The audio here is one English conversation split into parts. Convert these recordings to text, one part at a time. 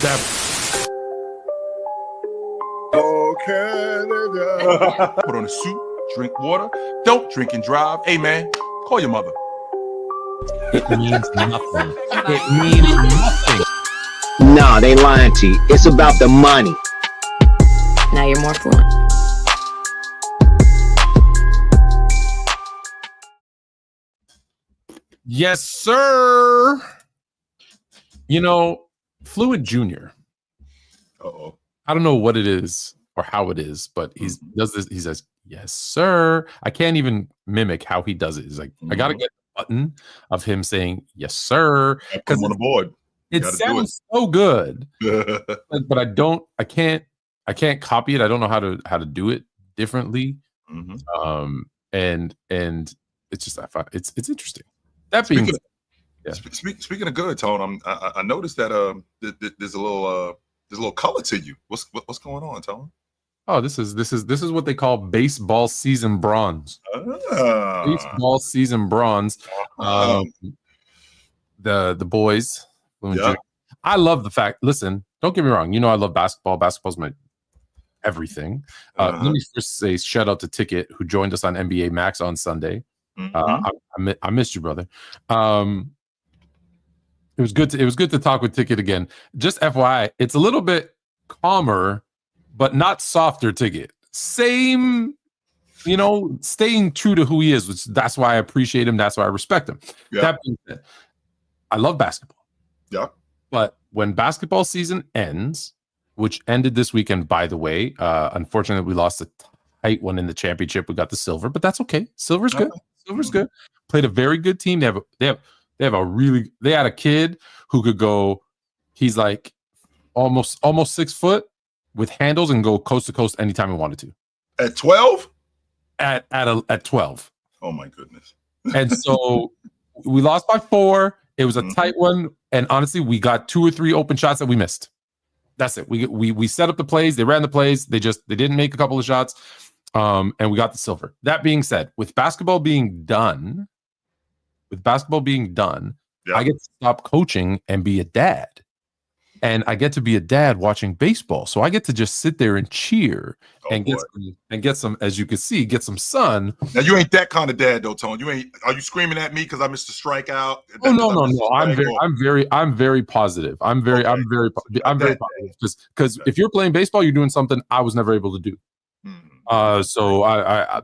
that. Oh, Canada. Put on a suit, drink water, don't drink and drive. Hey, man, call your mother. It means nothing. It means nothing. Nah, they lying to you. It's about the money. Now you're more fluent. Yes, sir. You know, Fluent Jr. Uh-oh. I don't know what it is or how it is, but he does this. He says, yes, sir. I can't even mimic how he does it. He's like, I got to get the button of him saying, yes, sir. Because on the board. It sounds so good. but I can't copy it. I don't know how to do it differently. And it's just, it's interesting. That being speaking of good, Tone, I noticed that there's a little color to you. What's going on, Tone? Oh, this is what they call baseball season bronze. Baseball season bronze. The boys. Yeah. I love the fact. Listen, don't get me wrong. You know I love basketball. Basketball's my everything. Let me first say shout out to Ticket, who joined us on NBA Max on Sunday. I missed you, brother. It was good to talk with Ticket again. Just FYI, it's a little bit calmer, but not softer Ticket. Same, staying true to who he is, which that's why I appreciate him. That's why I respect him. Yeah. That being said, I love basketball. Yeah. But when basketball season ends, which ended this weekend, by the way, unfortunately, we lost a tight one in the championship. We got the silver, but that's okay. Silver's good. Silver's good. Played a very good team. They had a kid who could go. He's like almost 6 foot with handles and go coast to coast anytime he wanted to. At 12? At 12. Oh my goodness. And so we lost by 4. It was a tight one, and honestly, we got 2 or 3 open shots that we missed. That's it. We set up the plays. They ran the plays. They didn't make a couple of shots, and we got the silver. That being said, with basketball being done, yeah. I get to stop coaching and be a dad, and I get to be a dad watching baseball. So I get to just sit there and cheer and get some, as you can see, get some sun. Now you ain't that kind of dad though, Tone. Are you screaming at me because I missed a strikeout? Oh no. I'm very positive. I'm very positive because if you're playing baseball, you're doing something I was never able to do. So I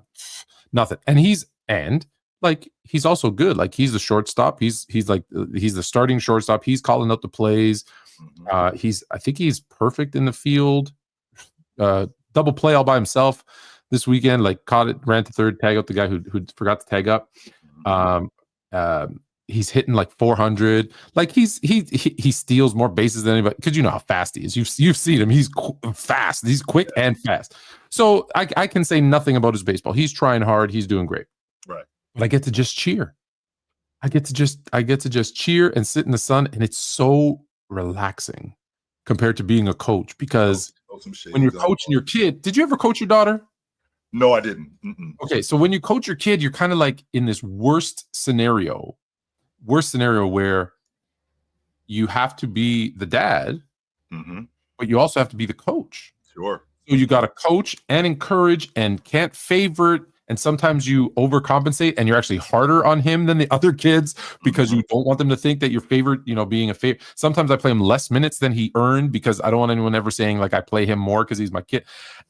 nothing. And he's also good. Like he's the shortstop. He's the starting shortstop. He's calling out the plays. I think he's perfect in the field. Double play all by himself this weekend. Like caught it, ran to third, tag out the guy who forgot to tag up. He's hitting like 400. Like he steals more bases than anybody because you know how fast he is. You've seen him. He's fast. He's quick and fast. So I can say nothing about his baseball. He's trying hard. He's doing great. Right. But I get to just cheer. I get to just cheer and sit in the sun, and it's so relaxing compared to being a coach because when you're coaching your kid, did you ever coach your daughter? No, I didn't. Okay, so when you coach your kid, you're kind of like in this worst scenario where you have to be the dad, but you also have to be the coach. Sure. So you got to coach and encourage and can't favorite. And sometimes you overcompensate and you're actually harder on him than the other kids because you don't want them to think that your favorite, being a favorite. Sometimes I play him less minutes than he earned because I don't want anyone ever saying like I play him more because he's my kid.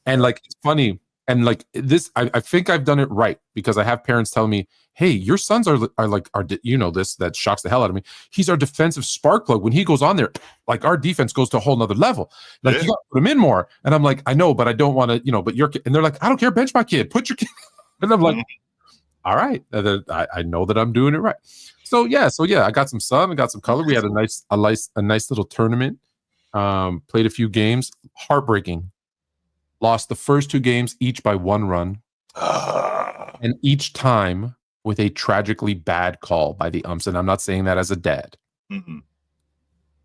And like, it's funny. And like this, I think I've done it right because I have parents telling me, hey, your sons are this, that shocks the hell out of me. He's our defensive spark plug. When he goes on there, like our defense goes to a whole nother level. Like you got to put him in more. And I'm like, I know, but I don't want to, but your kid. And they're like, I don't care. Bench my kid. Put your kid. And I'm like, all right, I know that I'm doing it right. So yeah, I got some sun, I got some color. We had a nice little tournament. Played a few games. Heartbreaking. Lost the first 2 games each by 1 run, and each time with a tragically bad call by the umps. And I'm not saying that as a dad.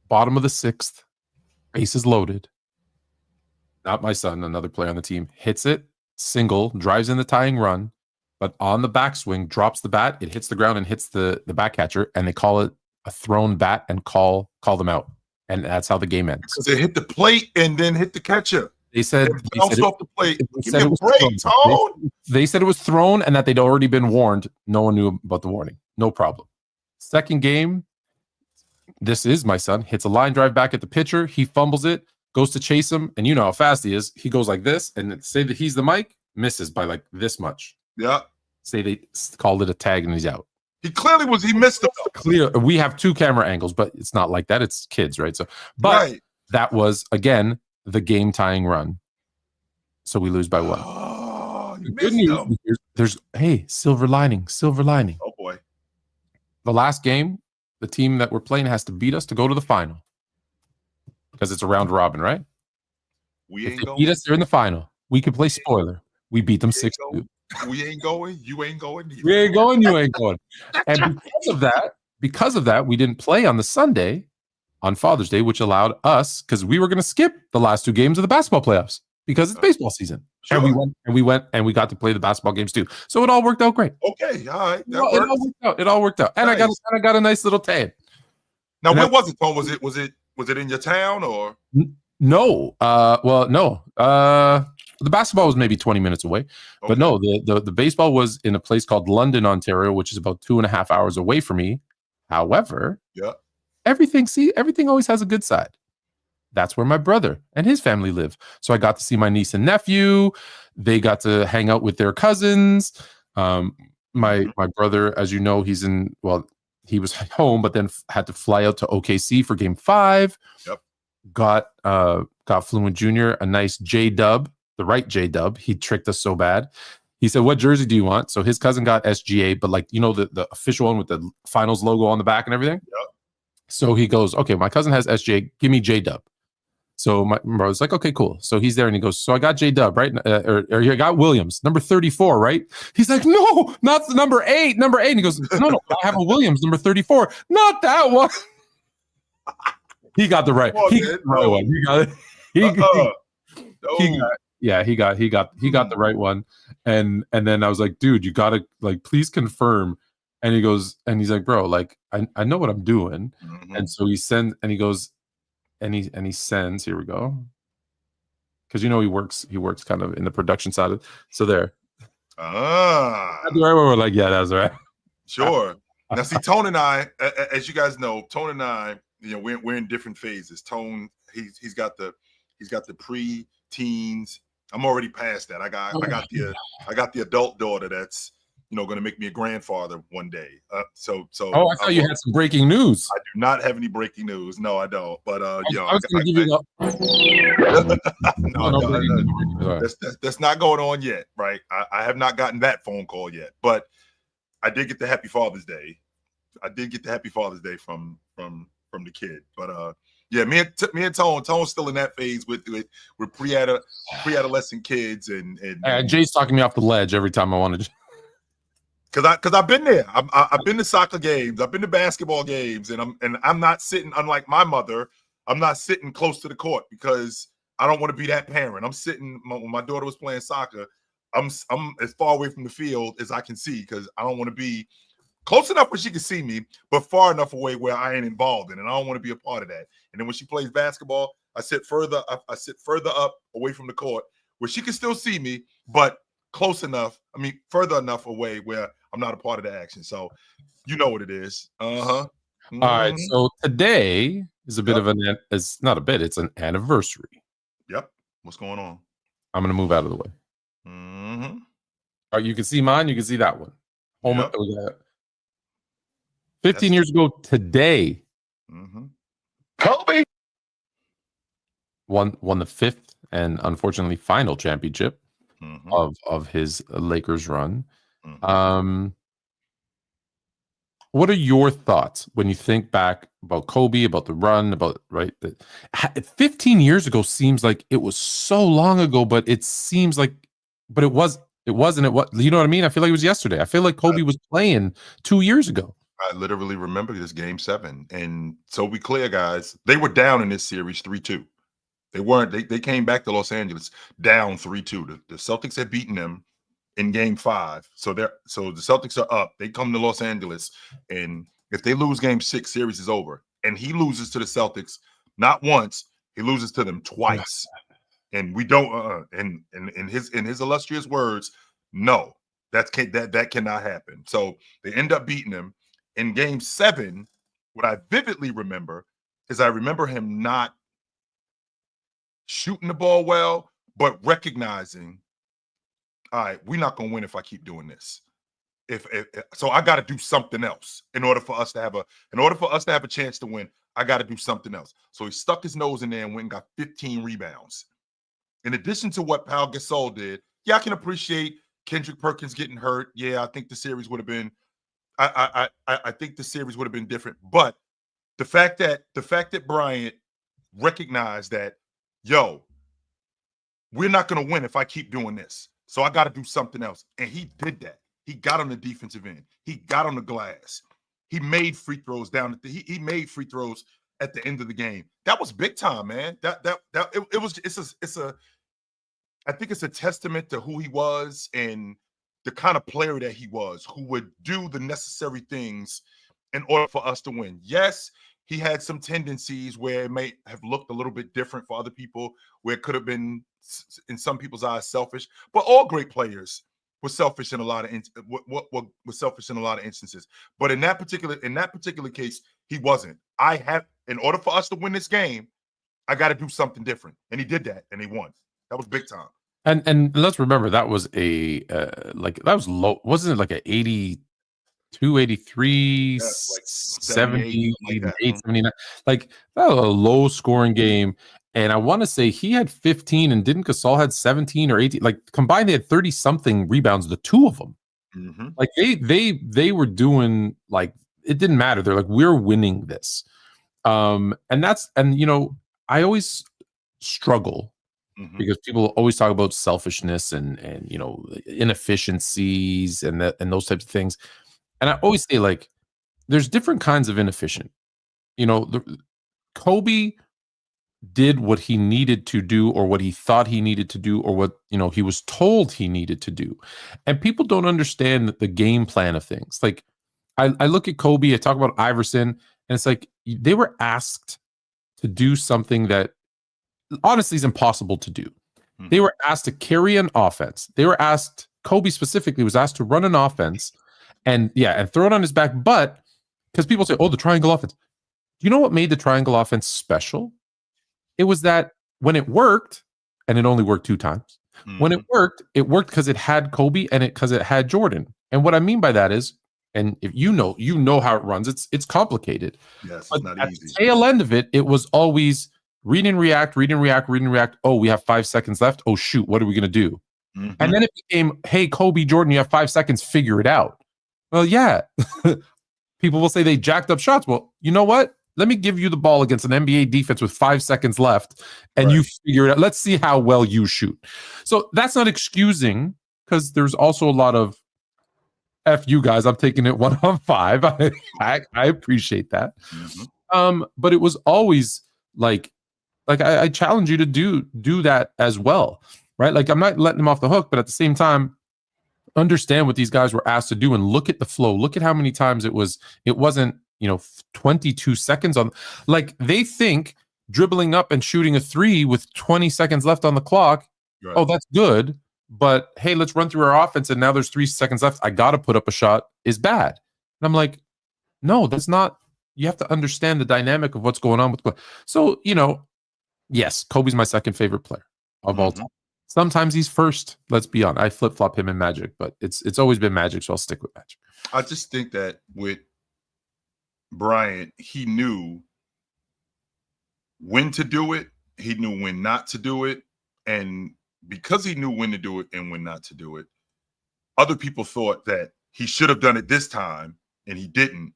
Bottom of the 6th, bases loaded. Not my son, another player on the team hits it. Single, drives in the tying run, but on the backswing, drops the bat. It hits the ground and hits the back catcher, and they call it a thrown bat and call them out. and that's how the game ends. Because it hit the plate and then hit the catcher. They said It bounced off the plate. they Give said me it a was break, thrown. Tone. They said it was thrown and that they'd already been warned. No one knew about the warning. No problem. Second game, this is my son. Hits a line drive back at the pitcher. He fumbles it, goes to chase him, and you know how fast he is. He goes like this, and say that he's the mic, misses by like this much. Yeah. Say they called it a tag and he's out. He clearly was. He missed it. Clear. We have two camera angles, but it's not like that. It's kids, right? So, but Right. that was again the game tying run. So we lose by one. Oh, you Good missed news. him. There's silver lining. Silver lining. Oh boy. The last game, the team that we're playing has to beat us to go to the final because it's a round robin, right? We If ain't they going. beat us, they're in the final. We could play spoiler. We beat them 6-2. We ain't going. You ain't going. We ain't going. You ain't going. And because of that, we didn't play on the Sunday on Father's Day, which allowed us because we were going to skip the last two games of the basketball playoffs because it's baseball season. Sure. And we got to play the basketball games too. So it all worked out great. Okay. All right. That It works. all worked out. And Nice. I got a nice little tan. Now, And where was it, Tone? Was it in your town or? No. No. The basketball was maybe 20 minutes away. Okay. But no, the baseball was in a place called London, Ontario, which is about 2.5 hours away from me. However, Yeah. everything always has a good side. That's where my brother and his family live. So I got to see my niece and nephew. They got to hang out with their cousins. My brother, as you know, he was home, but then had to fly out to OKC for game 5. Yep. Got Fluent Jr. a nice J-dub, the right J-dub. He tricked us so bad. He said, "What jersey do you want?" So his cousin got SGA, but like, you know, the official one with the finals logo on the back and everything. Yep. So he goes, "Okay, my cousin has SGA. Give me J-dub." So my brother's like, "Okay, cool." So he's there and he goes, "So I got J-dub, right? Or you got Williams, number 34, right?" He's like, "No, not the number 8, number 8." And he goes, No, I have a Williams, number 34. Not that one. He got the right. Come on, He man. got the right one. He got the right one. And then I was like, "Dude, you gotta like please confirm." And he goes, and he's like, "Bro, like I know what I'm doing." Mhm. And so he sends, and he goes, and he sends. Here we go. Because you know he works kind of in the production side of it. So there. That's the right one. We're like, yeah, that's right. Sure. Now, see, Tone and I, as you guys know, Tone and I, you know, we're in different phases. Tone, he's got the pre-teens. I'm already past that. I got the adult daughter that's, you know, going to make me a grandfather one day. So. Oh, I thought you had some breaking news. I do not have any breaking news. No, I don't. But you know, I was going to give you no, that's not going on yet, right? I have not gotten that phone call yet, but I did get the Happy Father's Day. From the kid. But yeah, me and Tone's still in that phase with pre-adolescent kids and Jay's talking me off the ledge every time I wanted to. Because I've been there. I've been to soccer games. I've been to basketball games, and I'm not sitting. Unlike my mother, I'm not sitting close to the court because I don't want to be that parent. I'm sitting when my daughter was playing soccer. I'm as far away from the field as I can see because I don't want to be close enough where she can see me, but far enough away where I ain't involved in it. And I don't want to be a part of that. And then when she plays basketball, I sit further up away from the court where she can still see me, but further enough away where I'm not a part of the action. So you know what it is. Mm-hmm. All right. So today is a bit of it's not a bit, it's an anniversary. Yep. What's going on? I'm going to move out of the way. Mm-hmm. All right. You can see mine. You can see that one. Yep. 15 years ago today, Kobe won the 5th and unfortunately final championship of his Lakers run. What are your thoughts when you think back about Kobe, about the run, 15 years ago seems like it was so long ago, but it seems like, but it wasn't, you know what I mean? I feel like it was yesterday. I feel like Kobe was playing 2 years ago. I literally remember this game 7. And so be clear, guys, they were down in this series 3-2. They came back to Los Angeles down 3-2. The Celtics had beaten them in game 5. So the Celtics are up. They come to Los Angeles, and if they lose game 6, series is over. And he loses to the Celtics not once. He loses to them twice. And we don't in his illustrious words, no, that cannot happen. So they end up beating him in game 7. What I vividly remember is I remember him not shooting the ball well, but recognizing, all right, we're not gonna win if I keep doing this. If so, I got to do something else in order for us to have a chance to win. I got to do something else. So he stuck his nose in there and went and got 15 rebounds. In addition to what Pau Gasol did, yeah, I can appreciate Kendrick Perkins getting hurt. Yeah, I think the series would have been, I think the series would have been different. But the fact that Bryant recognized that, yo, we're not going to win if I keep doing this. So I got to do something else. And he did that. He got on the defensive end. He got on the glass. He made free throws he made free throws at the end of the game. That was big time, man. I think it's a testament to who he was and the kind of player that he was, who would do the necessary things in order for us to win. Yes, he had some tendencies where it may have looked a little bit different for other people, where it could have been, in some people's eyes, selfish. But all great players were selfish in a lot of instances. But in that particular case, he wasn't. In order for us to win this game, I got to do something different, and he did that, and he won. That was big time. And let's remember that was that was low. Wasn't it like a 82, 83, Yeah, 70, like that. 78, 79? Like that was a low scoring game. And I want to say he had 15, and didn't Gasol had 17 or 18? Like combined, they had 30 something rebounds, the two of them. Mm-hmm. Like they were doing, like, it didn't matter. They're like, we're winning this. And I always struggle because people always talk about selfishness and inefficiencies and those types of things. And I always say, like, there's different kinds of inefficient. Kobe did what he needed to do, or what he thought he needed to do, or what he was told he needed to do. And people don't understand the game plan of things. Like I look at Kobe, I talk about Iverson, and it's like they were asked to do something that honestly is impossible to do. They were asked to carry an offense. Kobe specifically was asked to run an offense and throw it on his back. But because people say, oh, the triangle offense. Do you know what made the triangle offense special? It was that when it worked, and it only worked 2 times, when it worked because it had Kobe and because it had Jordan. And what I mean by that is, and if you know how it runs, it's complicated. Yes, but it's not at easy. the tail end of it, it was always read and react. Oh, we have 5 seconds left. Oh, shoot, what are we going to do? And then it became, hey, Kobe, Jordan, you have 5 seconds, figure it out. Well, yeah. People will say they jacked up shots. Well, you know what? Let me give you the ball against an NBA defense with 5 seconds left, and you figure it out. Let's see how well you shoot. So that's not excusing, because there's also a lot of F you guys. I'm taking it 1-on-5. I appreciate that. But it was always like I challenge you to do that as well, right? Like, I'm not letting them off the hook, but at the same time, understand what these guys were asked to do and look at the flow. Look at how many times it wasn't 22 seconds on. Like, they think dribbling up and shooting a 3 with 20 seconds left on the clock, oh, that's good. But hey, let's run through our offense, and now there's 3 seconds left, I got to put up a shot, is bad. And I'm like, no, that's not. You have to understand the dynamic of what's going on with. So, yes, Kobe's my second favorite player of all time. Sometimes he's first. Let's be honest. I flip-flop him in Magic, but it's always been Magic, so I'll stick with Magic. I just think that with Bryant, he knew when to do it. He knew when not to do it. And because he knew when to do it and when not to do it, other people thought that he should have done it this time, and he didn't.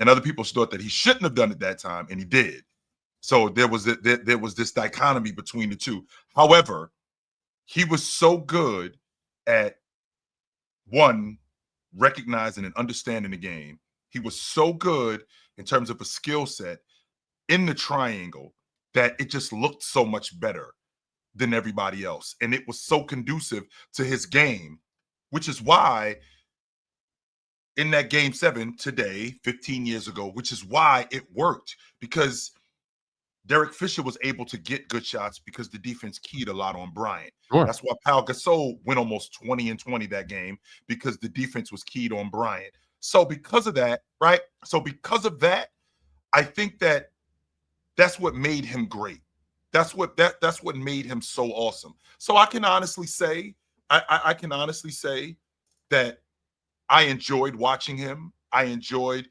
And other people thought that he shouldn't have done it that time, and he did. So there was this dichotomy between the two. However, he was so good at, one, recognizing and understanding the game. He was so good in terms of a skill set in the triangle that it just looked so much better than everybody else. And it was so conducive to his game, which is why in that game 7 today, 15 years ago, which is why it worked, because Derek Fisher was able to get good shots because the defense keyed a lot on Bryant. Sure. That's why Pau Gasol went almost 20 and 20 that game, because the defense was keyed on Bryant. So because of that, right? So because of that, I think that's what made him great. That's what made him so awesome. So I can honestly say, I can honestly say that I enjoyed watching him. I enjoyed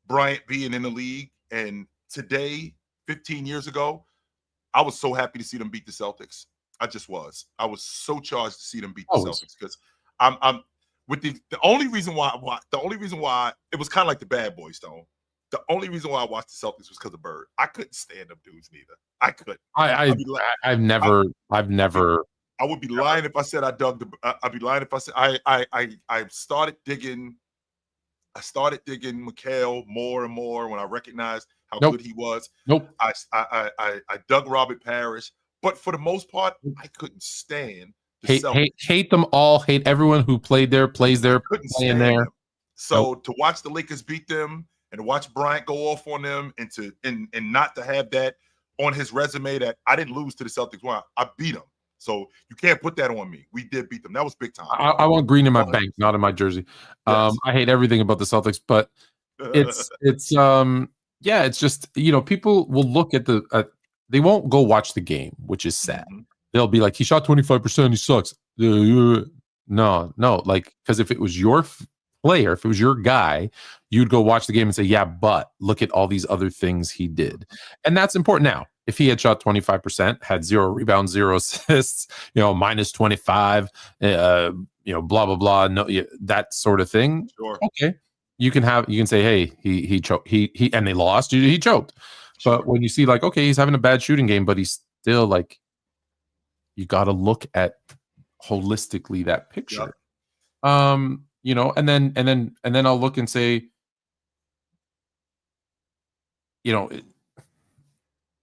Bryant being in the league. And today, 15 years ago, I was so happy to see them beat the Celtics. I just was. I was so charged to see them beat the Celtics, because I'm with the only reason why it was kind of like the Bad Boys, though. The only reason why I watched the Celtics was because of Bird. I couldn't stand them dudes neither. I couldn't. I've never. I would be lying if I said I dug the. I'd be lying if I said I started digging. I started digging Mikal more and more when I recognized how good he was. I dug Robert Parrish, but for the most part, I couldn't stand the hate them all. Hate everyone who played there, plays there, playing there. Them. So to watch the Lakers beat them and to watch Bryant go off on them, and not to have that on his resume that I didn't lose to the Celtics. Well, I beat them. So you can't put that on me. We did beat them. That was big time. I want green in my bank, not in my jersey. Yes. I hate everything about the Celtics, but it's just, people will look at they won't go watch the game, which is sad. Mm-hmm. They'll be like, he shot 25%, he sucks. No, like, because if it was your player, if it was your guy, you'd go watch the game and say, yeah, but look at all these other things he did. And that's important. Now, if he had shot 25%, had 0 rebounds, 0 assists, minus 25, blah, blah, blah, no, that sort of thing. Sure. Okay. You can say, hey, he choked, he and they lost, he choked. Sure. But when you see, like, okay, he's having a bad shooting game, but he's still, like, you got to look at holistically that picture. Yep. And then I'll look and say,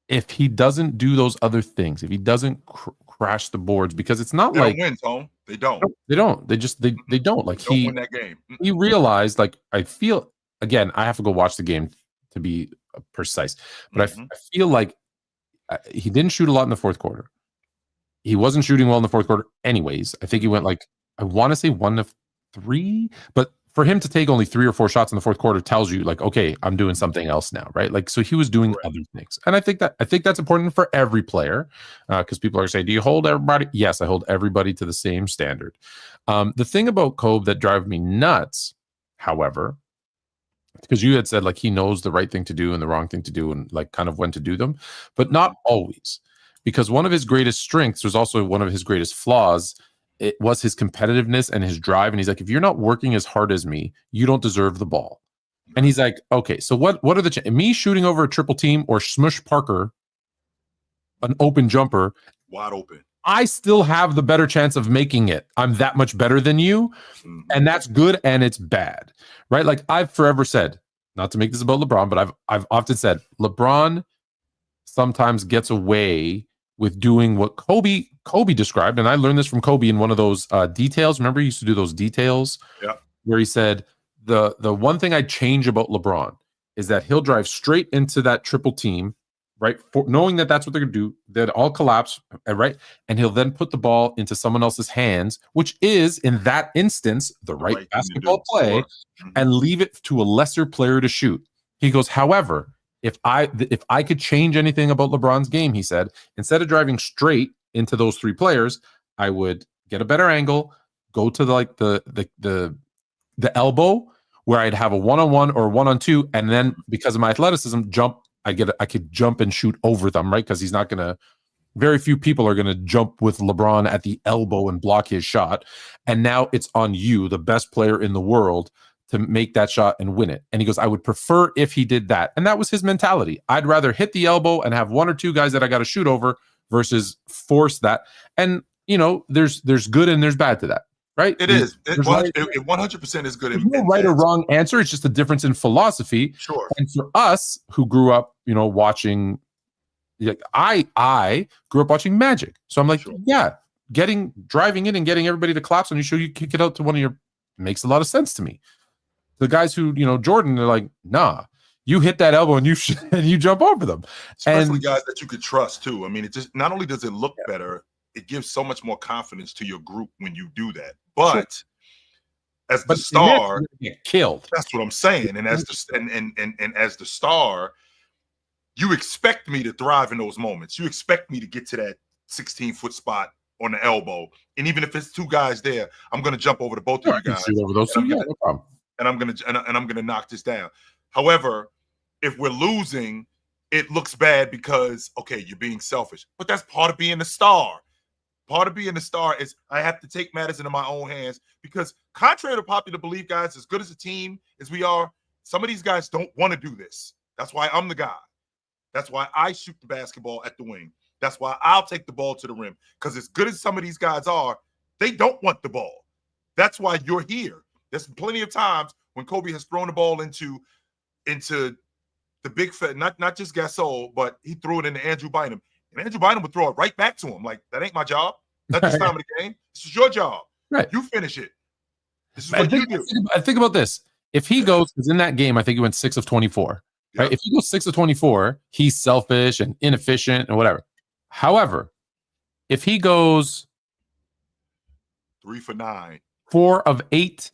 if he doesn't do those other things, if he doesn't crash the boards, because it's not like they don't win, Tone. They don't. They don't. They just they don't. Like, they don't win that game. He realized, like, I feel, again, I have to go watch the game to be precise, but I feel like he didn't shoot a lot in the fourth quarter. He wasn't shooting well in the fourth quarter anyways. I think he went, like, I want to say 1 of 3, but for him to take only 3 or 4 shots in the fourth quarter tells you, like, okay, I'm doing something else now, right? Like, so he was doing other things. And I think that's important for every player, because people are saying, do you hold everybody? Yes, I hold everybody to the same standard. The thing about Kobe that drives me nuts, however, because you had said, like, he knows the right thing to do and the wrong thing to do, and, like, kind of when to do them, but not always. Because one of his greatest strengths was also one of his greatest flaws. It was his competitiveness and his drive. And he's like, if you're not working as hard as me, you don't deserve the ball. And he's like, okay, so what are the me shooting over a triple team or Smush Parker, an open jumper, wide open, I still have the better chance of making it. I'm that much better than you. Mm-hmm. And that's good and it's bad, right? Like, I've forever said, not to make this about LeBron, but I've often said LeBron sometimes gets away with doing what Kobe described, and I learned this from Kobe in one of those details. Remember, he used to do those details, where he said the one thing I'd change about LeBron is that he'll drive straight into that triple team, right? Knowing that that's what they're going to do, that all collapse, right? And he'll then put the ball into someone else's hands, which is, in that instance, the right basketball play, and leave it to a lesser player to shoot. He goes, however, if I could change anything about LeBron's game, he said, instead of driving straight into those 3 players, I would get a better angle, go to the elbow where I'd have a 1-on-1 or 1-on-2, and then because of my athleticism, jump. I could jump and shoot over them, right? Because he's not gonna. Very few people are gonna jump with LeBron at the elbow and block his shot. And now it's on you, the best player in the world, to make that shot and win it. And he goes, I would prefer if he did that. And that was his mentality. I'd rather hit the elbow and have 1 or 2 guys that I got to shoot over versus force that. And, there's good and there's bad to that, right? It is. It 100% is good. There's no right or wrong answer. It's just a difference in philosophy. Sure. And for us who grew up, watching, I grew up watching Magic. So I'm like, driving in and getting everybody to collapse on you, you kick it out to one of your, makes a lot of sense to me. The guys who, Jordan, they're like, nah, you hit that elbow and and you jump over them. Especially And guys that you could trust too. I mean, it just not only does it look better, it gives so much more confidence to your group when you do that. But as the star, you get killed. that's what I'm saying. And as the and as the star, you expect me to thrive in those moments. You expect me to get to that 16-foot spot on the elbow. And even if it's two guys there, I'm going to jump over to both of you guys. Shoot over those two, no problem. And I'm gonna knock this down. However, if we're losing, it looks bad because okay, you're being selfish. But that's part of being a star. Part of being a star is I have to take matters into my own hands because, contrary to popular belief, guys, as good as a team as we are, some of these guys don't want to do this. That's why I'm the guy. That's why I shoot the basketball at the wing. That's why I'll take the ball to the rim. Because as good as some of these guys are, they don't want the ball. That's why you're here. There's plenty of times when Kobe has thrown the ball into the big fat, not just Gasol, but he threw it into Andrew Bynum. And Andrew Bynum would throw it right back to him. Like, that ain't my job. Not this time of the game. This is your job. Right. You finish it. This is what you do. I think about this. If he goes, because in that game, I think he went 6 of 24. Right? If he goes 6 of 24, he's selfish and inefficient and whatever. However, if he goes 3 for 9, 4 of 8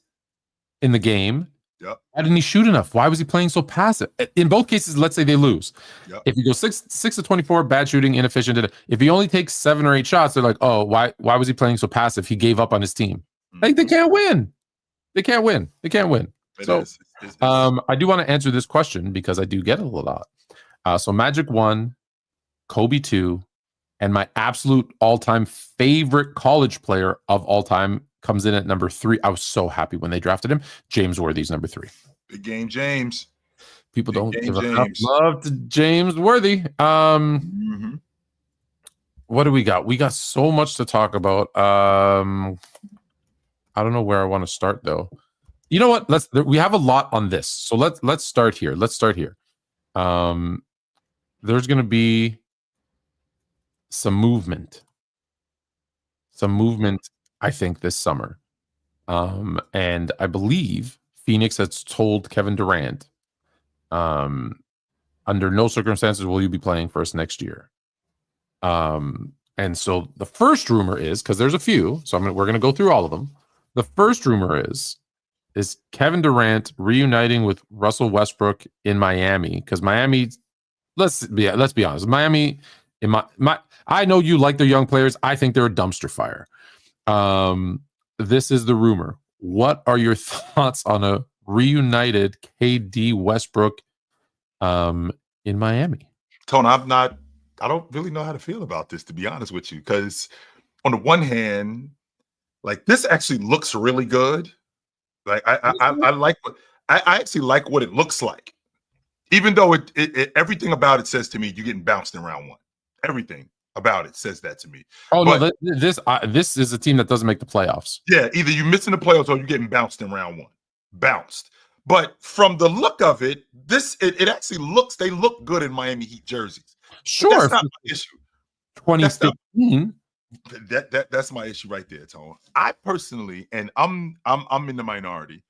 in the game, why didn't he shoot enough? Why was he playing so passive? In both cases, let's say they lose. If he goes 6 of 24, bad shooting, inefficient. If he only takes 7 or 8 shots, they're like, oh, why was he playing so passive? He gave up on his team. Like, they can't win. They can't win. They can't win. So, I do want to answer this question because I do get it a lot. So Magic 1, Kobe 2, and my absolute all-time favorite college player of all time comes in at number 3. I was so happy when they drafted him. James Worthy's number 3. Big game James. People don't give enough love to James Worthy. What do we got? We got so much to talk about. I don't know where I want to start though. You know what? We have a lot on this. So let's start here. There's going to be some movement, I think, this summer. And I believe Phoenix has told Kevin Durant, under no circumstances will you be playing for us next year. And so the first rumor is, because there's a few, so we're going to go through all of them. The first rumor is Kevin Durant reuniting with Russell Westbrook in Miami, because Miami, let's be honest, Miami, I know you like their young players. I think they're a dumpster fire. This is the rumor. What are your thoughts on a reunited KD Westbrook in Miami? Tone, I don't really know how to feel about this, to be honest with you, because on the one hand, like, this actually looks really good. Like, I like what I actually like what it looks like, even though it everything about it says to me you're getting bounced in round 1. Everything about it says that to me. Oh, but no, this is a team that doesn't make the playoffs. Yeah, either you're missing the playoffs or you're getting bounced in round 1. Bounced. But from the look of it, it actually they look good in Miami Heat jerseys. Sure, but that's not my issue. 2015. That's my issue right there, Tone. I personally, and I'm in the minority,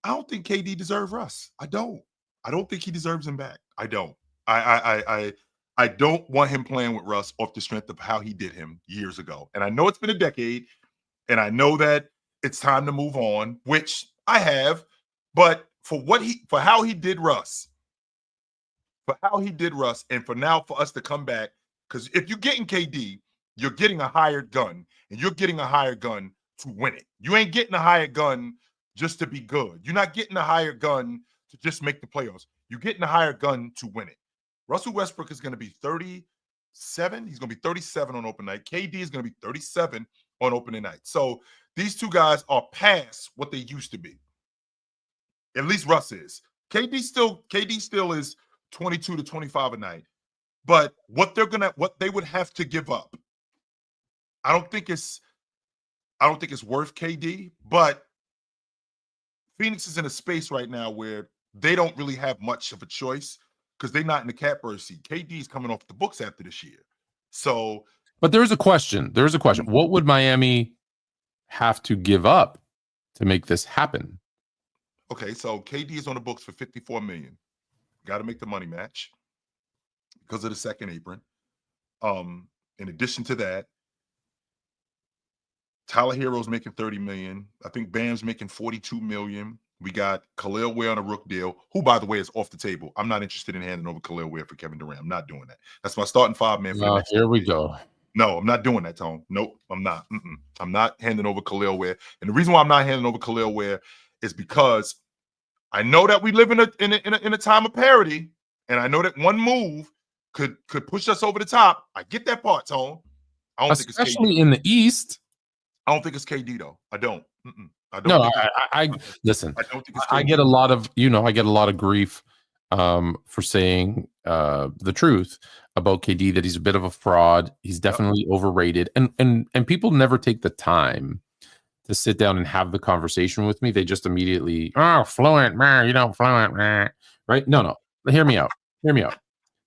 I don't think KD deserves Russ. I don't think he deserves him back. I don't. I don't want him playing with Russ off the strength of how he did him years ago. And I know it's been a decade, and I know that it's time to move on, which I have. But for how he did Russ, and for now for us to come back, because if you're getting KD, you're getting a hired gun, and you're getting a hired gun to win it. You ain't getting a hired gun just to be good. You're not getting a hired gun to just make the playoffs. You're getting a hired gun to win it. Russell Westbrook is going to be 37. He's going to be 37 on open night. KD is going to be 37 on opening night. So these two guys are past what they used to be. At least Russ is. KD still is 22 to 25 a night. But what they would have to give up, I don't think it's worth KD, but Phoenix is in a space right now where they don't really have much of a choice because they're not in the catbird seat. KD is coming off the books after this year. So, but there's a question. What would Miami have to give up to make this happen? Okay, so KD is on the books for $54 million. Got to make the money match because of the second apron. In addition to that, Tyler Hero's making $30 million. I think Bam's making $42 million. We got Khalil Ware on a Rook deal, who, by the way, is off the table. I'm not interested in handing over Khalil Ware for Kevin Durant. I'm not doing that. That's my starting 5-man for the next Here we years. go. No, I'm not doing that, Tone. Nope, I'm not. I'm not handing over Khalil Ware. And the reason why I'm not handing over Khalil Ware is because I know that we live in a time of parity, and I know that one move could push us over the top. I get that part, Tone. I don't think it's KD. Especially in the East. I don't think it's KD though. I don't. I don't. No, I listen. I don't think it's KD. I get a lot of I get a lot of grief for saying the truth about KD, that he's a bit of a fraud. He's definitely overrated, and people never take the time to sit down and have the conversation with me. They just immediately, Fluent, man, Fluent, man. Right? No. Hear me out.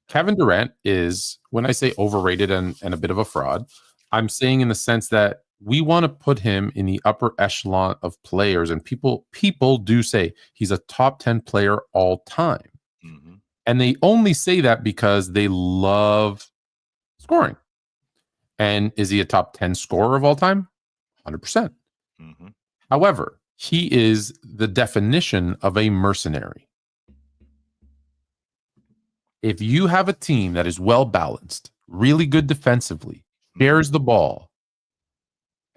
Kevin Durant is, when I say overrated and a bit of a fraud, I'm saying in the sense that we want to put him in the upper echelon of players, and people do say he's a top 10 player all time. Mm-hmm. And they only say that because they love scoring. And is he a top 10 scorer of all time? 100%. Mm-hmm. However, he is the definition of a mercenary. If you have a team that is well balanced, really good defensively, shares the ball,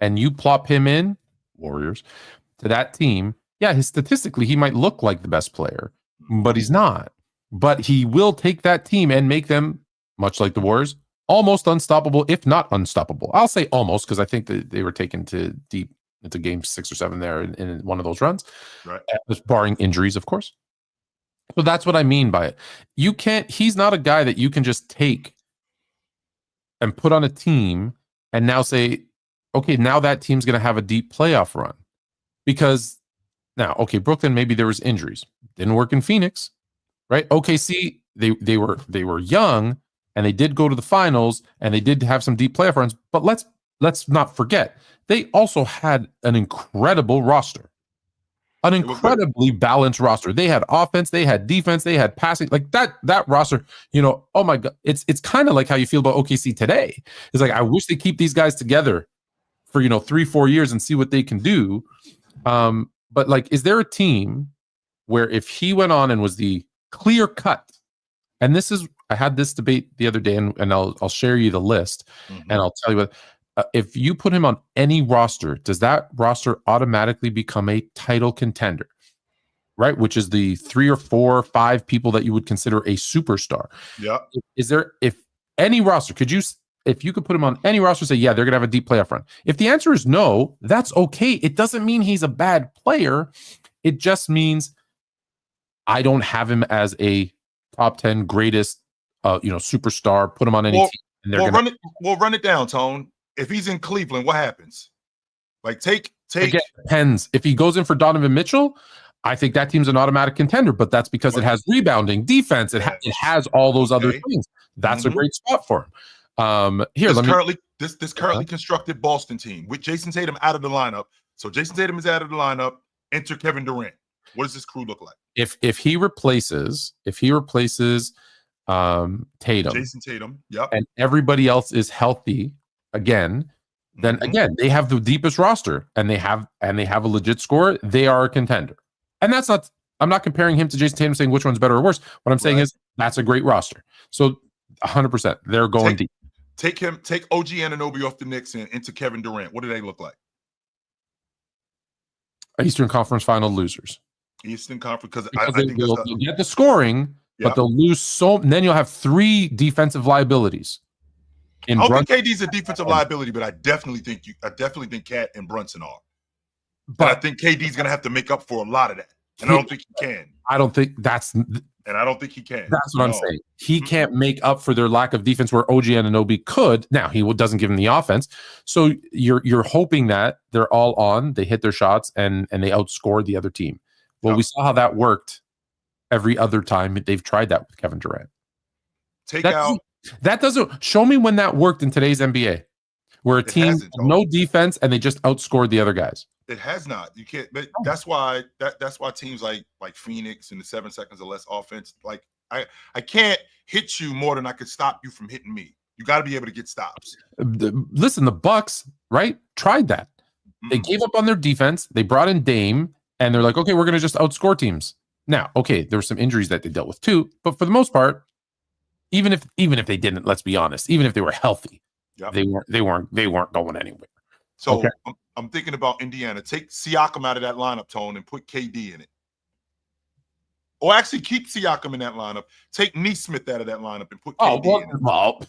and you plop him in, Warriors, to that team, statistically, he might look like the best player, but he's not. But he will take that team and make them, much like the Warriors, almost unstoppable, if not unstoppable. I'll say almost, because I think that they were taken to deep into game 6 or 7 there in one of those runs, right? Barring injuries, of course. So that's what I mean by it. He's not a guy that you can just take and put on a team and now say, okay, now that team's going to have a deep playoff run. Because now, Brooklyn, maybe there was injuries. Didn't work in Phoenix, right? OKC, they were young, and they did go to the finals, and they did have some deep playoff runs. But let's not forget, they also had an incredible roster. An incredibly balanced roster. They had offense, they had defense, they had passing. Like that roster, oh my God. It's kind of like how you feel about OKC today. It's like, I wish they keep these guys together for 3-4 years and see what they can do. But like, is there a team where if he went on and was the clear cut, and I had this debate the other day, and I'll share you the list, and I'll tell you what. If you put him on any roster, does that roster automatically become a title contender? Right? Which is the 3 or 4 or 5 people that you would consider a superstar. Yeah. If any roster, if you could put him on any roster, say, they're going to have a deep playoff run. If the answer is no, that's okay. It doesn't mean he's a bad player. It just means I don't have him as a top 10 greatest, superstar. Put him on any team. And we'll run it down, Tone. If he's in Cleveland, what happens? Like take. Again, depends. If he goes in for Donovan Mitchell, I think that team's an automatic contender. But that's because it has rebounding, defense. It has all those other things. That's a great spot for him. This currently constructed Boston team with Jason Tatum out of the lineup. So Jason Tatum is out of the lineup. Enter Kevin Durant. What does this crew look like? If he replaces Tatum, Jason Tatum, and everybody else is healthy. Again, they have the deepest roster, and they have a legit score. They are a contender, and that's not. I'm not comparing him to Jason Tatum, saying which one's better or worse. What I'm saying is that's a great roster. So 100%, they're going deep. Take OG Anunoby off the Knicks and into Kevin Durant. What do they look like? Eastern Conference Final losers. Eastern Conference, because I think they'll get the scoring, but they'll lose and then you'll have 3 defensive liabilities. I don't think KD's a defensive liability, but I definitely think Cat and Brunson are. But I think KD's going to have to make up for a lot of that, and I don't think he can. I don't think that's. And I don't think he can. That's what I'm saying. He can't make up for their lack of defense where OG Anunoby could. Now he doesn't give him the offense, so you're hoping that they're all on, they hit their shots, and they outscore the other team. Well, we saw how that worked every other time they've tried that with Kevin Durant. That doesn't show me when that worked in today's NBA, where a team no defense and they just outscored the other guys. It has not. You can't. But that's why teams like Phoenix and the 7 seconds or less offense, like I can't hit you more than I could stop you from hitting me. You got to be able to get stops. Listen, the Bucks, right, tried that. They gave up on their defense. They brought in Dame, and they're like, okay, we're going to just outscore teams. Now, okay, there were some injuries that they dealt with too, but for the most part, even if they didn't, let's be honest, even if they were healthy, they weren't going anywhere. So okay. I'm thinking about Indiana. Take Siakam out of that lineup, Tone, and put KD in it. Or actually keep Siakam in that lineup. Take Nesmith out of that lineup and put KD in it. Well,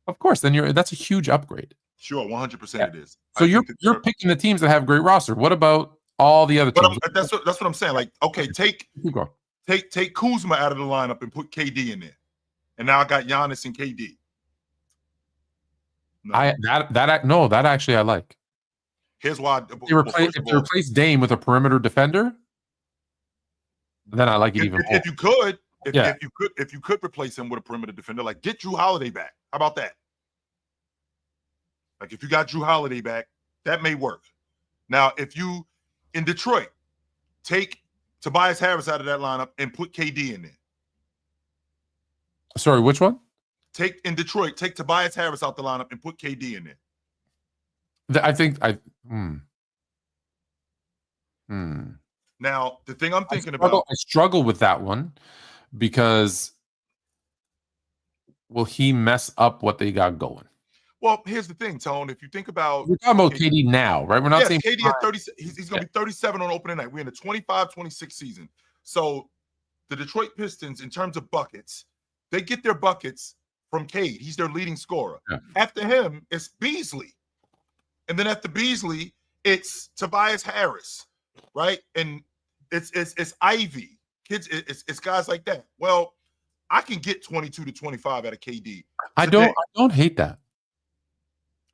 of course, then that's a huge upgrade. Sure, 100% it is. So you're picking the teams that have great roster. What about all the other teams? That's what I'm saying. Like, okay, take Kuzma out of the lineup and put KD in there. And now I got Giannis and KD. No. That actually I like. Here's why. If you replace Dame with a perimeter defender, then I like it even more. If you could replace him with a perimeter defender, like get Drew Holiday back. How about that? Like if you got Drew Holiday back, that may work. Now, if you in Detroit take Tobias Harris out of that lineup and put KD in there. Sorry, which one? Take Tobias Harris out the lineup and put KD in there. Now, the thing I'm thinking about, I struggle with that one because will he mess up what they got going? Well, here's the thing, Tone. If you think about, we're talking about KD now, right? We're not saying KD at 30. He's going to be 37 on opening night. We're in the 25-26 season. So the Detroit Pistons, in terms of buckets, they get their buckets from Cade. He's their leading scorer. Yeah. After him, it's Beasley. And then after Beasley, it's Tobias Harris, right? And it's Ivy. Kids, it's guys like that. Well, I can get 22 to 25 out of KD. I don't hate that.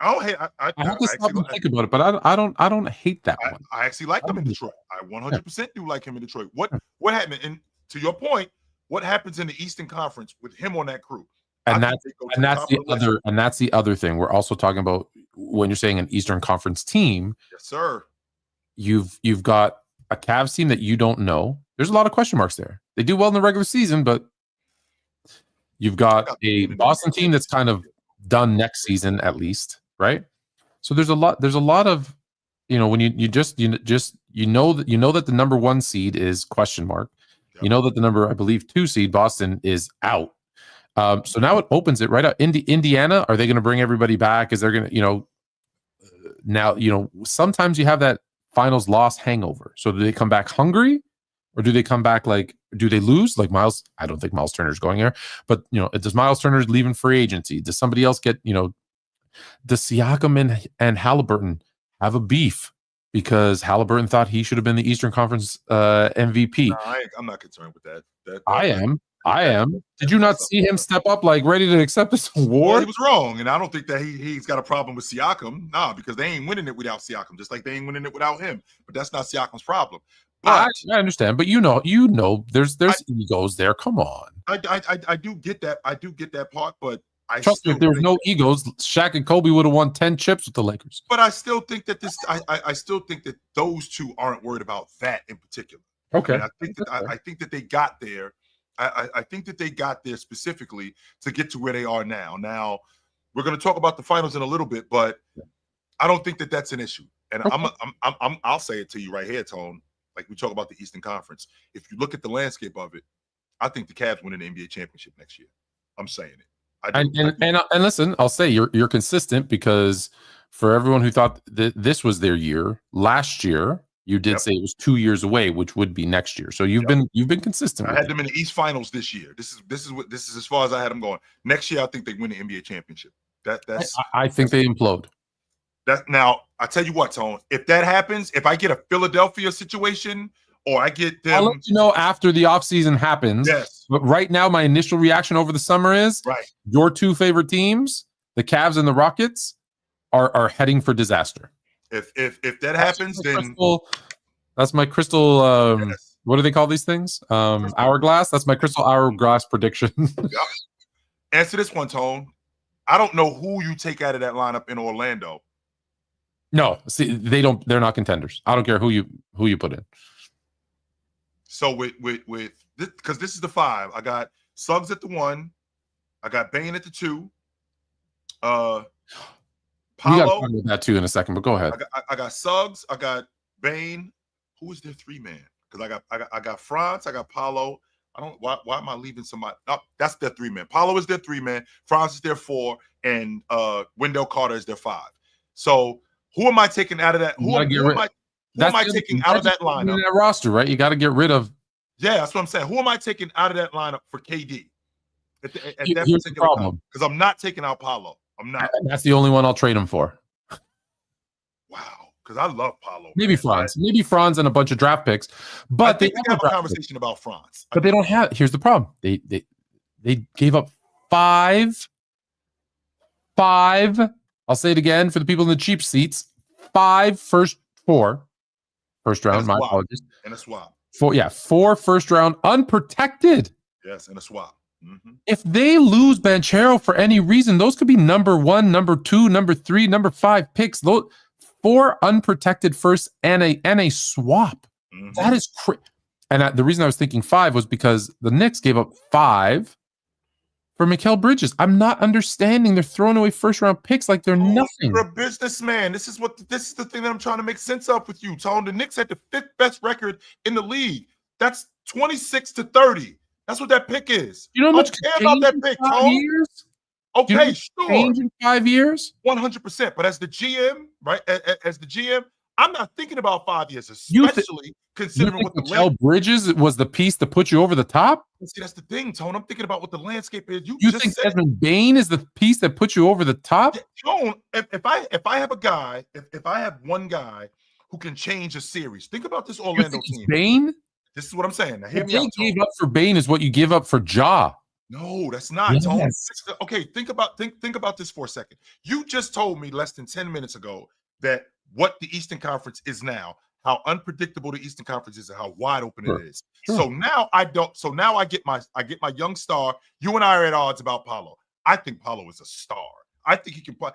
I don't hate. I have to stop and think about it, but I don't hate that one. I actually like him in Detroit. I 100% do like him in Detroit. What happened? And to your point, what happens in the Eastern Conference with him on that crew? And that's the other thing. We're also talking about when you're saying an Eastern Conference team. Yes, sir. You've got a Cavs team that you don't know. There's a lot of question marks there. They do well in the regular season, but you've got a Boston team that's kind of done next season at least, right? So there's a lot of, when you know that the number 1 seed is question mark. Yep. You know that the number, I believe, 2 seed Boston is out. So now it opens it right out. Indiana, are they going to bring everybody back? Is there going to, now, sometimes you have that finals loss hangover. So do they come back hungry, or do they come back do they lose? Like Miles, I don't think Miles Turner's going there, but does Miles Turner leaving free agency? Does somebody else get, does Siakam and Halliburton have a beef because Halliburton thought he should have been the Eastern Conference MVP? No, I'm not concerned with that. I am. Did you not see him step up ready to accept this award? Well, he was wrong, and I don't think that he's got a problem with Siakam. Nah, because they ain't winning it without Siakam, just like they ain't winning it without him. But that's not Siakam's problem. But I understand, but there's egos there. Come on. I do get that. I do get that part, but trust me, if there was no egos, Shaq and Kobe would have won 10 chips with the Lakers. But I still think that I still think that those two aren't worried about that in particular. Okay. And I think that they got there. I think that they got there specifically to get to where they are now. Now, we're going to talk about the finals in a little bit, but I don't think that that's an issue. And okay. I'll say it to you right here, Tone. Like we talk about the Eastern Conference. If you look at the landscape of it, I think the Cavs win an NBA championship next year. I'm saying it. And listen, I'll say you're consistent, because for everyone who thought that this was their year, last year you did say it was 2 years away, which would be next year. So you've been consistent. I had them in the East Finals this year. This is as far as I had them going. Next year, I think they win the NBA championship. I think they implode. Now, I tell you what, Tone, if that happens, if I get a Philadelphia situation, or I get them, I'll let you know after the offseason happens. Yes. But right now, my initial reaction over the summer is your 2 favorite teams, the Cavs and the Rockets, are heading for disaster. If that happens, then that's my crystal. What do they call these things? Hourglass. That's my crystal hourglass prediction. Answer this one, Tone. I don't know who you take out of that lineup in Orlando. No, see, they're not contenders. I don't care who you put in. So with this, because this is the 5. I got Suggs at the 1. I got Bane at the 2. We got to Paolo. talk about that too in a second, but go ahead. I got Suggs. I got Bane. Who is their 3-man? Because I got Franz. I got Paolo. I don't. Why am I leaving somebody? Oh, that's their 3-man. Paolo is their 3-man. Franz is their 4, and Wendell Carter is their 5. So who am I taking out of that? Who am I taking out of that lineup? That roster, right? You got to get rid of. Yeah, that's what I'm saying. Who am I taking out of that lineup for KD? At that Here's the problem. Because I'm not taking out Paolo. I'm not. That's the only one I'll trade him for. Wow, because I love Paolo. Maybe Franz. Maybe Franz and a bunch of draft picks. But they have a conversation about Franz. But they don't have. Here's the problem. They gave up 5. I'll say it again for the people in the cheap seats. 4 first round. My apologies. And a swap. 4 first round unprotected. Yes, and a swap. Mm-hmm. If they lose Banchero for any reason, those could be number 1, number 2, number 3, number 5 picks. Those 4 unprotected first and a swap. Mm-hmm. That is crazy. And the reason I was thinking 5 was because the Knicks gave up 5 for Mikal Bridges. I'm not understanding. They're throwing away first round picks like they're nothing. You're a businessman. This is the thing that I'm trying to make sense of with you, Tone. The Knicks had the 5th best record in the league. That's 26-30. That's what that pick is. You know how much care about that pick, Tone? Years? Okay, sure. Change in 5 years? 100%. But as the GM, right? As the GM, I'm not thinking about 5 years, especially considering what the Mikal Bridges was the piece to put you over the top. See, that's the thing, Tone. I'm thinking about what the landscape is. You think Desmond Bane is the piece that put you over the top? Yeah, Tone, if I have a guy, if I have one guy who can change a series, think about this Orlando team. Bane. This is what I'm saying. Now, hear what me out, they gave up for Bane is what you give up for Ja. No, that's not, yes. Tone. Okay, think about this for a second. You just told me less than 10 minutes ago that what the Eastern Conference is now, how unpredictable the Eastern Conference is, and how wide open it is. Sure. So now I get my young star. You and I are at odds about Paolo. I think Paolo is a star. I think he can play.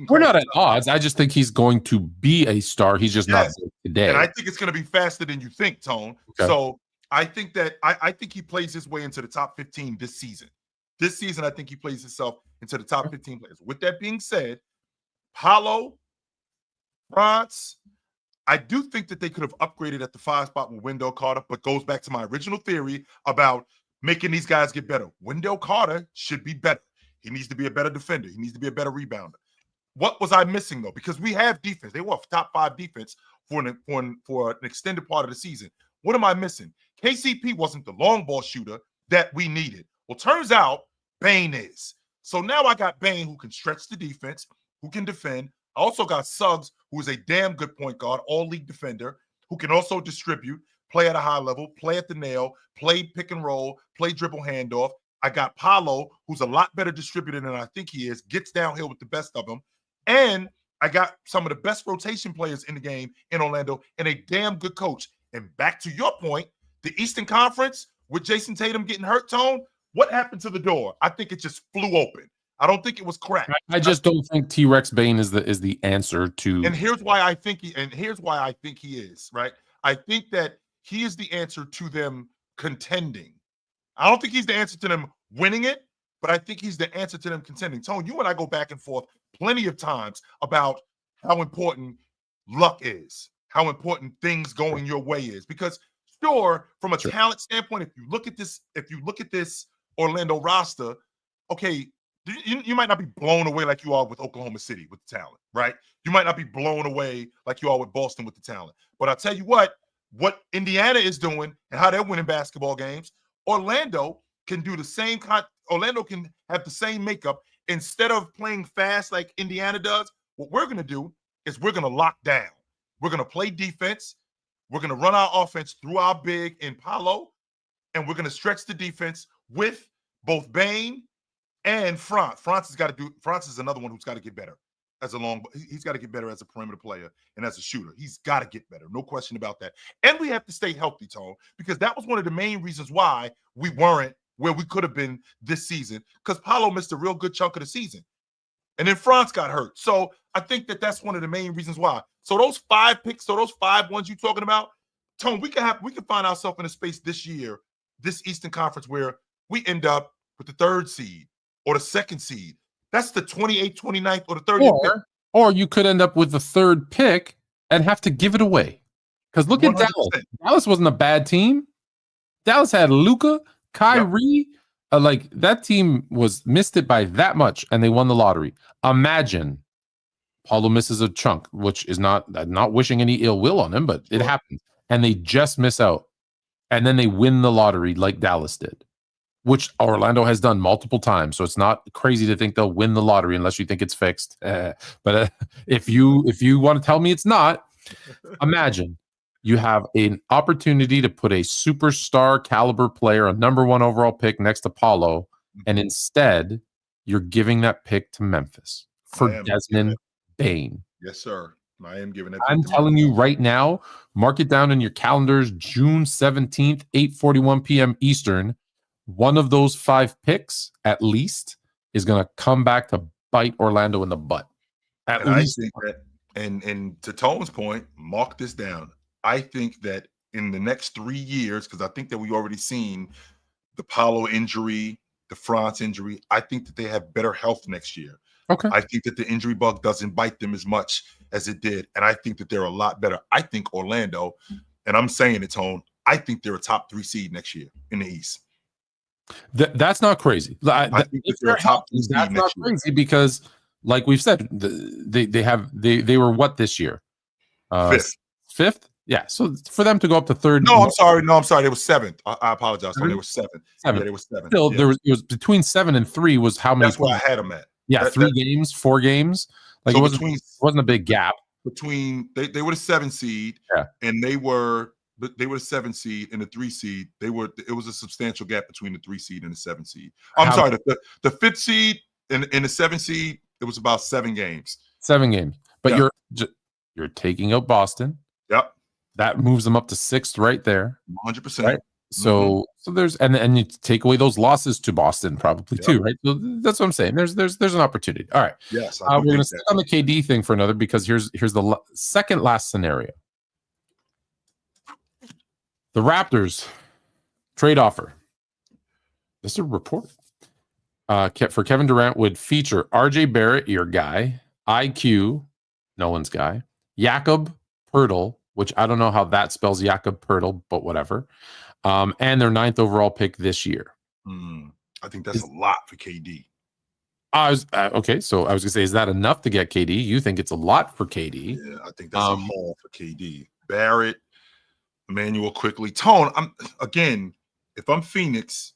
We're not at odds. I just think he's going to be a star. He's just not today. And I think it's going to be faster than you think, Tone. Okay. So I think that I think he plays his way into the top 15 this season. This season, I think he plays himself into the top 15 players. With that being said, Paolo, Franz, I do think that they could have upgraded at the 5 spot with Wendell Carter, but goes back to my original theory about making these guys get better. Wendell Carter should be better. He needs to be a better defender. He needs to be a better rebounder. What was I missing, though? Because we have defense. They were top 5 defense for an extended part of the season. What am I missing? KCP wasn't the long ball shooter that we needed. Well, turns out Bane is. So now I got Bane who can stretch the defense, who can defend. I also got Suggs, who is a damn good point guard, all-league defender, who can also distribute, play at a high level, play at the nail, play pick and roll, play dribble handoff. I got Paolo, who's a lot better distributor than I think he is, gets downhill with the best of them. And I got some of the best rotation players in the game in Orlando and a damn good coach. And back to your point, the Eastern Conference with Jason Tatum getting hurt, Tone, what happened to the door? I think it just flew open. I don't think it was cracked. I just don't think T-Rex Bane is the answer to. And here's why I think he is, right? I think that he is the answer to them contending. I don't think he's the answer to them winning it, but I think he's the answer to them contending. Tone, you and I go back and forth plenty of times about how important luck is, how important things going your way is. Because sure, from a talent standpoint, if you look at this Orlando roster, okay, you might not be blown away like you are with Oklahoma City with the talent, right? You might not be blown away like you are with Boston with the talent. But I'll tell you what Indiana is doing and how they're winning basketball games, Orlando can do the same Orlando can have the same makeup. Instead of playing fast like Indiana does, what we're going to do is we're going to lock down. We're going to play defense. We're going to run our offense through our big in Paolo, and we're going to stretch the defense with both Bane and Franz. Franz is another one who's got to get better he's got to get better as a perimeter player and as a shooter. He's got to get better. No question about that. And we have to stay healthy, Tone, because that was one of the main reasons why we weren't where we could have been this season, because Paolo missed a real good chunk of the season. And then Franz got hurt. So I think that's one of the main reasons why. So those 5 picks, those 5 ones you're talking about, Tone, we can find ourselves in a space this year, this Eastern Conference, where we end up with the 3rd seed or the 2nd seed. That's the 28th, 29th, or the 30th pick. Or you could end up with the 3rd pick and have to give it away. Because look at 100%. Dallas. Dallas wasn't a bad team. Dallas had Luka, Kyrie. Like that team missed it by that much, and they won the lottery. Imagine Paulo misses a chunk, which is not wishing any ill will on him, but it happens. And they just miss out. And then they win the lottery like Dallas did, which Orlando has done multiple times. So it's not crazy to think they'll win the lottery unless you think it's fixed. But if you want to tell me it's not, imagine you have an opportunity to put a superstar caliber player, a number 1 overall pick next to Paulo, and instead you're giving that pick to Memphis for Desmond Bane. Yes, sir. I am giving it. I'm telling you right now, mark it down in your calendars, June 17th, 8:41 p.m. Eastern. One of those 5 picks, at least, is going to come back to bite Orlando in the butt. At least. I think that, and to Tone's point, mark this down. I think that in the next 3 years, because I think that we've already seen the Paulo injury, the France injury, I think that they have better health next year. Okay. I think that the injury bug doesn't bite them as much as it did. And I think that they're a lot better. I think Orlando, and I'm saying it, Tone, I think they're a top 3 seed next year in the East. That's not crazy. I think that they're a top 3 seed that's not next year. crazy because, like we've said, they were what this year? 5th. 5th? Yeah. So for them to go up to 3rd. No, I'm sorry. They were 7th. I apologize. They were 7th. 7th. Yeah, they were 7th. Still, yeah. it was between 7 and 3 was how many? That's where I had them at. Yeah, 3 games, 4 games. Like so it wasn't a big gap. Between they were the 7 seed, and they were the 7 seed and the 3 seed. It was a substantial gap between the 3 seed and the 7 seed. I'm sorry, the 5th seed and the 7 seed, it was about 7 games. 7 games. But you're taking out Boston. Yep. That moves them up to 6th right there. 100%. Right? So there's and you take away those losses to Boston probably too, right? So that's what I'm saying. There's an opportunity. All right. Yes. We're going to stick on the KD thing for another because here's the second last scenario. The Raptors trade offer. This is a report. For Kevin Durant would feature RJ Barrett, your guy, IQ, no one's guy, Jakob Poeltl, which I don't know how that spells Jakob Poeltl, but whatever. And their 9th overall pick this year. I think that's a lot for KD. Okay, so I was gonna say, is that enough to get KD? You think it's a lot for KD? Yeah, I think that's a haul for KD. Barrett, Emmanuel quickly. Tone, if I'm Phoenix,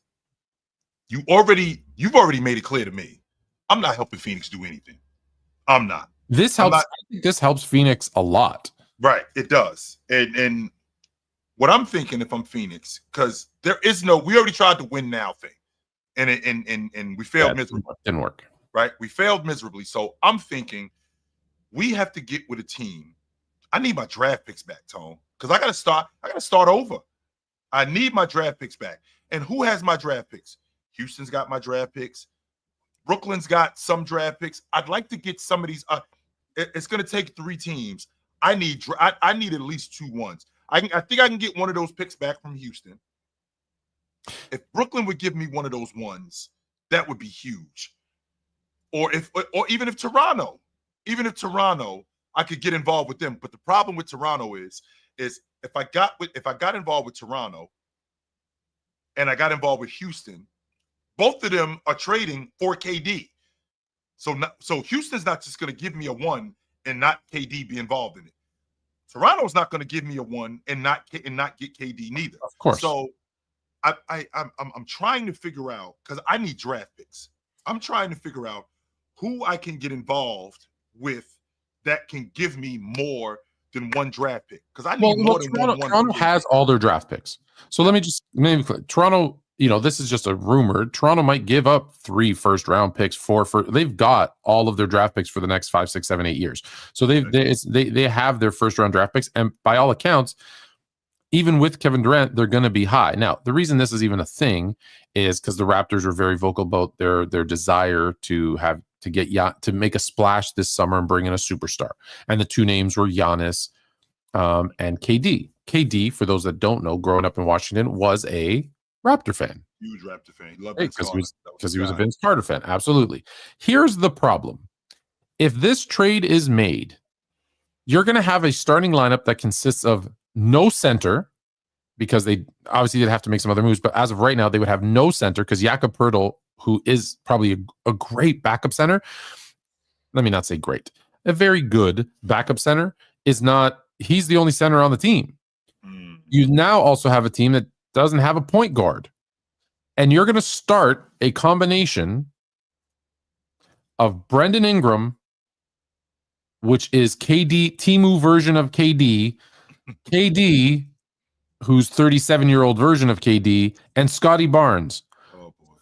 you've already made it clear to me. I'm not helping Phoenix do anything. I'm not. This helps. I think this helps Phoenix a lot. Right, it does. And what I'm thinking, if I'm Phoenix, because we already tried the win now thing, and we failed miserably. Didn't work. Right, we failed miserably. So I'm thinking we have to get with a team. I need my draft picks back, Tone, because I got to start over. I need my draft picks back. And who has my draft picks? Houston's got my draft picks. Brooklyn's got some draft picks. I'd like to get some of these. It's going to take 3 teams. I need at least 2 ones. I think I can get one of those picks back from Houston. If Brooklyn would give me one of those ones, that would be huge. Or even if Toronto, I could get involved with them. But the problem with Toronto is if I got involved with Toronto and I got involved with Houston, both of them are trading for KD. So Houston's not just going to give me a 1 and not KD be involved in it. Toronto's not going to give me a 1 and not get KD neither. Of course. So I'm trying to figure out, because I need draft picks. I'm trying to figure out who I can get involved with that can give me more than 1 draft pick. Because I need more than one. Toronto has all their draft picks. So let me just Toronto. This is just a rumor. Toronto might give up 3 first-round picks, 4 they've got all of their draft picks for the next 5, 6, 7, 8 years. So they have their first-round draft picks, and by all accounts, even with Kevin Durant, they're going to be high. Now, the reason this is even a thing is because the Raptors were very vocal about their desire to make a splash this summer and bring in a superstar, and the 2 names were Giannis and KD. KD, for those that don't know, growing up in Washington, was a Raptor fan. Huge Raptor fan. He loved Right, Vince because Carter. he was a Vince Carter fan. Absolutely. Here's the problem. If this trade is made, you're going to have a starting lineup that consists of no center, because they obviously did have to make some other moves, but as of right now, they would have no center because Jakob Poeltl, who is probably a great backup center, let me not say great, a very good backup center, he's the only center on the team. You now also have a team that doesn't have a point guard. And you're going to start a combination of Brendan Ingram, which is Timu version of KD, who's 37-year-old version of KD, and Scotty Barnes. Oh boy.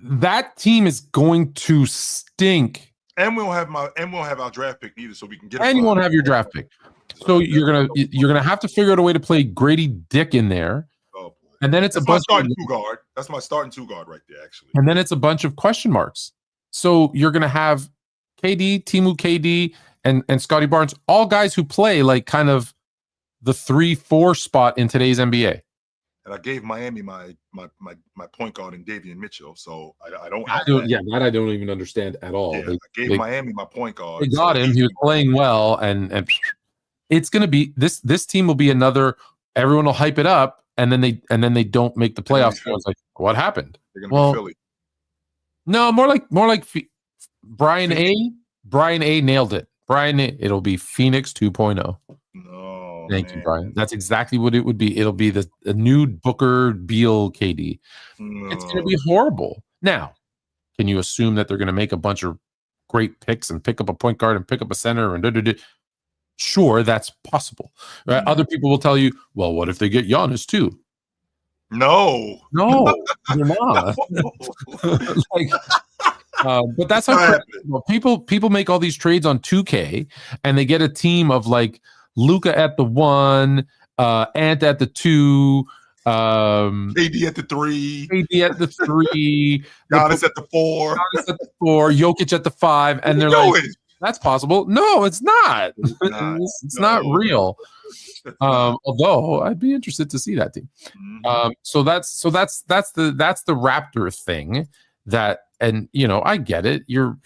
That team is going to stink. And we won't have our draft pick either, so we can get. And you won't have your draft pick. So you're gonna have to figure out a way to play Grady Dick in there. Oh boy. And then it's That's my starting two guard. That's my starting two guard right there, actually. And then it's a bunch of question marks. So you're gonna have Timu KD, and Scotty Barnes, all guys who play like kind of the 3-4 spot in today's NBA. And I gave Miami my point guard in Davion Mitchell, so I don't. That I don't even understand at all. Yeah, I gave Miami my point guard. They got him. He was playing well, and it's going to be this team will be another. Everyone will hype it up, and then they don't make the playoffs. It's like, what happened? They're going to be Philly. No, more like Brian A. Brian A. nailed it. It'll be Phoenix 2.0. No, thank you, Brian. That's exactly what it would be. It'll be the new Booker, Beal, KD. No. It's going to be horrible. Now, can you assume that they're going to make a bunch of great picks and pick up a point guard and pick up a center and Sure, that's possible. Right? Other people will tell you, well, what if they get Giannis too? No, you're not. But that's how people make all these trades on 2K, and they get a team of like Luka at the 1, Ant at the 2, KD at the 3, Giannis at the 4, Jokic at the 5, and they're like, that's possible. No, it's not. It's not real. Although I'd be interested to see that team. So that's the Raptor thing. And I get it. You're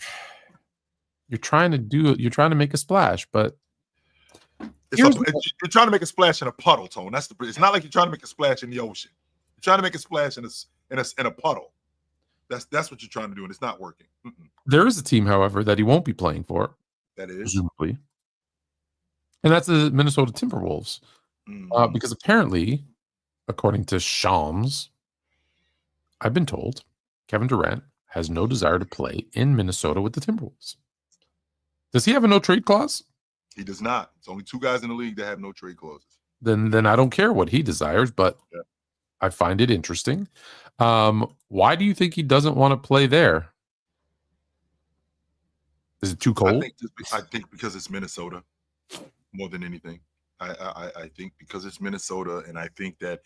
trying to make a splash, but you're trying to make a splash in a puddle, Tone. It's not like you're trying to make a splash in the ocean. You're trying to make a splash in a puddle. That's what you're trying to do, and it's not working. There is a team, however, that he won't be playing for. That is presumably, and that's the Minnesota Timberwolves, because apparently, according to Shams, I've been told Kevin Durant has no desire to play in Minnesota with the Timberwolves. Does he have a no trade clause? He does not. It's only 2 guys in the league that have no trade clauses. Then I don't care what he desires, but I find it interesting. Why do you think he doesn't want to play there? Is it too cold? I think because it's Minnesota more than anything. I think because it's Minnesota, and I think that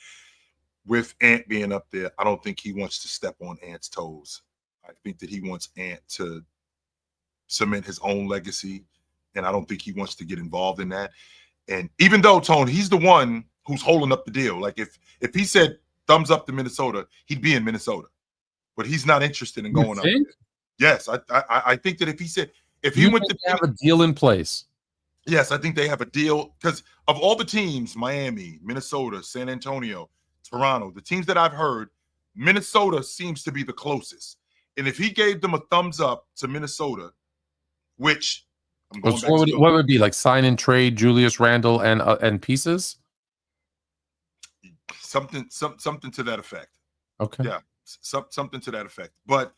with Ant being up there, I don't think he wants to step on Ant's toes. I think that he wants Ant to cement his own legacy, and I don't think he wants to get involved in that. And even though, Tone, he's the one who's holding up the deal. Like if he said thumbs up to Minnesota, he'd be in Minnesota, but he's not interested in going up there. Yes, I think that if he went to have a deal in place. Yes, I think they have a deal because of all the teams, Miami, Minnesota, San Antonio, Toronto, the teams that I've heard, Minnesota seems to be the closest. And if he gave them a thumbs up to Minnesota, which what would it be, like sign and trade Julius Randle and pieces? Something to that effect. Okay. Yeah, something to that effect. But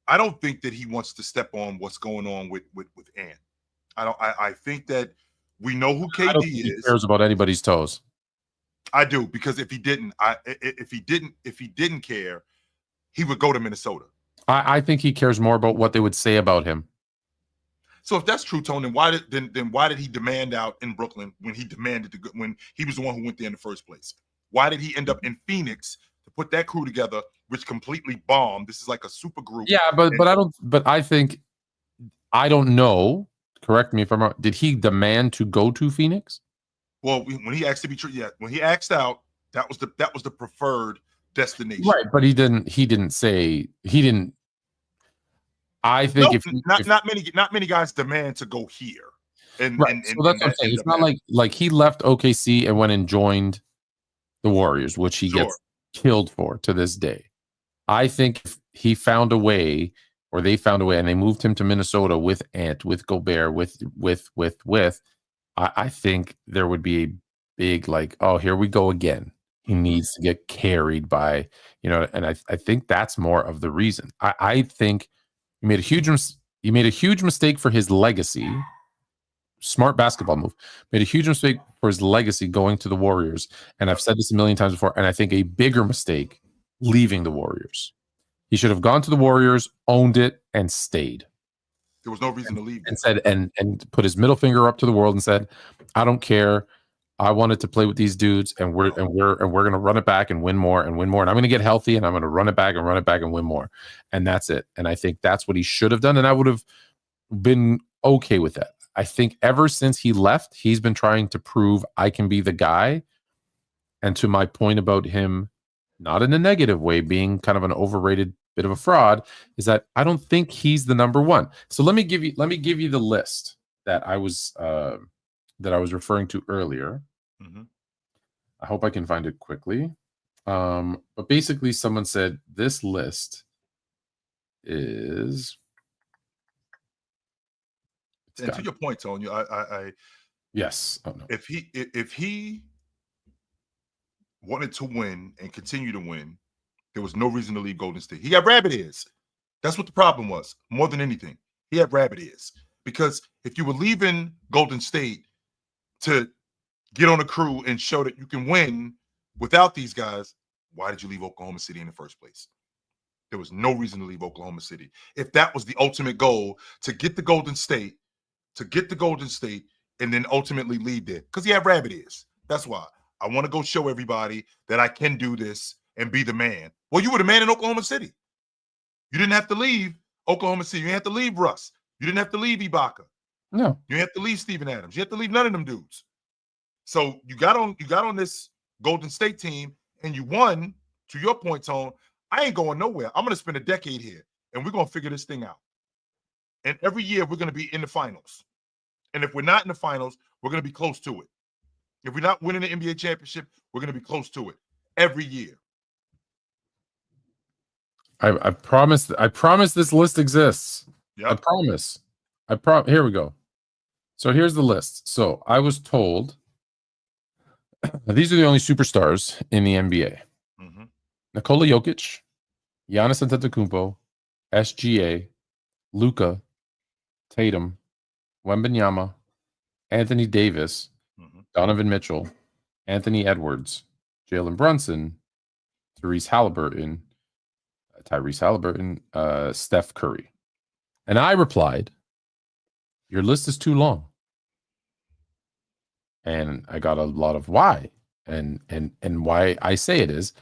I don't think that he wants to step on what's going on with Ant. I think that we know who KD is. He cares about anybody's toes. I do, because if he didn't care, he would go to Minnesota. I think he cares more about what they would say about him. So if that's true, Tone, then why did he demand out in Brooklyn when he demanded when he was the one who went there in the first place? Why did he end up in Phoenix to put that crew together, which completely bombed? This is like a super group. Yeah, I don't know. Correct me if I'm wrong. Did he demand to go to Phoenix? Well, when he asked to be when he asked out, that was the preferred destination. Right, but he didn't say he didn't. I think not many guys demand to go here. And right, so that's what I'm saying. It's not like he left OKC and went and joined the Warriors, which he gets killed for to this day. I think if he found a way, or they found a way, and they moved him to Minnesota with Ant, with Gobert, with. I think there would be a big like, oh, here we go again. He needs to get carried by, and I think that's more of the reason. I think he made a huge mistake for his legacy. Smart basketball move. Made a huge mistake for his legacy going to the Warriors. And I've said this a million times before, and I think a bigger mistake leaving the Warriors. He should have gone to the Warriors, owned it, and stayed. There was no reason to leave. And said and put his middle finger up to the world and said, I don't care. I wanted to play with these dudes, and we're gonna run it back and win more and win more. And I'm gonna get healthy, and I'm gonna run it back and win more. And that's it. And I think that's what he should have done. And I would have been okay with that. I think ever since he left, he's been trying to prove I can be the guy. And to my point about him, not in a negative way, being kind of an overrated bit of a fraud, is that I don't think he's the number one. So let me give you the list that I was referring to earlier. Mm-hmm. I hope I can find it quickly. But basically, someone said this list is. And to your point, Tony, yes. Oh, no. If he wanted to win and continue to win, there was no reason to leave Golden State. He had rabbit ears. That's what the problem was. More than anything, he had rabbit ears. Because if you were leaving Golden State to get on a crew and show that you can win without these guys, why did you leave Oklahoma City in the first place? There was no reason to leave Oklahoma City. If that was the ultimate goal, to get the Golden State, and then ultimately leave there, because he had rabbit ears. That's why I want to go show everybody that I can do this and be the man. Well, you were the man in Oklahoma City. You didn't have to leave Oklahoma City. You didn't have to leave Russ. You didn't have to leave Ibaka. No. You didn't have to leave Steven Adams. You had to leave none of them dudes. So you got on this Golden State team and you won. To your point, Tone, I ain't going nowhere. I'm going to spend a decade here and we're going to figure this thing out. And every year we're going to be in the finals. And if we're not in the finals, we're going to be close to it. If we're not winning the NBA championship, we're going to be close to it every year. I promise this list exists. Yep. I promise. Here we go. So here's the list. So I was told these are the only superstars in the NBA. Mm-hmm. Nikola Jokic, Giannis Antetokounmpo, SGA, Luka, Tatum, Wembanyama, Anthony Davis, Donovan Mitchell, Anthony Edwards, Jalen Brunson, Tyrese Halliburton, Steph Curry. And I replied, your list is too long. And I got a lot of why. And why I say it is,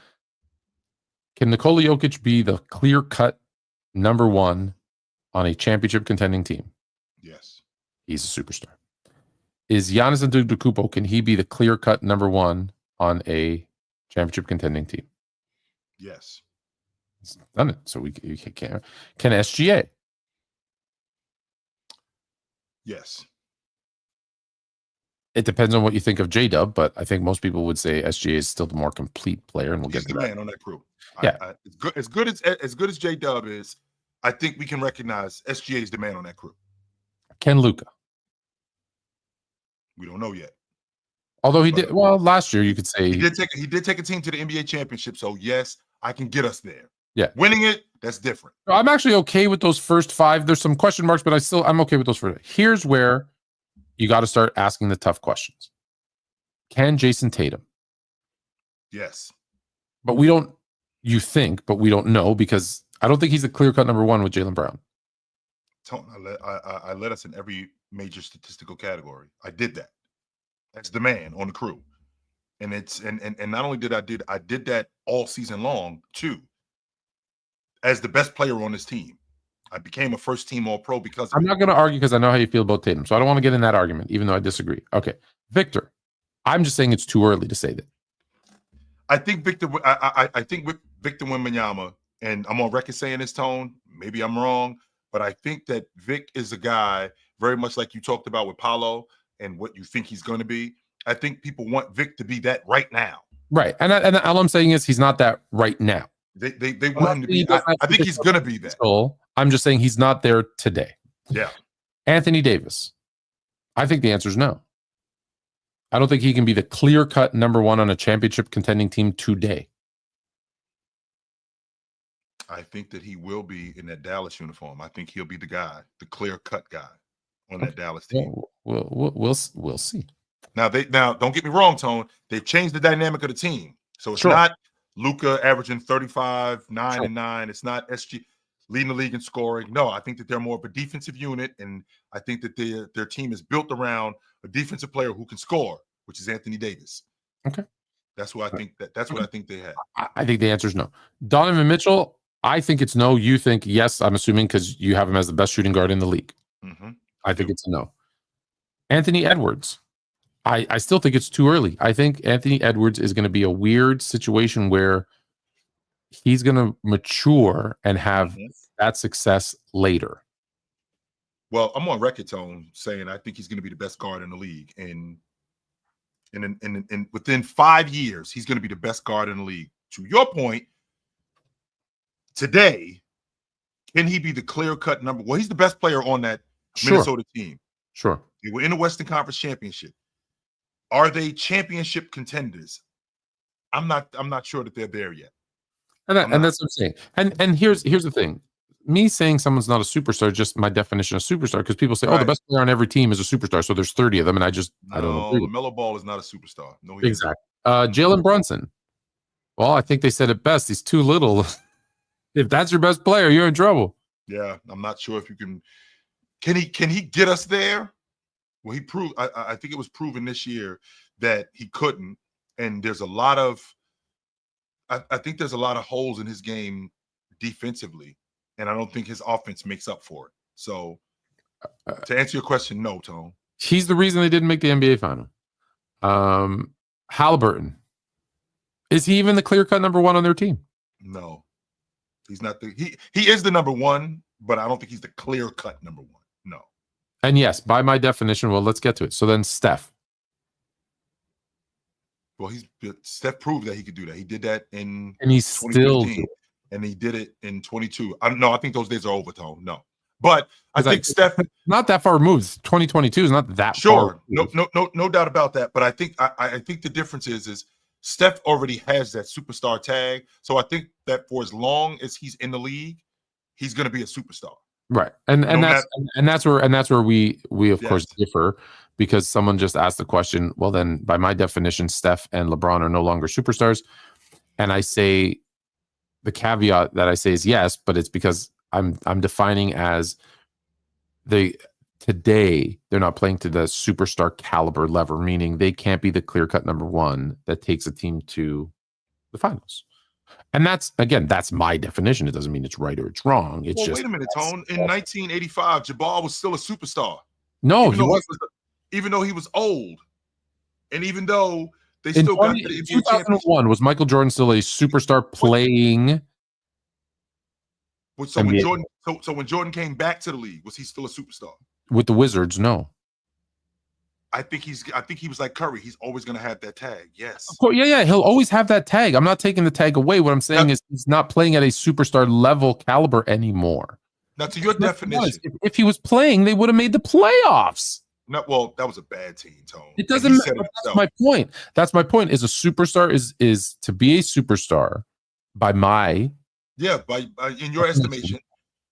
can Nikola Jokic be the clear-cut number one on a championship contending team? Yes. He's a superstar. Is Giannis Antetokounmpo, can he be the clear-cut number one on a championship contending team? Yes. He's done it. So we can't. Can SGA? Yes. It depends on what you think of J-Dub, but I think most people would say SGA is still the more complete player, and we'll get to that. He's the man on that crew. Yeah. As good as J-Dub is, I think we can recognize SGA is the man on that crew. Can Luka? We don't know yet. Although he did well last year, you could say he did take a team to the NBA championship. So yes, I can get us there. Yeah, winning it, that's different. I'm actually okay with those first five. There's some question marks, but I'm okay with those first. Here's where you got to start asking the tough questions. Can Jason Tatum? Yes, but we don't. You think, but we don't know, because I don't think he's the clear-cut number one with Jaylen Brown. I led us in every major statistical category. I did that. That's the man on the crew, and it's and not only did I did that all season long too. As the best player on this team, I became a first-team All-Pro because I'm not going to argue, because I know how you feel about Tatum, so I don't want to get in that argument, even though I disagree. Okay, Victor, I'm just saying it's too early to say that. I think Victor Wembanyama, and I'm on record saying this, Tone, maybe I'm wrong, but I think that Vic is a guy very much like you talked about with Paolo and what you think he's going to be. I think people want Vic to be that right now. Right. And all I'm saying is he's not that right now. They want him to be. I think he's going to be that. I'm just saying he's not there today. Yeah. Anthony Davis. I think the answer is no. I don't think he can be the clear-cut number one on a championship contending team today. I think that he will be in that Dallas uniform. I think he'll be the guy, the clear-cut guy on that Dallas team. We'll see. Now don't get me wrong, Tone. They've changed the dynamic of the team. So it's not Luka averaging 35, 9 and 9. It's not SG leading the league in scoring. No, I think that they're more of a defensive unit, and I think that their team is built around a defensive player who can score, which is Anthony Davis. Okay. That's what I think what I think they have. I think the answer is no. Donovan Mitchell, I think it's no. You think yes, I'm assuming because you have him as the best shooting guard in the league. Mm-hmm. I think it's a no. Anthony Edwards. I still think it's too early. I think Anthony Edwards is going to be a weird situation where he's going to mature and have that success later. Well, I'm on record, Tone, saying I think he's going to be the best guard in the league. And within 5 years, he's going to be the best guard in the league. To your point, today, can he be the clear-cut number? Well, he's the best player on that Minnesota team. Sure. They were in the Western Conference Championship. Are they championship contenders? I'm not sure that they're there yet. And that's what I'm saying. And here's the thing. Me saying someone's not a superstar is just my definition of superstar, because people say, the best player on every team is a superstar. So there's 30 of them. And I don't agree. LaMelo Ball is not a superstar. No, exactly. Jalen Brunson. Well, I think they said it best. He's too little. If that's your best player, you're in trouble. Yeah. I'm not sure if you can he get us there? Well, he proved, I think it was proven this year that he couldn't. And there's a lot of, I think there's a lot of holes in his game defensively. And I don't think his offense makes up for it. So to answer your question, no, Tone. He's the reason they didn't make the NBA final. Halliburton. Is he even the clear-cut number one on their team? No. He's not he is the number one, but I don't think he's the clear-cut number one. No. And yes, by my definition, well, let's get to it. So then Steph. Well, Steph proved that he could do that. He did that in and he's still doing. And he did it in 22. I think those days are over, Tone. No. But I think Steph not that far removed. 2022 is not that far. Sure. No doubt about that. But I think the difference is Steph already has that superstar tag. So I think that for as long as he's in the league, he's going to be a superstar. Right. And that's where we of course differ, because someone just asked the question, well, then by my definition, Steph and LeBron are no longer superstars. And I say the caveat that I say is yes, but it's because I'm defining as today they're not playing to the superstar caliber level, meaning they can't be the clear-cut number one that takes a team to the finals. And that's my definition. It doesn't mean it's right or it's wrong. It's just, wait a minute, Tone. In 1985, Jabbar was still a superstar. No, he wasn't. Even though he was old, and even though they still got the NBA 2001, was Michael Jordan still a superstar playing? So when Jordan came back to the league, was he still a superstar? With the Wizards, no. I think he was like Curry. He's always going to have that tag. Yes. Of course, yeah. He'll always have that tag. I'm not taking the tag away. What I'm saying is he's not playing at a superstar level caliber anymore. Now, to your definition, if he was playing, they would have made the playoffs. No, well, that was a bad team, Tone. It doesn't matter. That's my point. That's my point. Is a superstar is to be a superstar by my by in your estimation.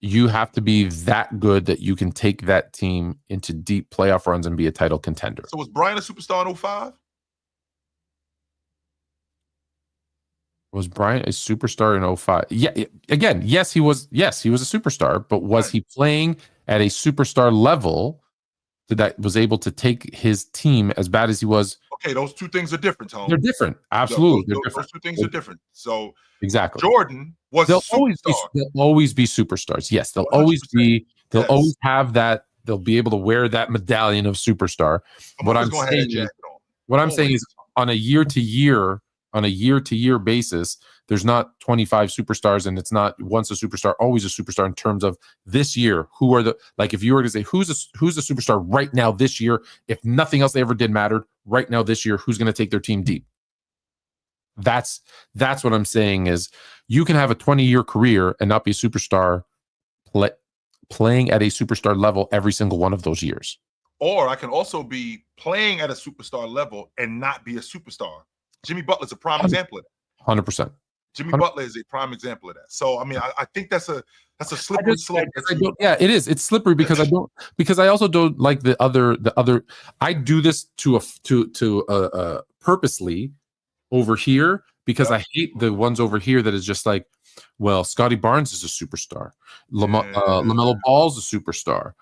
You have to be that good that you can take that team into deep playoff runs and be a title contender. So was Brian a superstar in 05? Was Brian a superstar in 05? Yeah. Again, yes, he was. Yes, he was a superstar, but was he playing at a superstar level that was able to take his team as bad as he was? Okay, those two things are different, Tom. They're different. Absolutely. Those two things are different. So exactly. Jordan was a superstar. They'll always be superstars. Yes, they'll 100%. Always be. They'll always have that. They'll be able to wear that medallion of superstar. What I'm saying is, What I'm saying is on a year to year basis, there's not 25 superstars, and it's not once a superstar, always a superstar in terms of this year. Who are the, like, if you were to say who's a superstar right now this year, if nothing else they ever did mattered, right now this year, who's going to take their team deep? That's what I'm saying is you can have a 20-year career and not be a superstar playing at a superstar level every single one of those years. Or I can also be playing at a superstar level and not be a superstar. Jimmy Butler's a prime example of that. 100%. Jimmy Butler is a prime example of that. So I mean, I think that's a slippery slope. Yeah, it is. It's slippery because I also don't like the other. I do this to purposely over here because I hate the ones over here that is just like, well, Scotty Barnes is a superstar. LaMelo Ball's a superstar.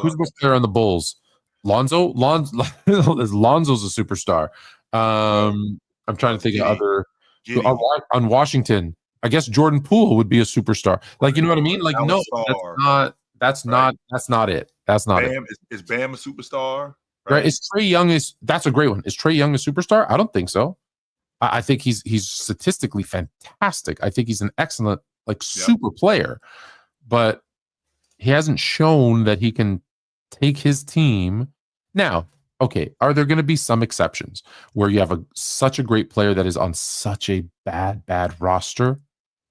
Who's the best player on the Bulls? Lonzo's a superstar. I'm trying to think of other on Washington. I guess Jordan Poole would be a superstar. Like, you know what I mean? Like, no, that's not it. That's not it. Is Bam a superstar? Right? Is Trae Young that's a great one. Is Trae Young a superstar? I don't think so. I think he's statistically fantastic. I think he's an excellent, super player, but he hasn't shown that he can take his team. Now, okay, are there going to be some exceptions where you have such a great player that is on such a bad roster?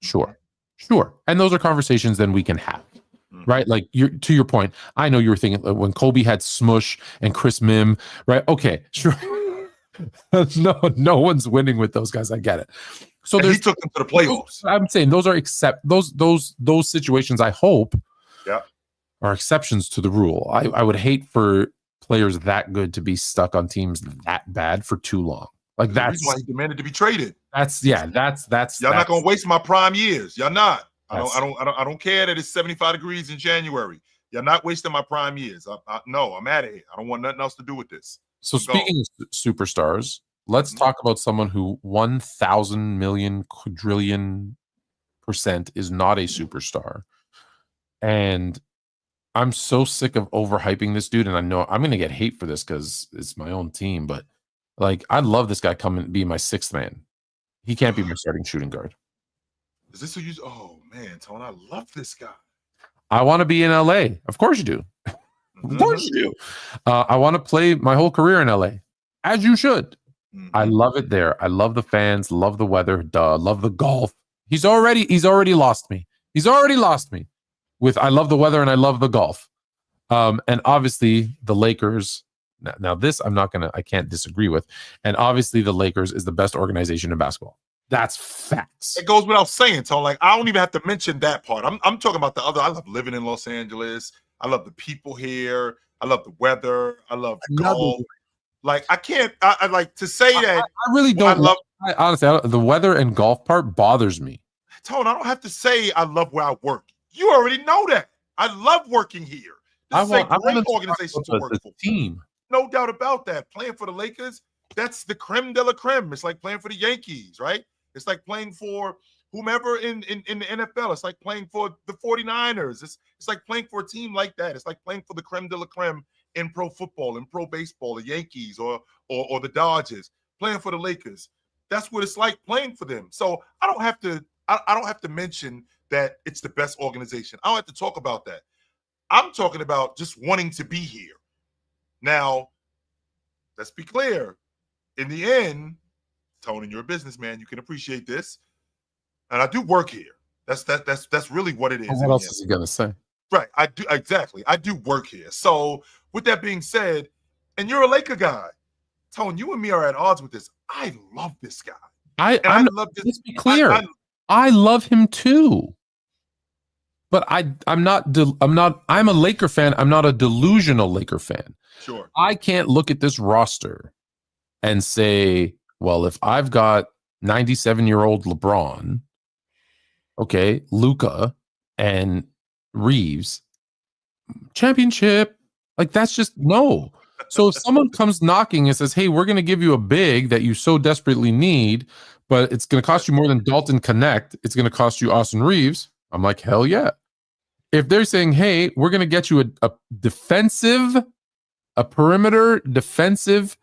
Sure. And those are conversations then we can have, right? Like, to your point, I know you were thinking when Kobe had Smush and Chris Mim, right? Okay, sure. No one's winning with those guys. I get it. So he took them to the playoffs. I'm saying those are those situations. I hope, are exceptions to the rule. I would hate for players that good to be stuck on teams that bad for too long. Like, that's why he demanded to be traded. That's y'all not gonna waste my prime years. Y'all not. I don't care that it's 75 degrees in January. You're not wasting my prime years. No, I'm out of here. I don't want nothing else to do with this. So speaking of superstars, let's talk about someone who 1,000 million quadrillion % is not a superstar. And I'm so sick of overhyping this dude. And I know I'm going to get hate for this because it's my own team. But, like, I'd love this guy come and be my sixth man. He can't be my starting shooting guard. Is this who you... Oh, man, Tone, I love this guy. I want to be in LA. Of course you do. Of course you do. I want to play my whole career in LA, as you should. I love it there. I love the fans, love the weather, love the golf. He's already lost me. With I love the weather and I love the golf. And obviously the Lakers. Now this I can't disagree with. And obviously the Lakers is the best organization in basketball. That's facts. It goes without saying, Tone. Like, I don't even have to mention that part. I'm talking about the other. I love living in Los Angeles. I love the people here. I love the weather. I love golf. Like, I can't. I like to say that. I really don't. Honestly, the weather and golf part bothers me. Tone, I don't have to say I love where I work. You already know that. I love working here. This is a great organization to work for. Team. No doubt about that. Playing for the Lakers, that's the creme de la creme. It's like playing for the Yankees, right? It's like playing for whomever in the NFL. It's like playing for the 49ers. It's like playing for a team like that. It's like playing for the creme de la creme in pro football, in pro baseball, the Yankees or the Dodgers. Playing for the Lakers. That's what it's like playing for them. So I don't have to mention that it's the best organization. I don't have to talk about that. I'm talking about just wanting to be here. Now, let's be clear. In the end, Tony, you're a businessman. You can appreciate this. And I do work here. That's really what it is. What else is he gonna say? Right. I do exactly. I do work here. So with that being said, and you're a Laker guy, Tone, you and me are at odds with this. I love this guy. I love this. Let's be clear. I love him too. But I'm a Laker fan. I'm not a delusional Laker fan. Sure. I can't look at this roster and say, well, if I've got 97-year-old LeBron, okay, Luka and Reeves, championship, like, that's just no. So if someone comes knocking and says, hey, we're going to give you a big that you so desperately need, but it's going to cost you more than Dalton Connect, it's going to cost you Austin Reeves, I'm like, hell yeah. If they're saying, hey, we're going to get you a perimeter defensive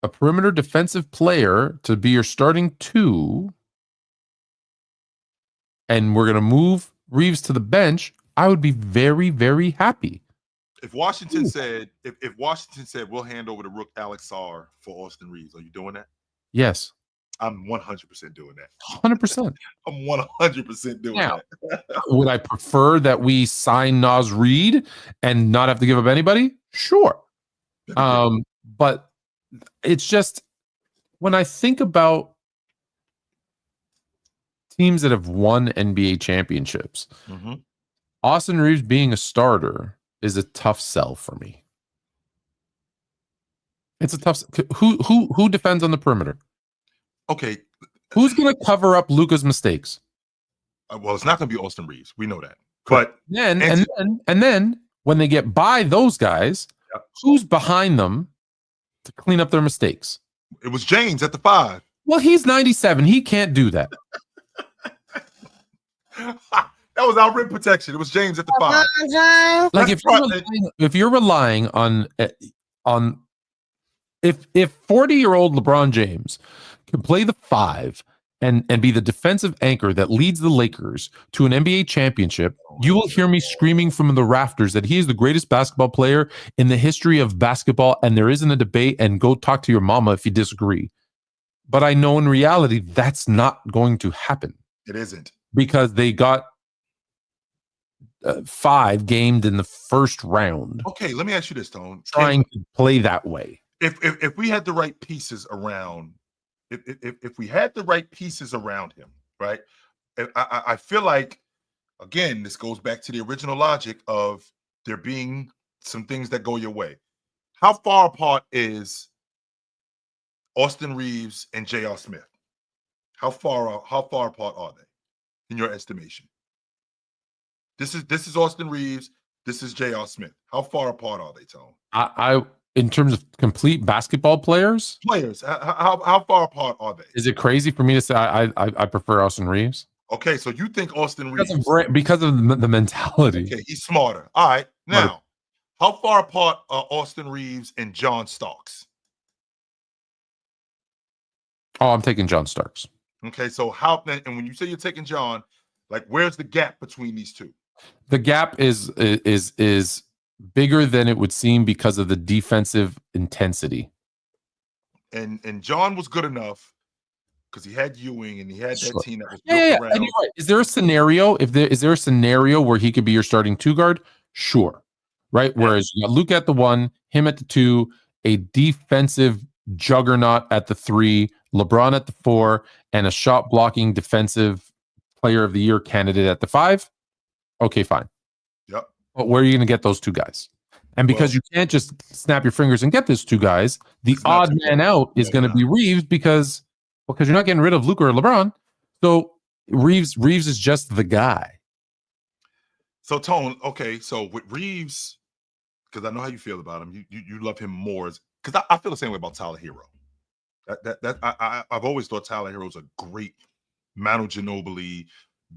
a perimeter defensive player to be your starting 2, and we're going to move Reeves to the bench, I would be very, very happy. If Washington said, if Washington said we'll hand over the rook Alex Sarr for Austin Reeves, are you doing that? Yes. I'm 100% doing that. 100%. I'm 100% doing Now, that. would I prefer that we sign Naz Reid and not have to give up anybody? Sure. But it's just, when I think about teams that have won NBA championships, Austin Reeves being a starter is a tough sell for me. It's a tough. Who defends on the perimeter? Okay. Who's going to cover up Luka's mistakes? Well, it's not going to be Austin Reeves. We know that. But then when they get by those guys, who's behind them to clean up their mistakes? It was James at the 5. Well, he's 97. He can't do that. That was our rim protection. It was James at the 5. Like if you're relying on if 40-year-old LeBron James can play the 5 and be the defensive anchor that leads the Lakers to an NBA championship, you will hear me screaming from the rafters that he is the greatest basketball player in the history of basketball, and there isn't a debate, and go talk to your mama if you disagree. But I know in reality that's not going to happen. It isn't. Because they got 5 gamed in the first round. Okay, let me ask you this, Tone. Trying to play that way. If we had the right pieces around, if we had the right pieces around him, right? I feel like, again, this goes back to the original logic of there being some things that go your way. How far apart is Austin Reeves and J.R. Smith? How far apart are they in your estimation? This is Austin Reeves. This is J.R. Smith. How far apart are they, Tone? I in terms of complete basketball players, how far apart are they? Is it crazy for me to say I prefer Austin Reeves? Okay, so you think Austin Reeves because of the mentality? Okay, he's smarter. All right, now how far apart are Austin Reeves and John Starks? Oh, I'm taking John Starks. Okay, so and when you say you're taking John, like, where's the gap between these two? The gap is bigger than it would seem because of the defensive intensity. And John was good enough because he had Ewing and he had that team that was built around. And you're right. Is there a scenario? Is there a scenario where he could be your starting 2 guard? Sure. Right. Yeah. Whereas you got Luke at the 1, him at the 2, a defensive juggernaut at the 3, LeBron at the 4, and a shot blocking defensive player of the year candidate at the 5. Okay, fine. Yep. But where are you going to get those 2 guys? And because you can't just snap your fingers and get those 2 guys, the odd man out is going to be Reeves because you're not getting rid of Luka or LeBron. So Reeves is just the guy. So Tone, okay, so with Reeves, because I know how you feel about him, you love him more, because I feel the same way about Tyler Hero. I've always thought Tyler Hero's a great Manu Ginobili,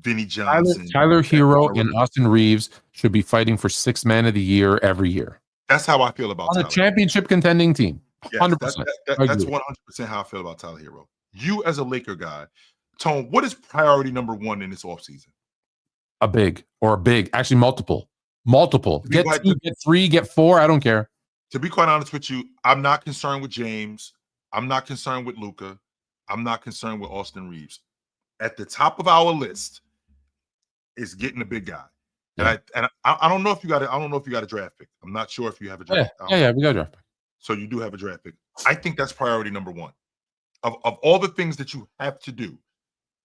Vinny Johnson. Tyler Hero and Austin Reeves should be fighting for 6th man of the year every year. That's how I feel about on a championship contending team. 100%. That's 100% how I feel about Tyler Hero. You as a Laker guy, Tone, what is priority number 1 in this offseason? A big. Actually, multiple. Get 2, get 3, get 4. I don't care. To be quite honest with you, I'm not concerned with James. I'm not concerned with Luka. I'm not concerned with Austin Reeves. At the top of our list is getting a big guy. Yeah. And I don't know if you got a draft pick. I'm not sure if you have a draft pick. Yeah, we got a draft pick. So you do have a draft pick. I think that's priority number 1. Of all the things that you have to do,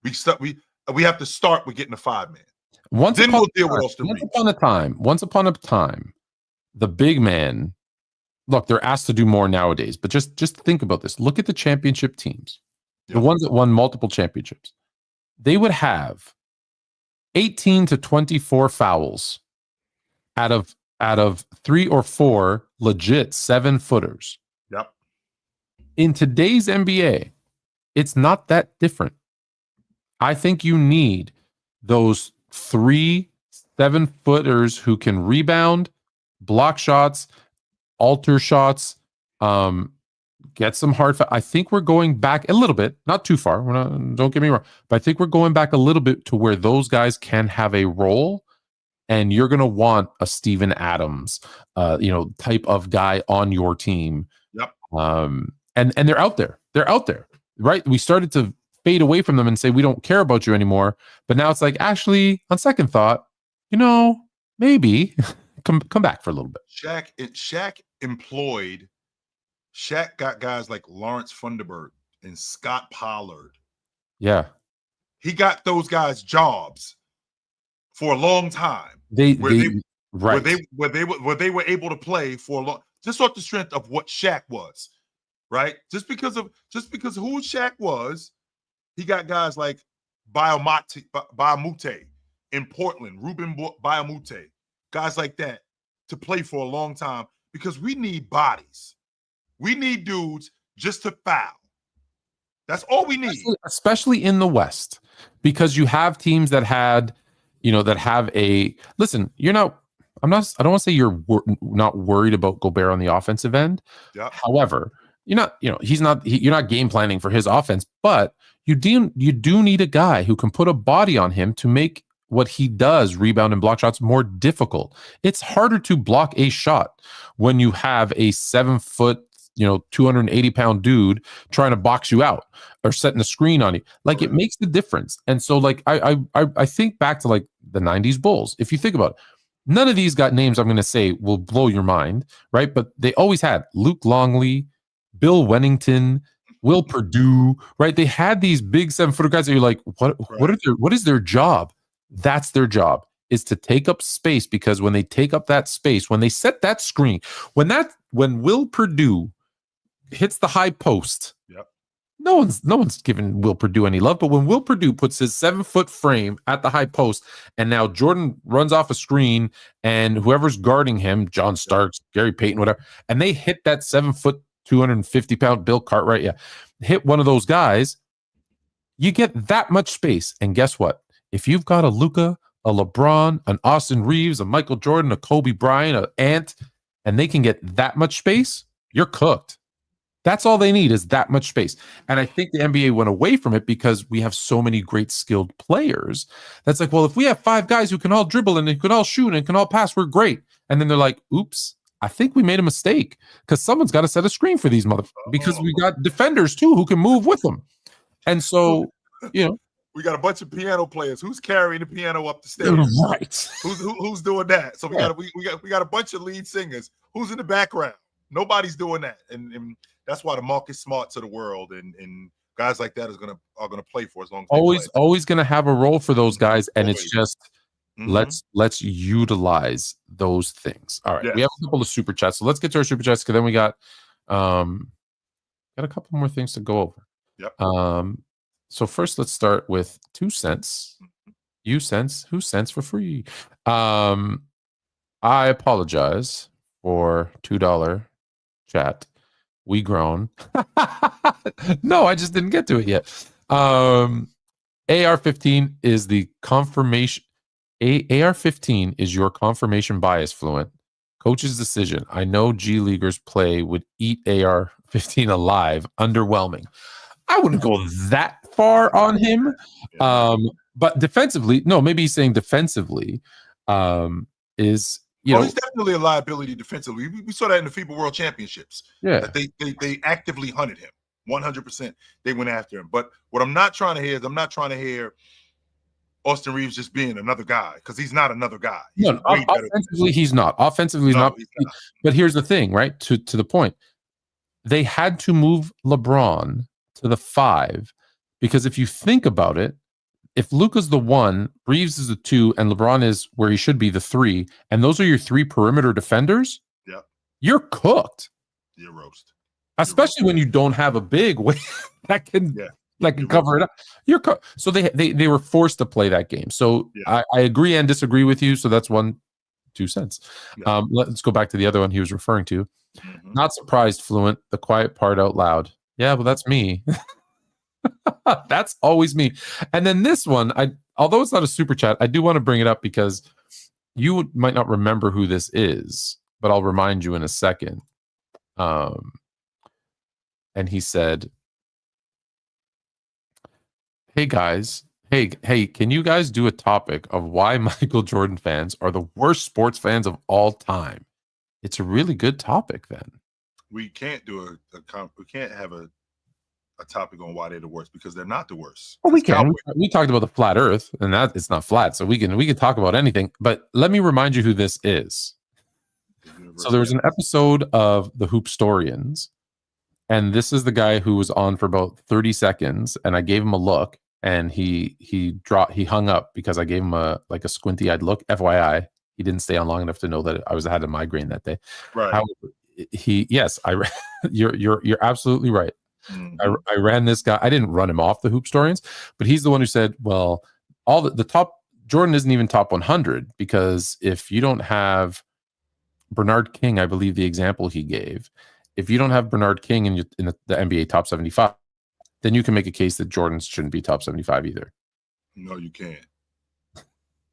we have to start with getting a 5-man. Once upon a time, the big man. Look, they're asked to do more nowadays, but just think about this. Look at the championship teams, the ones that won multiple championships. They would have 18 to 24 fouls out of 3 or 4 legit 7-footers. Yep. In today's NBA, it's not that different. I think you need those 3 7-footers who can rebound, block shots, alter shots, get some hard. I think we're going back a little bit, not too far. We're not, don't get me wrong, but I think we're going back a little bit to where those guys can have a role, and you're going to want a Steven Adams, type of guy on your team. Yep. And they're out there. They're out there, right? We started to fade away from them and say we don't care about you anymore. But now it's like, actually, on second thought, maybe come back for a little bit. Shaq got guys like Lawrence Funderburk and Scott Pollard. Yeah. He got those guys jobs for a long time. They were able to play for a long, just off the strength of what Shaq was, right? Just because who Shaq was, he got guys like Biamute in Portland, Ruben Biamute, guys like that to play for a long time, because we need bodies. We need dudes just to foul. That's all we need. Especially in the West, because you have teams that had, that have a, listen, I don't want to say you're not worried about Gobert on the offensive end. Yep. However, you're not game planning for his offense, but you do need a guy who can put a body on him to make what he does, rebound and block shots, more difficult. It's harder to block a shot when you have a 7 foot, 280-pound dude trying to box you out or setting a screen on you. Like, it makes the difference. And so, like, I think back to like the 90s Bulls. If you think about it, none of these got names I'm going to say will blow your mind, right? But they always had Luke Longley, Bill Wennington, Will Perdue, right? They had these big 7-footer guys that you're like, what is their job? That's their job, is to take up space, because when they take up that space, when they set that screen, when Will Perdue hits the high post, yep, no one's giving Will Perdue any love. But when Will Perdue puts his 7-foot frame at the high post, and now Jordan runs off a screen, and whoever's guarding him, John Starks, Gary Payton, whatever, and they hit that 7-foot, 250-pound Bill Cartwright, hit one of those guys, you get that much space. And guess what? If you've got a Luka, a LeBron, an Austin Reeves, a Michael Jordan, a Kobe Bryant, an Ant, and they can get that much space, you're cooked. That's all they need, is that much space. And I think the NBA went away from it because we have so many great skilled players. That's like, well, if we have 5 guys who can all dribble and can all shoot and can all pass, we're great. And then they're like, oops, I think we made a mistake, because someone's got to set a screen for these motherfuckers, because we got defenders too who can move with them. And so, we got a bunch of piano players. Who's carrying the piano up the stairs? Right. Who's doing that? So we got a bunch of lead singers. Who's in the background? Nobody's doing that, and that's why the Marcus Smarts of the world and guys like that are gonna play for as long as always gonna have a role for those guys, and always. It's just let's utilize those things. All right, we have a couple of super chats, so let's get to our super chats, because then we got a couple more things to go over. Yep. So first, let's start with 2 cents. You cents, who cents for free? I apologize for $2 chat. We grown. No, I just didn't get to it yet. AR-15 is the confirmation. AR-15 is your confirmation bias, Fluent. Coach's decision. I know G Leaguers play would eat AR-15 alive. Underwhelming. I wouldn't go that far on him. But defensively, no, maybe he's saying defensively is, he's definitely a liability defensively. We saw that in the FIBA World Championships. Yeah. That they actively hunted him. 100%. They went after him. But what I'm not trying to hear Austin Reeves just being another guy, because he's not another guy. Offensively, he's not. Offensively, he's not. But here's the thing, right? To the point. They had to move LeBron to the 5, because if you think about it, if Luka's the 1, Reeves is the 2, and LeBron is where he should be, the 3, and those are your 3 perimeter defenders, you're cooked. You're roast. Especially when you don't have a big way that can cover it up. You're cooked. So they were forced to play that game. So I agree and disagree with you. So that's 2 cents. Let's go back to the other one he was referring to. Not surprised, Fluent. The quiet part out loud. Yeah, well, that's me. That's always me. And then this one, although it's not a super chat, I do want to bring it up because you might not remember who this is, but I'll remind you in a second. and he said, "Hey guys, hey, can you guys do a topic of why Michael Jordan fans are the worst sports fans of all time?" It's a really good topic. Then We can't do we can't have a topic on why they're the worst because they're not the worst. well, we It's can. Cowboys. We talked about the flat Earth, and that it's not flat, so we can talk about anything. But let me remind you who this is. So there was an episode of the Hoopstorians, and this is the guy who was on for about 30 seconds, and I gave him a look, and he hung up because I gave him a squinty-eyed look. FYI, he didn't stay on long enough to know that I had a migraine that day. Right. However, you're absolutely right. Mhm. I ran this guy. I didn't run him off the Hoopstorians, but he's the one who said, well, all the top Jordan isn't even top 100 because if you don't have Bernard King, I believe the example he gave, if you don't have Bernard King in the NBA top 75, then you can make a case that Jordan shouldn't be top 75 either. No, you can't.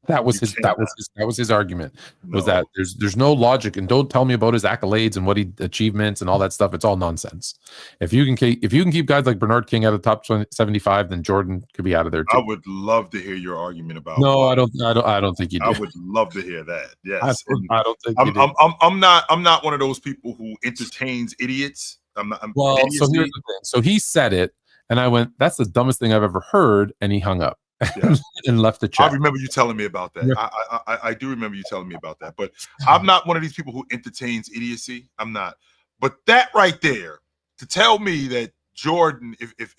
That was You his argument. Was No. that there's no logic, and don't tell me about his accolades and what he achievements and all that stuff. It's all nonsense. If you can keep guys like Bernard King out of top 75, then Jordan could be out of there too. I would love to hear your argument about. No, why. I don't think you do. I would love to hear that. Yes, I don't think you do. I'm not one of those people who entertains idiots. Well, idiocy. so here's the thing. So he said it, and I went, "That's the dumbest thing I've ever heard," and he hung up. Yeah. And left the I chat. remember you telling me about that. Yeah. I do remember you telling me about that. But I'm not one of these people who entertains idiocy. I'm not. But that right there, to tell me that Jordan, if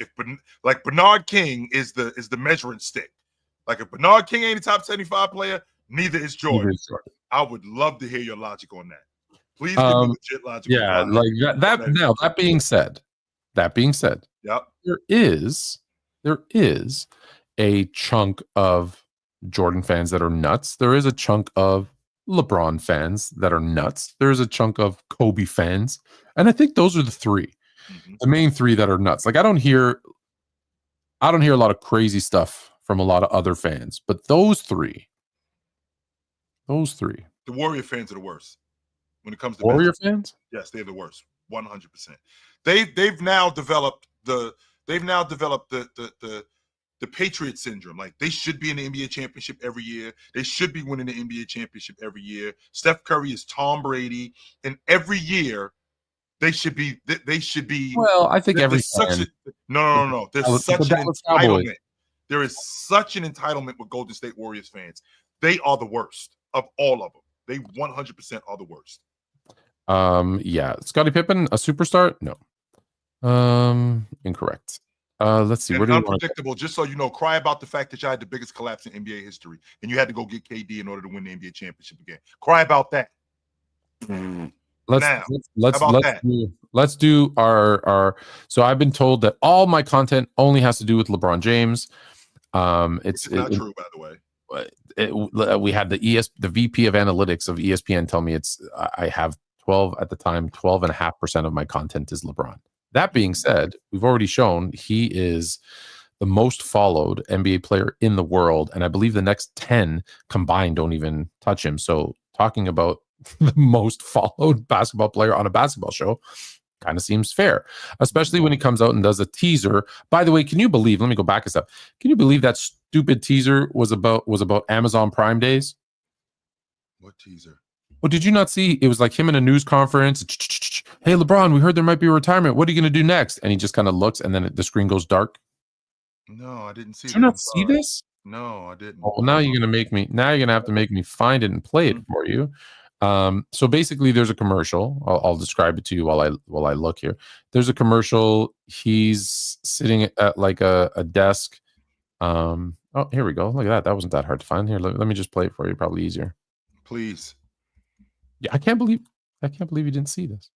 like Bernard King is the measuring stick. Like if Bernard King ain't a top 75 player, neither is Jordan. I would love to hear your logic on that. Please give me legit logic. Yeah, like that. Now that being said, yep, there is a chunk of Jordan fans that are nuts. There is a chunk of LeBron fans that are nuts. There is a chunk of Kobe fans, and I think those are the three, the main three that are nuts. Like I don't hear a lot of crazy stuff from a lot of other fans, but those three. The Warrior fans are the worst when it comes to Warrior fans. Yes, they're the worst, 100%. They've now developed the Patriot syndrome. Like they should be in the NBA championship every year. They should be winning the NBA championship every year. Steph Curry is Tom Brady, and every year they should be. Well, I think every fan. No. There's such an entitlement. There is such an entitlement with Golden State Warriors fans. They are the worst of all of them. They 100% are the worst. Yeah, Scottie Pippen, a superstar? No. Incorrect. Let's see. And where do unpredictable. Just so you know, cry about the fact that you had the biggest collapse in NBA history, and you had to go get KD in order to win the NBA championship again. Cry about that. Let's do our. So I've been told that all my content only has to do with LeBron James. It's not true, by the way. We had the VP of analytics of ESPN tell me I have 12.5% of my content is LeBron. That being said, we've already shown he is the most followed NBA player in the world, and I believe the next 10 combined don't even touch him. So talking about the most followed basketball player on a basketball show kind of seems fair, especially when he comes out and does a teaser. By the way, can you believe, let me go back a step. Can you believe that stupid teaser was about Amazon Prime Days? What teaser? Well, did you not see? It was like him in a news conference. Hey, LeBron, we heard there might be a retirement. What are you going to do next? And he just kind of looks, and then the screen goes dark. No, I didn't see. Did you not see this? No, I didn't. Well, now you're going to have to make me find it and play it for you. So basically, there's a commercial. I'll describe it to you while I look here. There's a commercial. He's sitting at like a desk. Oh, here we go. Look at that. That wasn't that hard to find. Here, let me just play it for you. Probably easier. Please. Yeah, I can't believe you didn't see this.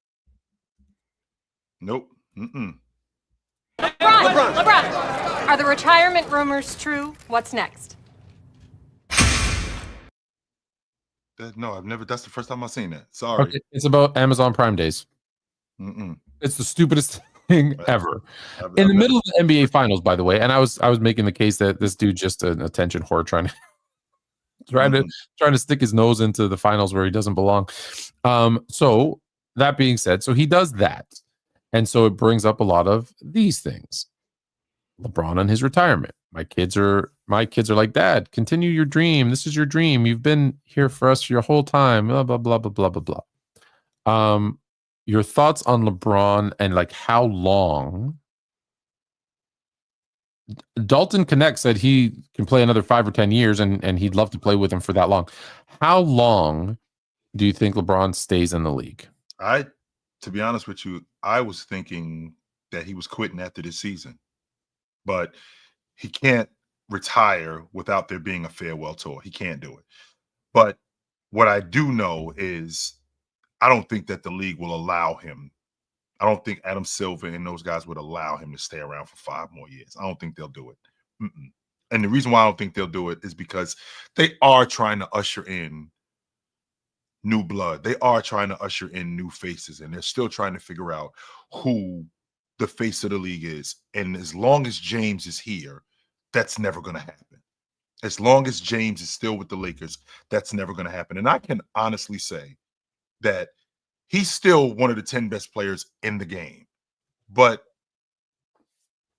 Nope. LeBron, are the retirement rumors true? What's next? No, I've never. That's the first time I've seen that. Sorry. Okay, it's about Amazon Prime Days. It's the stupidest thing ever. In the middle of the NBA Finals, by the way, and I was making the case that this dude just an attention whore trying to stick his nose into the finals where he doesn't belong. So that being said, so he does that, And so it brings up a lot of these things. LeBron and his retirement. My kids are like, Dad, continue your dream. This is your dream. You've been here for us your whole time. Blah, blah, blah, blah, blah, blah, blah. Your thoughts on LeBron and like how long? Dalton Connect said he can play another 5 or 10 years and he'd love to play with him for that long. How long do you think LeBron stays in the league? To be honest with you, I was thinking that he was quitting after this season, but he can't retire without there being a farewell tour. He can't do it. But what I do know is I don't think that the league will allow him. I don't think Adam Silver and those guys would allow him to stay around for 5 more years. I don't think they'll do it. And the reason why I don't think they'll do it is because they are trying to usher in new blood. They are trying to usher in new faces, and they're still trying to figure out who the face of the league is. And as long as James is here, that's never going to happen. As long as James is still with the Lakers, that's never going to happen. And I can honestly say that he's still one of the 10 best players in the game, but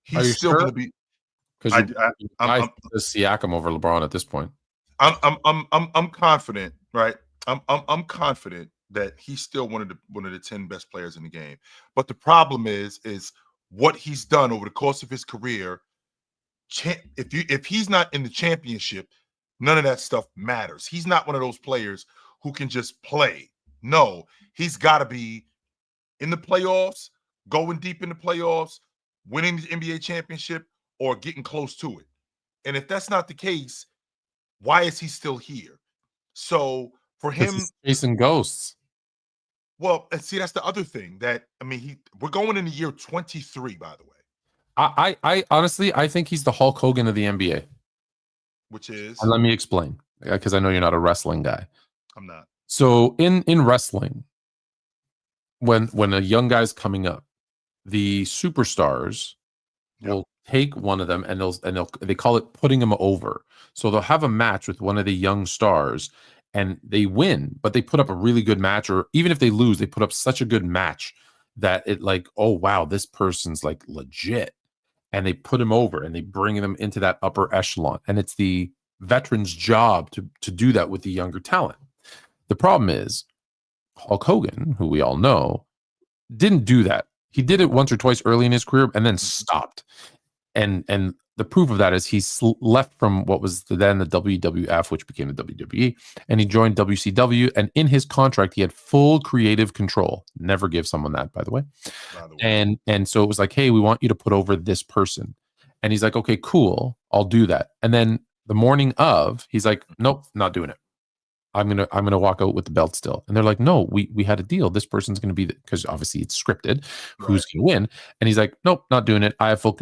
he's still going to be. Because I Siakam over LeBron at this point. I'm confident, right? I'm confident that he's still one of the 10 best players in the game. But the problem is what he's done over the course of his career. If he's not in the championship, none of that stuff matters. He's not one of those players who can just play. No, he's got to be in the playoffs, going deep in the playoffs, winning the NBA championship, or getting close to it. And if that's not the case, why is he still here? So for him, he's chasing ghosts. Well, and see, that's the other thing we're going into year 23, by the way. I honestly, I think he's the Hulk Hogan of the NBA. Which is? And let me explain, because I know you're not a wrestling guy. I'm not. So in wrestling, when a young guy's coming up, the superstars will take one of them and they call it putting him over. So they'll have a match with one of the young stars and they win, but they put up a really good match, or even if they lose, they put up such a good match that it like, oh wow, this person's like legit. And they put him over and they bring them into that upper echelon. And it's the veteran's job to do that with the younger talent. The problem is Hulk Hogan, who we all know, didn't do that. He did it once or twice early in his career and then stopped. And the proof of that is he left from what was then the WWF, which became the WWE, and he joined WCW. And in his contract, he had full creative control. Never give someone that, by the way. And so it was like, hey, we want you to put over this person. And he's like, okay, cool, I'll do that. And then the morning of, he's like, nope, not doing it. I'm gonna walk out with the belt still. And they're like, no, we had a deal. This person's gonna be, because obviously it's scripted, who's gonna win. And he's like, nope, not doing it. I have full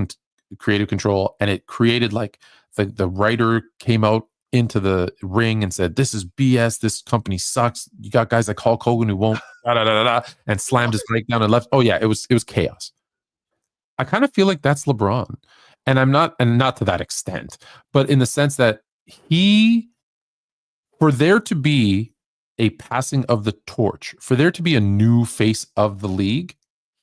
creative control. And it created like the writer came out into the ring and said, this is BS. This company sucks. You got guys like Hulk Hogan who won't and slammed his mic down and left. Oh yeah, it was chaos. I kind of feel like that's LeBron. And not to that extent, but in the sense that for there to be a passing of the torch, for there to be a new face of the league,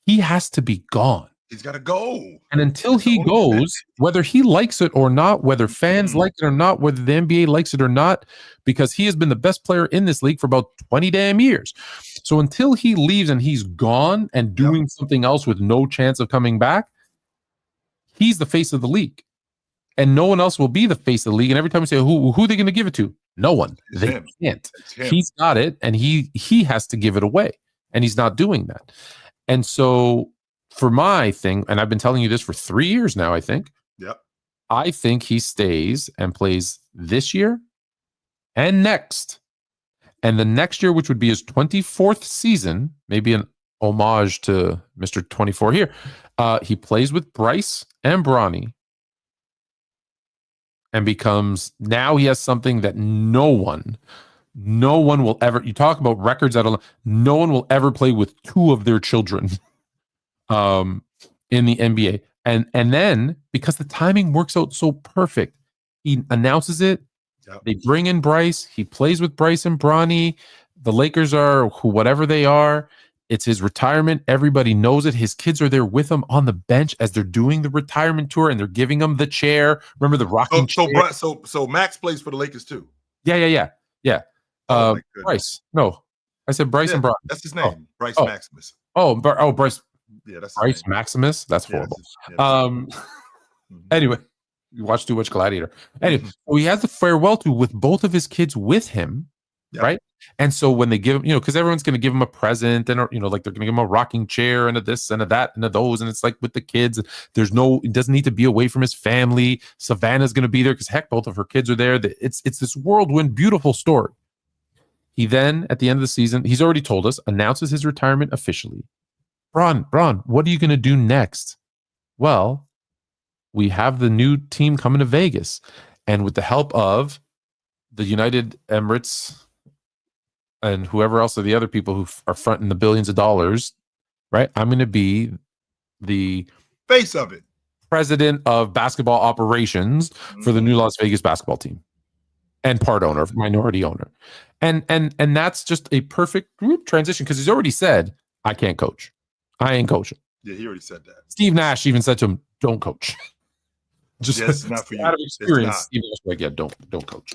he has to be gone. He's got to go. And until he goes, whether he likes it or not, whether fans like it or not, whether the NBA likes it or not, because he has been the best player in this league for about 20 damn years. So until he leaves and he's gone and doing something else with no chance of coming back, he's the face of the league. And no one else will be the face of the league. And every time we say, who are they going to give it to? No one. They can't. He's got it, and he has to give it away. And he's not doing that. And so for my thing, and I've been telling you this for 3 years now, I think. Yep. I think he stays and plays this year and next. And the next year, which would be his 24th season, maybe an homage to Mr. 24 here, he plays with Bryce and Bronny. And now he has something that no one will ever, you talk about records no one will ever play with 2 of their children in the NBA. And then because the timing works out so perfect, he announces it. Yep. They bring in Bryce. He plays with Bryce and Bronny. The Lakers are whatever they are. It's his retirement. Everybody knows it. His kids are there with him on the bench as they're doing the retirement tour, and they're giving him the chair. Remember the rocking chair? So Max plays for the Lakers too. Yeah. Oh my goodness. Bryce. No, I said Bryce and Brian. That's his name, Bryce Maximus. Bryce. Yeah, that's Bryce Maximus. That's horrible. Anyway, you watch too much Gladiator. Anyway, so he has the farewell tour with both of his kids with him, right? And so when they give him, because everyone's going to give him a present, and like they're going to give him a rocking chair and a this and a that and a those, and it's like with the kids, it doesn't need to be away from his family. Savannah's going to be there because heck, both of her kids are there. It's this whirlwind, beautiful story. He then, at the end of the season, he's already told us, announces his retirement officially. Bron, what are you going to do next? Well, we have the new team coming to Vegas, and with the help of the United Emirates and whoever else are the other people who are fronting the billions of dollars, right? I'm going to be the face of it, president of basketball operations for the new Las Vegas basketball team, and part owner, minority owner, and that's just a perfect transition because he's already said, "I can't coach. I ain't coaching." Yeah, he already said that. Steve Nash even said to him, "Don't coach." Just it's not for you. Out of experience, Steve Nash like, "Yeah, don't coach."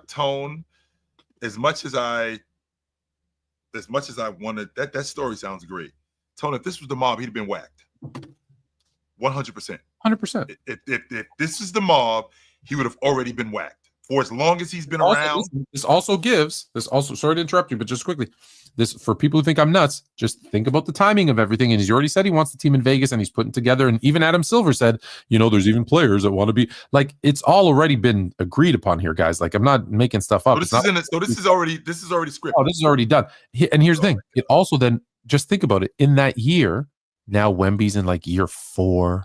Tone. As much as I wanted that story sounds great. Tony, if this was the mob, he'd have been whacked. 100%. 100%. If this is the mob, he would have already been whacked. For as long as he's been around. This also sorry to interrupt you, but just quickly, this for people who think I'm nuts, just think about the timing of everything. And he's already said he wants the team in Vegas and he's putting together. And even Adam Silver said, there's even players that want to be like, it's all already been agreed upon here, guys. Like, I'm not making stuff up. So this is already scripted. Oh, this is already done. And here's the thing. It also then just think about it in that year. Now Wemby's in like year 4,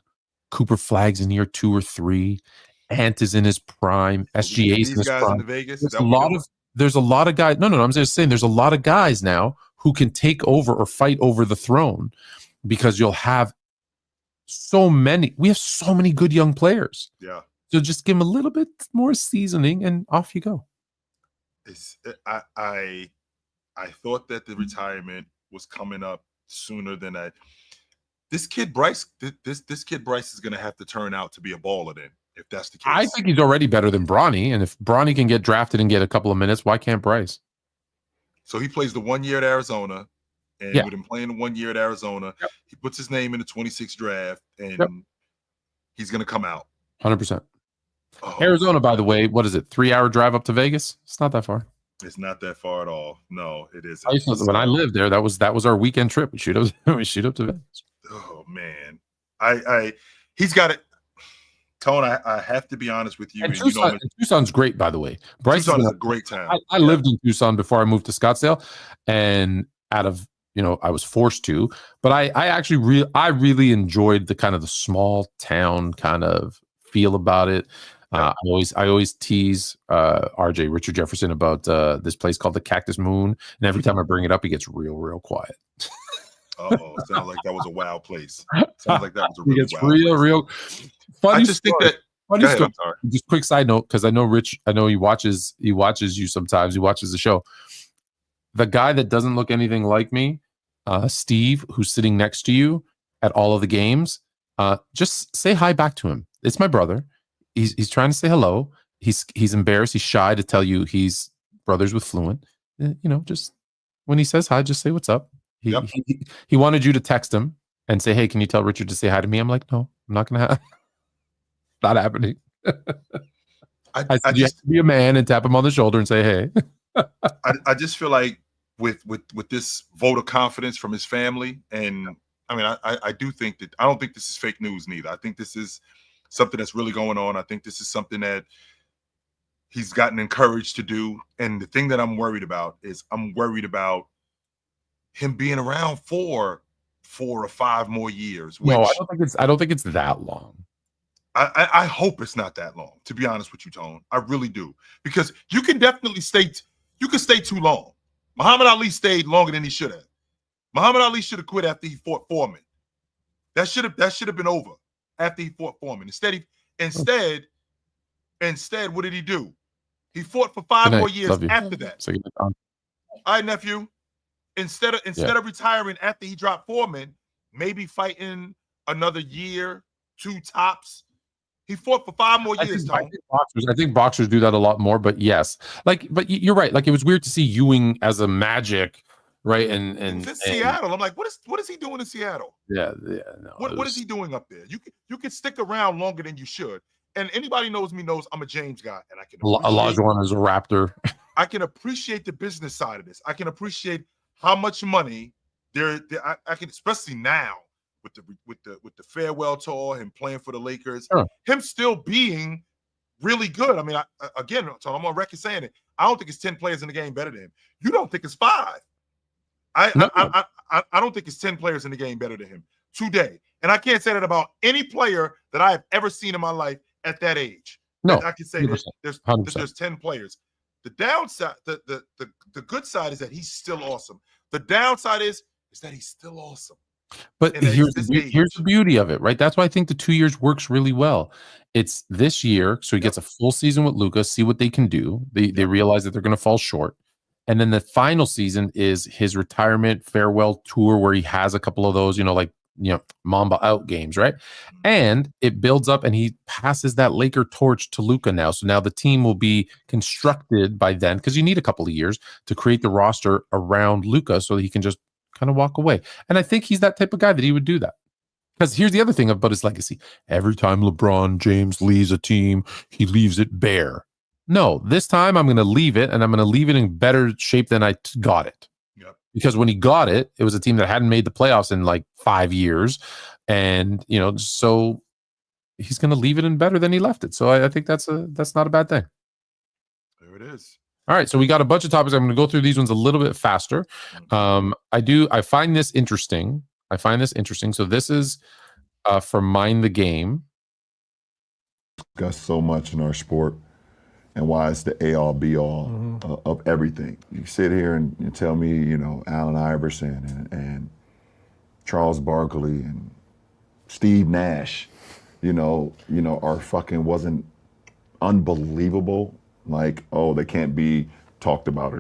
Cooper Flagg's in year 2 or 3. Ant is in his prime. SGA's in his prime. There's a lot of guys. No. I'm just saying there's a lot of guys now who can take over or fight over the throne because you'll have so many. We have so many good young players. Yeah. So just give them a little bit more seasoning and off you go. I thought that the retirement was coming up sooner than that. This kid Bryce is going to have to turn out to be a baller then. If that's the case, I think he's already better than Bronny. And if Bronny can get drafted and get a couple of minutes, why can't Bryce? So he plays the 1 year at Arizona, and with him playing the 1 year at Arizona, he puts his name in the 26th draft, and he's going to come out. 100%. Arizona, by the way, what is it? 3-hour drive up to Vegas? It's not that far. It's not that far at all. No, it isn't. When I lived there, that was our weekend trip. We shoot up to Vegas. Oh man, he's got it. Tone, I have to be honest with you. And Tucson's great, by the way. Tucson is a great town. I lived in Tucson before I moved to Scottsdale, and out of I was forced to. But I really enjoyed the kind of the small town kind of feel about it. I always tease RJ Richard Jefferson about this place called the Cactus Moon, and every time I bring it up, he gets real quiet. Sounds like that was a wild place. Sounds like that was a really real funny. I just think that. Funny story. Just quick side note, because I know Rich. I know he watches you sometimes. He watches the show. The guy that doesn't look anything like me, Steve, who's sitting next to you at all of the games, just say hi back to him. It's my brother. He's trying to say hello. He's embarrassed. He's shy to tell you he's brothers with Fluent. Just when he says hi, just say what's up. He wanted you to text him and say, "Hey, can you tell Richard to say hi to me?" I'm like, "No, I'm not gonna have." Not happening. I said you have to be a man and tap him on the shoulder and say, "Hey." I just feel like with this vote of confidence from his family, and I mean, I do think that I don't think this is fake news neither. I think this is something that's really going on. I think this is something that he's gotten encouraged to do. And the thing that I'm worried about is him being around for 4 or 5 more years. No, I don't think it's that long. I hope it's not that long, to be honest with you, Tone. I really do. Because you can definitely stay too long. Muhammad Ali stayed longer than he should have. Muhammad Ali should have quit after he fought Foreman. That should have been over after he fought Foreman. Instead, what did he do? He fought for 5 more years after that. All right, nephew. instead of retiring after he dropped Foreman, maybe fighting another year, 2 tops. He fought for 5 more years, Tom. I think boxers do that a lot more, but yes. But you're right. Like, it was weird to see Ewing as a Magic, right? And He was in Seattle. I'm like, what is he doing in Seattle? No. What is he doing up there? You can stick around longer than you should. And anybody knows me knows I'm a James guy, and I can Olajuwon is a Raptor. I can appreciate the business side of this. I can appreciate how much money I can, especially now with the farewell tour, him playing for the Lakers, him still being really good. I mean, again, so I'm on record saying it. I don't think it's 10 players in the game better than him. You don't think it's 5. I don't think it's 10 players in the game better than him today. And I can't say that about any player that I have ever seen in my life at that age. No, I can say that there's 10 players. The downside, the good side is that he's still awesome. The downside is that he's still awesome. But here's the beauty of it, right? That's why I think the 2 years works really well. It's this year, so he gets a full season with Luka, see what they can do. They realize that they're going to fall short. And then the final season is his retirement farewell tour, where he has a couple of those, Mamba out games, right? And it builds up, and he passes that Laker torch to Luka now. So now the team will be constructed by then, because you need a couple of years to create the roster around Luka so that he can just kind of walk away. And I think he's that type of guy that he would do that. Because here's the other thing about his legacy. Every time LeBron James leaves a team, he leaves it bare. No, this time I'm going to leave it, and I'm going to leave it in better shape than I got it. Yep. Because when he got it, it was a team that hadn't made the playoffs in like 5 years. And, so he's going to leave it in better than he left it. So I think that's not a bad thing. There it is. All right, so we got a bunch of topics. I'm going to go through these ones a little bit faster. I find this interesting. So this is from Mind the Game. Discuss so much in our sport and why it's the A-all, B-all of everything. You sit here and you tell me, Allen Iverson and Charles Barkley and Steve Nash, are fucking wasn't unbelievable. Like, oh, they can't be talked about.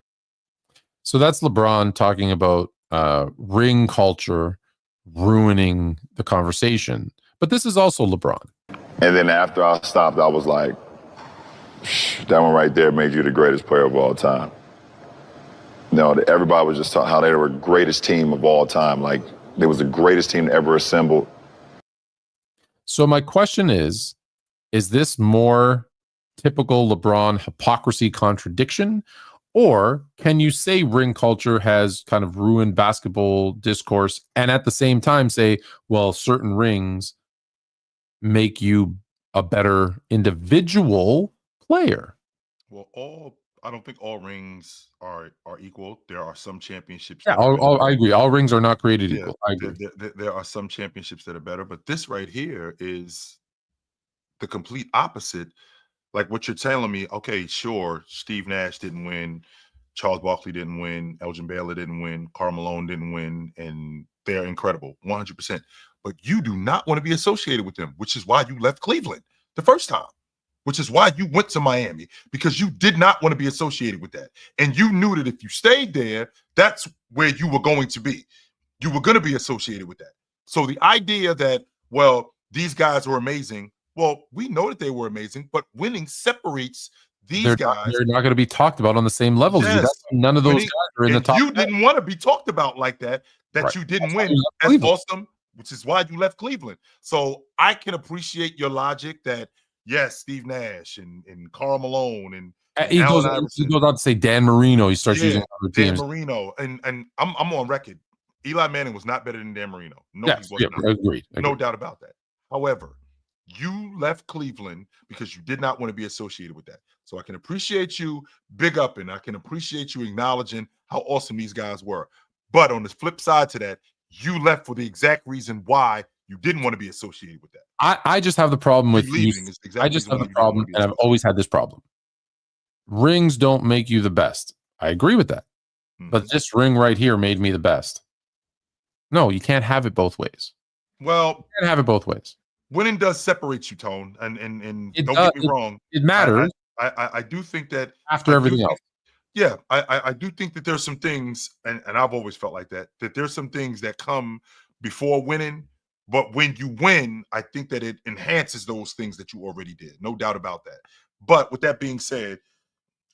So that's LeBron talking about ring culture ruining the conversation. But this is also LeBron. And then after I stopped, I was like, that one right there made you the greatest player of all time. Everybody was just talking how they were the greatest team of all time. Like, they was the greatest team ever assembled. So my question is this more typical LeBron hypocrisy contradiction, or can you say ring culture has kind of ruined basketball discourse and at the same time say, well, certain rings make you a better individual player? Well, I don't think all rings are equal. There are some championships. Yeah, I agree. All rings are not created equal. I agree. There are some championships that are better, but this right here is the complete opposite. Like what you're telling me, okay, sure, Steve Nash didn't win, Charles Barkley didn't win, Elgin Baylor didn't win, Karl Malone didn't win, and they're incredible, 100%. But you do not want to be associated with them, which is why you left Cleveland the first time, which is why you went to Miami, because you did not want to be associated with that. And you knew that if you stayed there, that's where you were going to be. You were going to be associated with that. So the idea that, well, these guys were amazing, well, we know that they were amazing, but winning separates these guys. They're not going to be talked about on the same level as you. None of those guys are in the top. You didn't want to be talked about like that right. You didn't win. That's awesome, which is why you left Cleveland. So I can appreciate your logic that, yes, Steve Nash and Karl Malone and he goes on to say Dan Marino. He starts using other teams. Dan Marino. And I'm on record. Eli Manning was not better than Dan Marino. No, he was not. Agreed. No doubt about that. However, you left Cleveland because you did not want to be associated with that. So I can appreciate you big up, and I can appreciate you acknowledging how awesome these guys were. But on the flip side to that, you left for the exact reason why you didn't want to be associated with that. I just have the problem with leaving. I just have the problem, and I've always had this problem. Rings don't make you the best. I agree with that. But this ring right here made me the best. No, you can't have it both ways. Well, you can't have it both ways. Winning does separate you, Tone, and don't get me wrong. It matters. I do think that after everything else. Yeah, I do think that there's some things, and I've always felt like that there's some things that come before winning, but when you win, I think that it enhances those things that you already did. No doubt about that. But with that being said,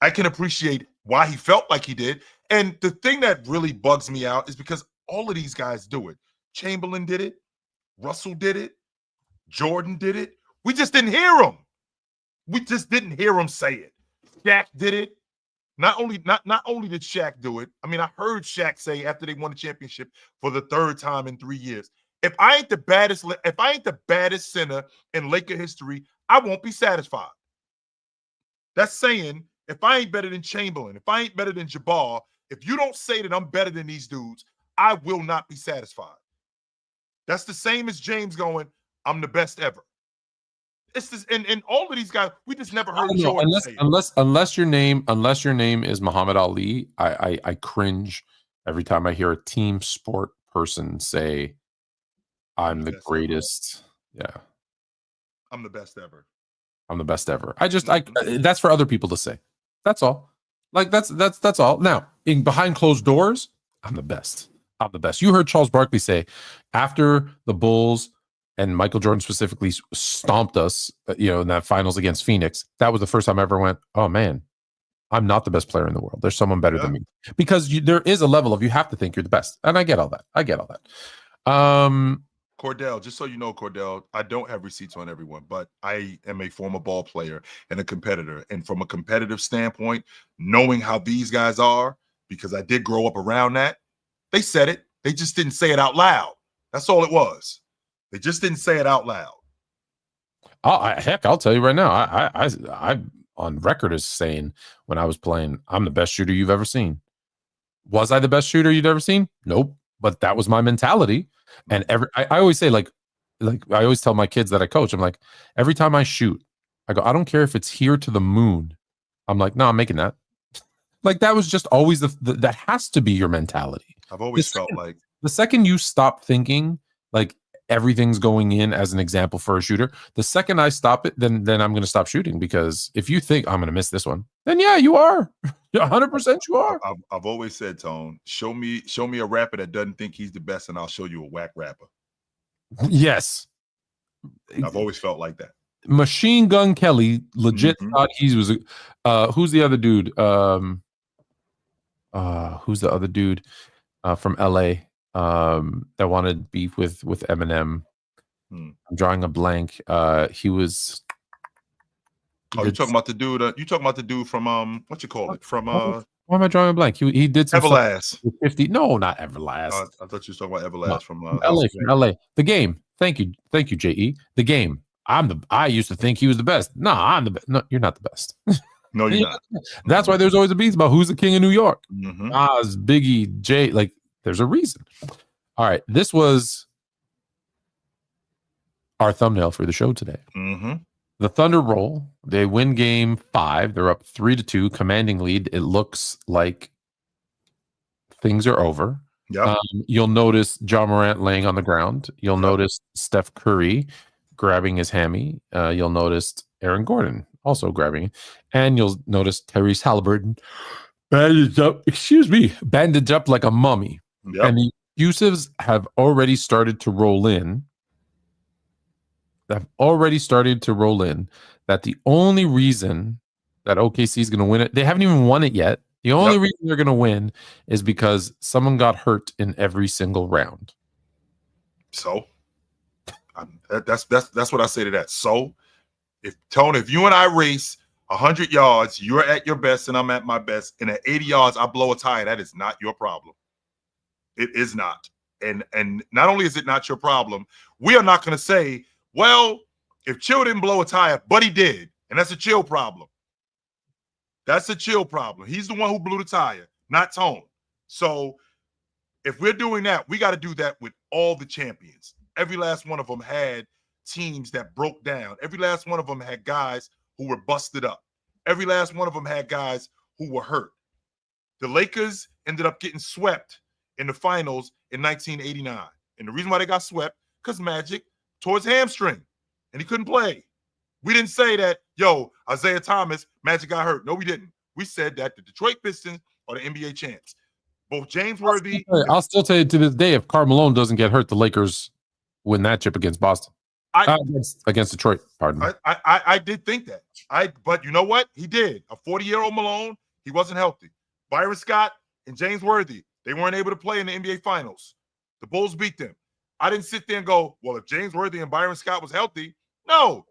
I can appreciate why he felt like he did. And the thing that really bugs me out is because all of these guys do it. Chamberlain did it. Russell did it. Jordan did it. We just didn't hear him. We just didn't hear him say it. Shaq did it. Not only did Shaq do it, I mean, I heard Shaq say after they won the championship for the third time in 3 years, if I ain't the baddest center in Laker history, I won't be satisfied. That's saying if I ain't better than Chamberlain, if I ain't better than Jabbar, if you don't say that I'm better than these dudes, I will not be satisfied. That's the same as James going, I'm the best ever. It's this, and all of these guys, we just never heard Jordan say it. Unless your name is Muhammad Ali, I cringe every time I hear a team sport person say, I'm the greatest. Ever. Yeah. I'm the best ever. I'm the best ever. That's for other people to say. That's all. Like that's all. Now, behind closed doors, I'm the best. I'm the best. You heard Charles Barkley say after the Bulls and Michael Jordan specifically stomped us, in that finals against Phoenix. That was the first time I ever went, oh man, I'm not the best player in the world. There's someone better than me. Because there is a level of you have to think you're the best. And I get all that. Cordell, just so you know, Cordell, I don't have receipts on everyone, but I am a former ball player and a competitor. And from a competitive standpoint, knowing how these guys are, because I did grow up around that, they said it. They just didn't say it out loud. That's all it was. They just didn't say it out loud. Heck, I'll tell you right now. I on record as saying when I was playing, I'm the best shooter you've ever seen. Was I the best shooter you'd ever seen? Nope. But that was my mentality. And I always say, like I always tell my kids that I coach, I'm like, every time I shoot, I go, I don't care if it's here to the moon. I'm like, no, I'm making that. Like that was just always that has to be your mentality. I've always felt like the second you stop thinking like everything's going in as an example for a shooter, the second I stop it, then I'm going to stop shooting. Because if you think I'm going to miss this one, then yeah, you are. 100% you are. I've always said, Tone, show me a rapper that doesn't think he's the best, and I'll show you a whack rapper. Yes. I've always felt like that. Machine Gun Kelly legit thought he was who's the other dude? Who's the other dude from LA that wanted beef with Eminem? I'm drawing a blank. He was. Oh, you're talking about the dude. You talking about the dude from what you call it? From why am I drawing a blank? He did some Everlast. 50. No, not Everlast. I thought you were talking about Everlast from LA. From LA. The Game. Thank you, JE. The Game. I used to think he was the best. No, I'm the best. No, you're not the best. No, you're not. That's why there's always a beef about who's the king of New York. Nas, Biggie, Jay. Like, there's a reason. All right, this was our thumbnail for the show today. The Thunder roll. They win game 5. They're up 3-2, commanding lead. It looks like things are over. Yeah. You'll notice Ja Morant laying on the ground. You'll notice Steph Curry grabbing his hammy. You'll notice Aaron Gordon also grabbing it. And you'll notice Tyrese Halliburton bandaged up like a mummy. Yep. And the excuses have already started to roll in. That the only reason that OKC is going to win it, they haven't even won it yet. The only reason they're going to win is because someone got hurt in every single round. So that's what I say to that. So if you and I race 100 yards, you're at your best and I'm at my best, and at 80 yards I blow a tire, that is not your problem. It is not. And not only is it not your problem, we are not going to say, well, if Chill didn't blow a tire, but he did, and that's a Chill problem. That's a Chill problem. He's the one who blew the tire, not Tone. So if we're doing that, we got to do that with all the champions. Every last one of them had teams that broke down. Every last one of them had guys who were busted up. Every last one of them had guys who were hurt. The Lakers ended up getting swept in the finals in 1989. And the reason why they got swept, because Magic tore his hamstring and he couldn't play. We didn't say that, Isaiah Thomas, Magic got hurt. No, we didn't. We said that the Detroit Pistons are the NBA champs. Both James Worthy. I'll still tell you to this day, if Karl Malone doesn't get hurt, the Lakers win that chip against Boston. Against Detroit, pardon me. I did think that. But you know what? He did. A 40-year-old Malone, he wasn't healthy. Byron Scott and James Worthy, they weren't able to play in the NBA Finals. The Bulls beat them. I didn't sit there and go, well, if James Worthy and Byron Scott was healthy, no.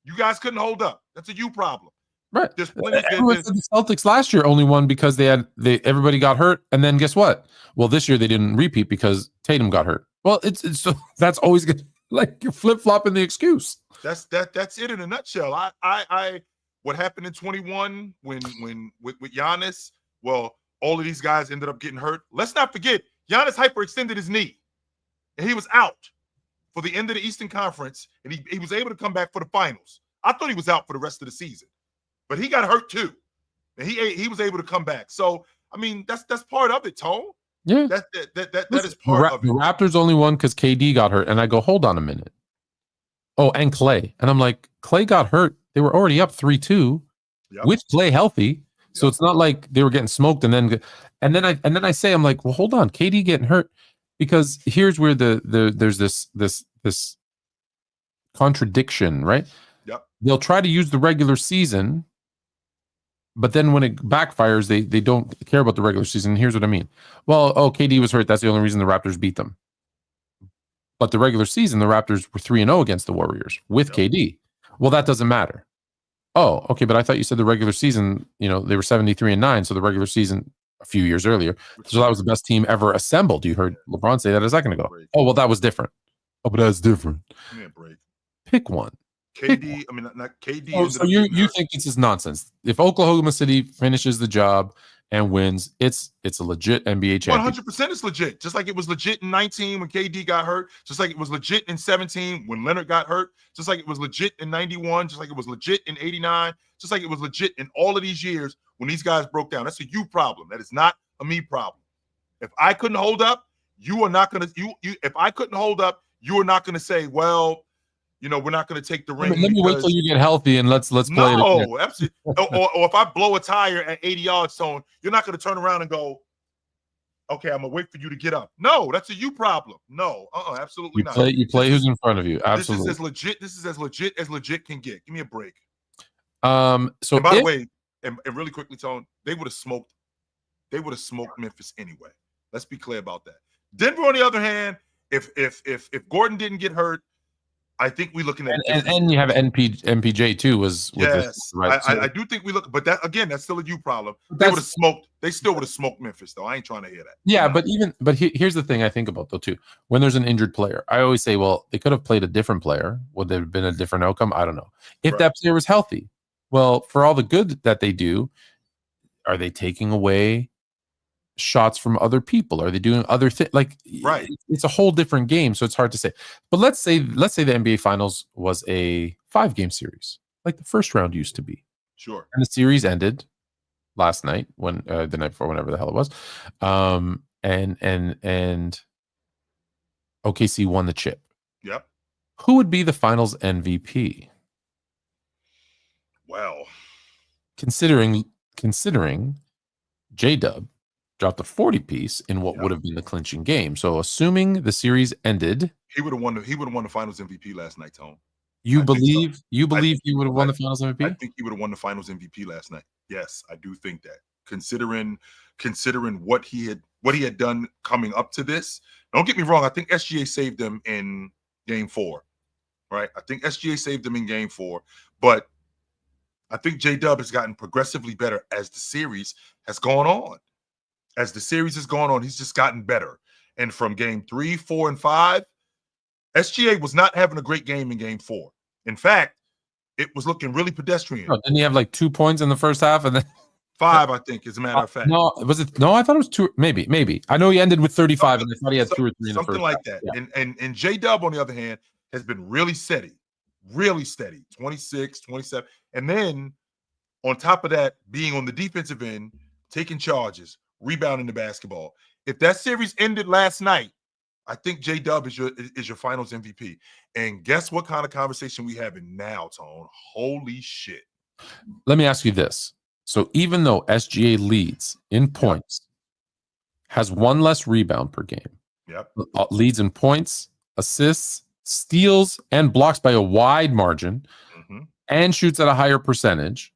You guys couldn't hold up. That's a you problem. Right. There's plenty. The Celtics last year only won because everybody got hurt, and then guess what? Well, this year they didn't repeat because Tatum got hurt. Well, it's that's always good. Like you're flip flopping the excuse. That's it in a nutshell. I what happened in 21 when with Giannis? Well, all of these guys ended up getting hurt. Let's not forget Giannis hyperextended his knee, and he was out for the end of the Eastern Conference, and he was able to come back for the finals. I thought he was out for the rest of the season, but he got hurt too, and he was able to come back. So I mean, that's part of it, Tone. Yeah, that is part of it. The Raptors only won because KD got hurt, and I go, hold on a minute. Oh, and Clay, and I'm like, Clay got hurt. They were already up 3-2 with Clay healthy, so it's not like they were getting smoked. And then I say, I'm like, well, hold on, KD getting hurt, because here's where there's this contradiction, right? Yep. They'll try to use the regular season, but then when it backfires, they don't care about the regular season. Here's what I mean. Well, KD was hurt. That's the only reason the Raptors beat them. But the regular season, the Raptors were 3-0 against the Warriors with KD. Well, that doesn't matter. Oh, okay, but I thought you said the regular season, they were 73-9, so the regular season a few years earlier. So that was the best team ever assembled. You heard LeBron say that a second ago. Oh, well, that was different. Oh, but that's different. Give me a break. Pick one. KD, I mean, not KD. Oh, so you think this is nonsense? If Oklahoma City finishes the job and wins, it's a legit NBA championship. 100% it's legit. Just like it was legit in 19 when KD got hurt. Just like it was legit in 17 when Leonard got hurt. Just like it was legit in 91. Just like it was legit in 89. Just like it was legit in all of these years when these guys broke down. That's a you problem. That is not a me problem. If I couldn't hold up, you are not going to. If I couldn't hold up, you are not going to say, well, we're not going to take the ring. Let me wait till you get healthy and let's play. No, absolutely. or if I blow a tire at 80 yards, Tone, you're not going to turn around and go, okay, I'm going to wait for you to get up. No, that's a you problem. No, absolutely not. You play who's in front of you. Absolutely. This is as legit can get. Give me a break. So and by the way, and really quickly, Tone, they would have smoked Memphis anyway. Let's be clear about that. Denver, on the other hand, if Gordon didn't get hurt, I think we're looking at and you have MPJ too. I do think we look, but that again, that's still a you problem. They would have smoked. They still would have smoked Memphis, though. I ain't trying to hear that. Yeah, but here's the thing I think about though too. When there's an injured player, I always say, well, they could have played a different player. Would there have been a different outcome? I don't know. If that player was healthy, well, for all the good that they do, are they taking away shots from other people? Are they doing other things? It's a whole different game, so it's hard to say. But let's say the NBA Finals was a 5-game series, like the first round used to be. Sure. And the series ended last night, when the night before, whenever the hell it was. And OKC won the chip. Yep. Who would be the Finals MVP? Well, considering J-Dub dropped a 40-piece in what would have been the clinching game. So assuming the series ended, he would have won the Finals MVP last night, Tone. You believe he would have won the Finals MVP? I think he would have won the Finals MVP last night. Yes, I do think that. Considering what he had done coming up to this. Don't get me wrong, I think SGA saved them in game 4. Right? I think SGA saved them in game 4, but I think J-Dub has gotten progressively better as the series has gone on. As the series has gone on, he's just gotten better. And from game 3, 4, and 5, SGA was not having a great game in game 4. In fact, it was looking really pedestrian. Didn't he have like 2 points in the first half and then 5, I think, as a matter of fact. No, was it? No, I thought it was 2. Maybe. I know he ended with 35, and I thought he had 2 or 3 in the first. Something like that. Yeah. And J-Dub, on the other hand, has been really steady. 26, 27. And then on top of that, being on the defensive end, taking charges, rebounding the basketball. If that series ended last night, I think J-Dub is your Finals MVP. And guess what kind of conversation we having now, Tone? Holy shit. Let me ask you this. So even though SGA leads in points, has one less rebound per game, leads in points, assists, steals, and blocks by a wide margin, and shoots at a higher percentage,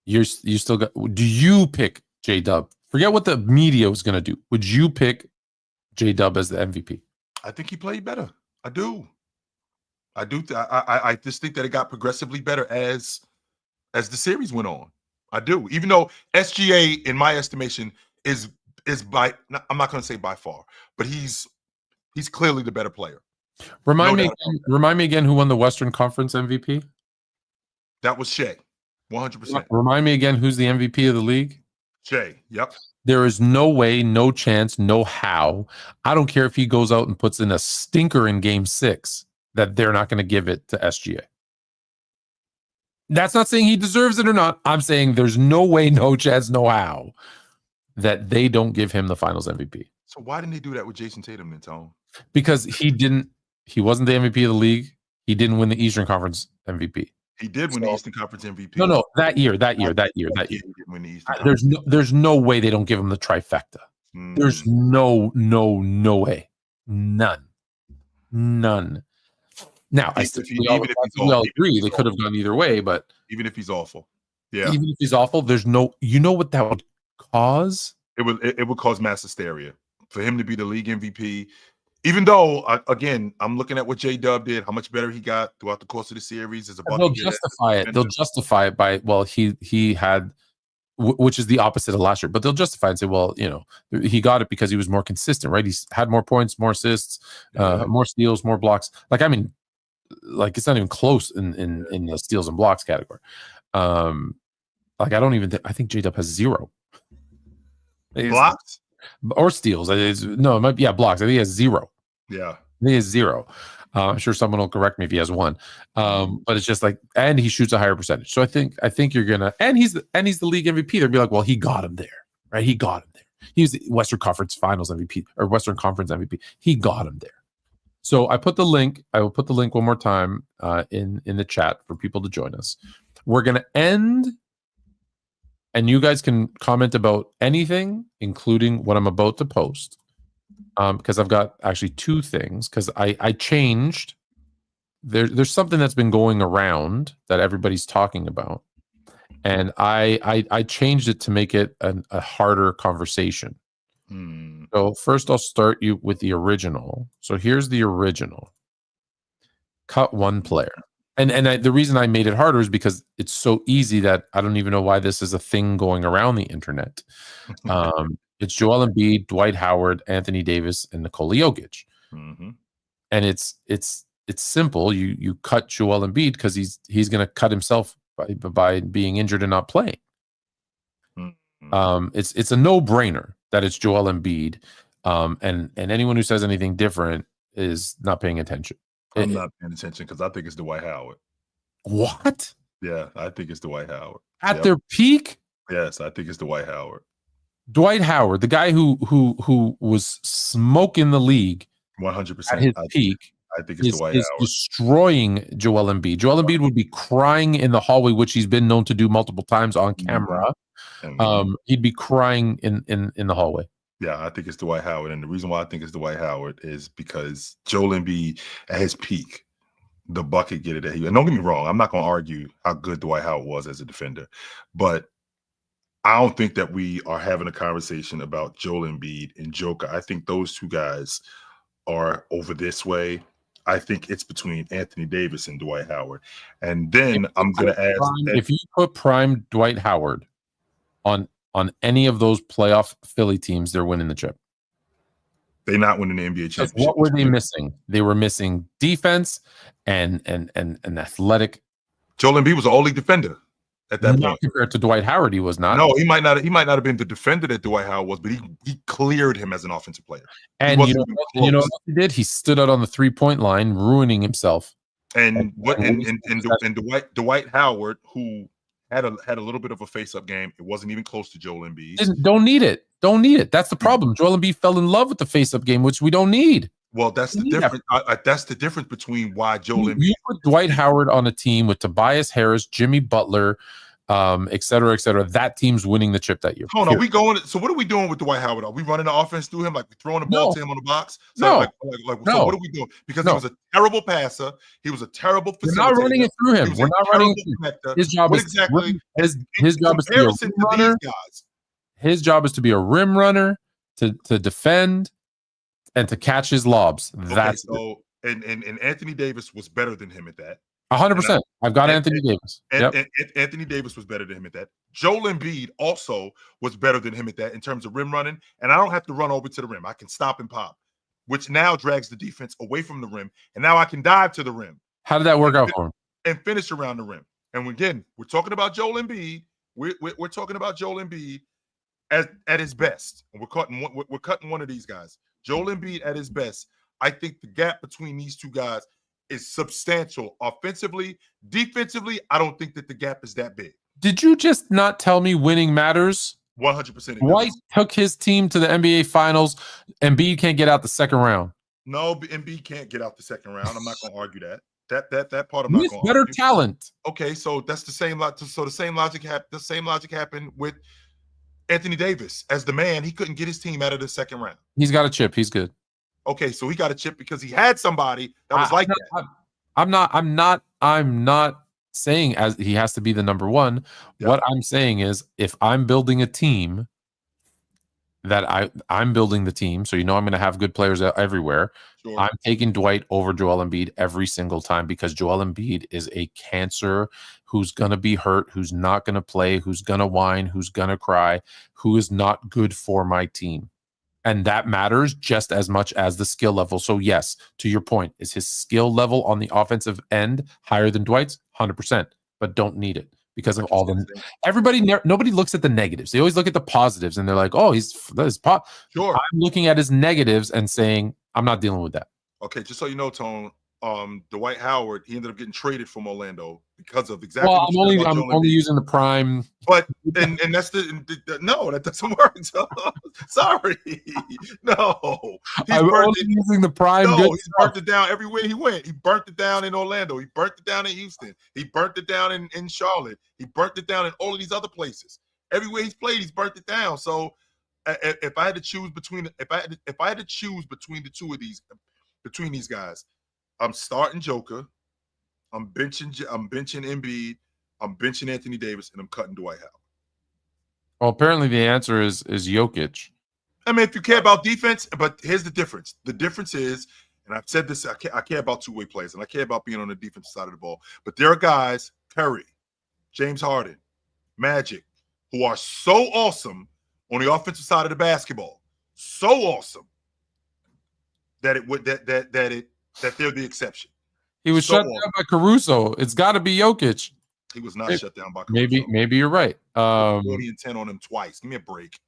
you still got. Do you pick J-Dub? Forget what the media was going to do. Would you pick J-Dub as the MVP? I think he played better. I do. I just think that it got progressively better as the series went on. I do. Even though SGA, in my estimation, is by, I'm not going to say by far, but he's clearly the better player. Remind me again who won the Western Conference MVP? That was Shea, 100%. Remind me again who's the MVP of the league? Shea, yep. There is no way, no chance, no how. I don't care if he goes out and puts in a stinker in game 6 that they're not going to give it to SGA. That's not saying he deserves it or not. I'm saying there's no way, no chance, no how that they don't give him the finals MVP. So why didn't they do that with Jason Tatum then, Tone? Because he wasn't the MVP of the league. He didn't win the Eastern Conference MVP. He did win the Eastern Conference MVP. No, that year. He didn't win the Eastern Conference. There's no way they don't give him the trifecta. There's no way. None. Now, we all agree they could have gone either way, but even if he's awful, yeah, even if he's awful, there's no. You know what that would cause? It would cause mass hysteria for him to be the league MVP. Even though, again, I'm looking at what J-Dub did, how much better he got throughout the course of the series. They'll justify it. They'll justify it by, well, he had, which is the opposite of last year. But they'll justify it and say, well, he got it because he was more consistent, right? He's had more points, more assists, more steals, more blocks. Like it's not even close in the steals and blocks category. I think J-Dub has 0 blocks or steals. It might be blocks. I think he has 0. Yeah, I think he has 0. I'm sure someone will correct me if he has 1. But it's just like, and he shoots a higher percentage. So I think you're gonna, and he's the league MVP. They'll be like, well, he got him there, right? He got him there. He was the Western Conference Finals MVP or Western Conference MVP. He got him there. So I put the link. I will put the link one more time in the chat for people to join us. We're gonna end, and you guys can comment about anything, including what I'm about to post. Because I've got actually 2 things. Because I changed. There's something that's been going around that everybody's talking about, and I changed it to make it a harder conversation. So first, I'll start you with the original. So here's the original. Cut one player, and the reason I made it harder is because it's so easy that I don't even know why this is a thing going around the internet. It's Joel Embiid, Dwight Howard, Anthony Davis, and Nikola Jokic. And it's simple. You cut Joel Embiid because he's going to cut himself by being injured and not playing. It's a no-brainer that it's Joel Embiid. And anyone who says anything different is not paying attention. I'm not paying attention because I think it's Dwight Howard. What? Yeah, I think it's Dwight Howard. At their peak? Yes, I think it's Dwight Howard. Dwight Howard, the guy who was smoking the league 100% at his peak. I think it's Dwight Howard. Destroying Joel Embiid. Joel Embiid would be crying in the hallway, which he's been known to do multiple times on camera. He'd be crying in the hallway. Yeah, I think it's Dwight Howard. And the reason why I think it's Dwight Howard is because Joel Embiid at his peak, the bucket getter that and don't get me wrong, I'm not going to argue how good Dwight Howard was as a defender, but I don't think that we are having a conversation about Joel Embiid and Joker. I think those 2 guys are over this way. I think it's between Anthony Davis and Dwight Howard. And then I'm going to ask, if you put prime Dwight Howard on any of those playoff Philly teams, they're winning the chip. They're not winning the NBA championship. What were they missing? They were missing defense and athletic. Joel Embiid was an all-league defender at that point. Compared to Dwight Howard, he was not. No, he might not have been the defender that Dwight Howard was, but he cleared him as an offensive player. And you know what he did? He stood out on the 3-point line, ruining himself. And Dwight Howard, who had a little bit of a face-up game, it wasn't even close to Joel Embiid. Don't need it. That's the problem. Joel Embiid fell in love with the face-up game, which we don't need. Well, that's the difference. That's the difference between why Joel Embiid. You put Dwight Howard on a team with Tobias Harris, Jimmy Butler, et cetera, et cetera. That team's winning the chip that year. Hold on, we going? So what are we doing with Dwight Howard? Are we running the offense through him? Like we throwing the ball to him on the box? So No. like so what are we doing? Because he was a terrible passer. He was a terrible facilitator. We're not running it through him. We're not running it through him. His job what is exactly his job is to be a rim runner. His job is to be a rim runner, to defend, and to catch his lobs. That's so and Anthony Davis was better than him at that. 100%. I've got Anthony Davis. And Anthony Davis was better than him at that. Joel Embiid also was better than him at that in terms of rim running. And I don't have to run over to the rim. I can stop and pop, which now drags the defense away from the rim. And now I can dive to the rim. How did that work out for him? And finish around the rim. And again, we're talking about Joel Embiid. We're talking about Joel Embiid at his best. And we're cutting one of these guys. Joel Embiid at his best. I think the gap between these two guys is substantial offensively. Defensively, I don't think that the gap is that big. Did you just not tell me winning matters? 100%. White took his team to the NBA Finals. Embiid can't get out the second round. No, Embiid can't get out the second round. I'm not going to argue that. That part I'm not going to argue. Better talent. Okay, so that's the same. So the same logic happened with Anthony Davis as the man. He couldn't get his team out of the second round. He's got a chip. He's good. Okay, so he got a chip because he had somebody that was that. I'm not saying as he has to be the number one. Yep. What I'm saying is if I'm building a team that I'm building the team, so I'm going to have good players everywhere. Sure. I'm taking Dwight over Joel Embiid every single time because Joel Embiid is a cancer who's going to be hurt, who's not going to play, who's going to whine, who's going to cry, who is not good for my team. And that matters just as much as the skill level. So yes, to your point, is his skill level on the offensive end higher than Dwight's? 100%, but don't need it because of all the nobody looks at the negatives. They always look at the positives and they're like, oh, sure. I'm looking at his negatives and saying, I'm not dealing with that. Okay, just so you know, Tone, Dwight Howard, he ended up getting traded from Orlando because of exactly. Well, I'm only using the prime, but and that's no, that doesn't work. Sorry, no. I'm only using the prime. No, he burnt it down everywhere he went. He burnt it down in Orlando. He burnt it down in Houston. He burnt it down in Charlotte. He burnt it down in all of these other places. Everywhere he's played, he's burnt it down. So, if I had to choose between the two of these, between these guys. I'm starting Joker. I'm benching Embiid. I'm benching Anthony Davis, and I'm cutting Dwight Howard. Well, apparently the answer is Jokic. I mean, if you care about defense, but here's the difference. The difference is, and I've said this, I care about two-way players, and I care about being on the defensive side of the ball. But there are guys, Curry, James Harden, Magic, who are so awesome on the offensive side of the basketball, so awesome that they're the exception. He was shut down by Caruso. It's got to be Jokic. He was not shut down by Caruso. Maybe you're right. 40 and 10 on him twice. Give me a break.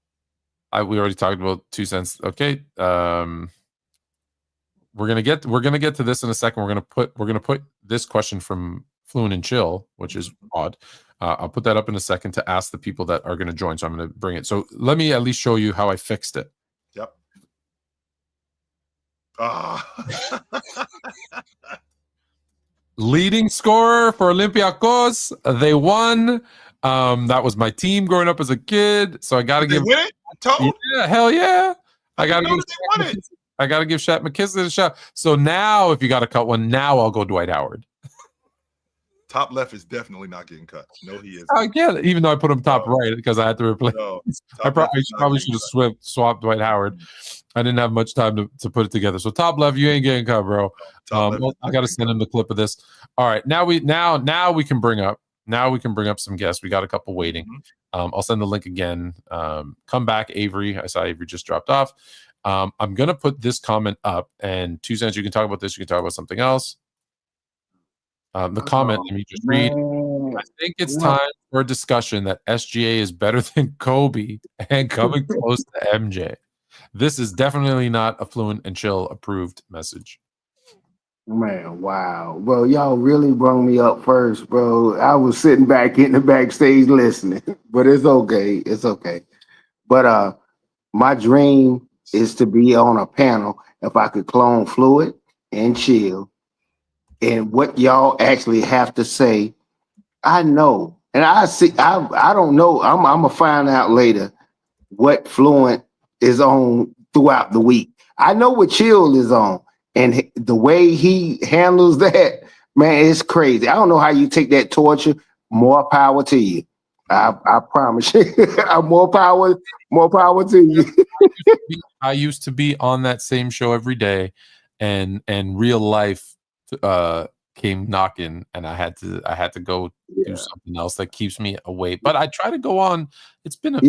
We already talked about 2 cents. Okay. We're gonna get to this in a second. We're gonna put this question from Fluent Chill, which is odd. I'll put that up in a second to ask the people that are going to join. So I'm going to bring it. So let me at least show you how I fixed it. Yep. Leading scorer for Olympiacos. They won. That was my team growing up as a kid. So I got to give. Win it? Yeah, hell yeah. I got to give Shat McKissick a shot. So now, if you got to cut one, now I'll go Dwight Howard. Top left is definitely not getting cut. No, he isn't. I get it, even though I put him top right because I had to replace. No, I probably should have swapped Dwight Howard. I didn't have much time to put it together. So top left, you ain't getting cut, bro. I got to send him the clip of this. All right, now we can bring up some guests. We got a couple waiting. I'll send the link again. Come back, Avery. I saw Avery just dropped off. I'm gonna put this comment up, and 2 cents. You can talk about this. You can talk about something else. The comment, let me just read. I think it's time for a discussion that SGA is better than Kobe and coming close to MJ. This is definitely not a Fluent and Chill approved message. Man, wow. Bro, y'all really brought me up first, bro. I was sitting back in the backstage listening, but it's okay. It's okay. But my dream is to be on a panel if I could clone Fluent and Chill. And what y'all actually have to say, I know And I don't know. I'm gonna find out later what Fluent is on throughout the week. I know what Chill is on, and the way he handles that, man, it's crazy. I don't know how you take that torture. More power to you. I promise you. more power to you. I used to be on that same show every day, and real life came knocking, and I had to go do something else that keeps me away. But I try to go on. It's been it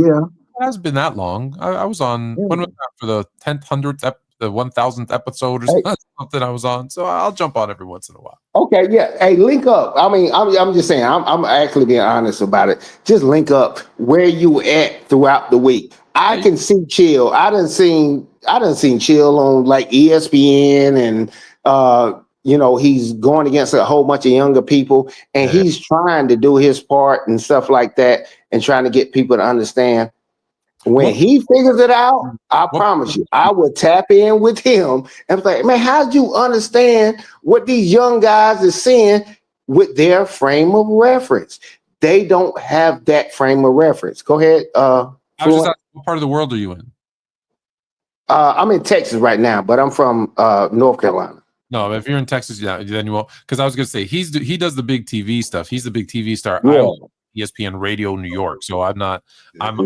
hasn't been that long. I was on when was that, for the 10th, the 1000th episode or something I was on. So I'll jump on every once in a while. Okay, yeah. Hey, link up. I mean, I'm just saying. I'm actually being honest about it. Just link up where you at throughout the week. I can see Chill. I done seen Chill on like ESPN, and he's going against a whole bunch of younger people, and he's trying to do his part and stuff like that, and trying to get people to understand. When he figures it out, I promise you, I will tap in with him and be like, man, how'd you understand what these young guys are seeing with their frame of reference? They don't have that frame of reference. Go ahead. I was just asking, what part of the world are you in? I'm in Texas right now, but I'm from North Carolina. No, if you're in Texas, then you won't. Because I was gonna say he does the big TV stuff. He's the big TV star. I own ESPN Radio New York, so I'm not. I'm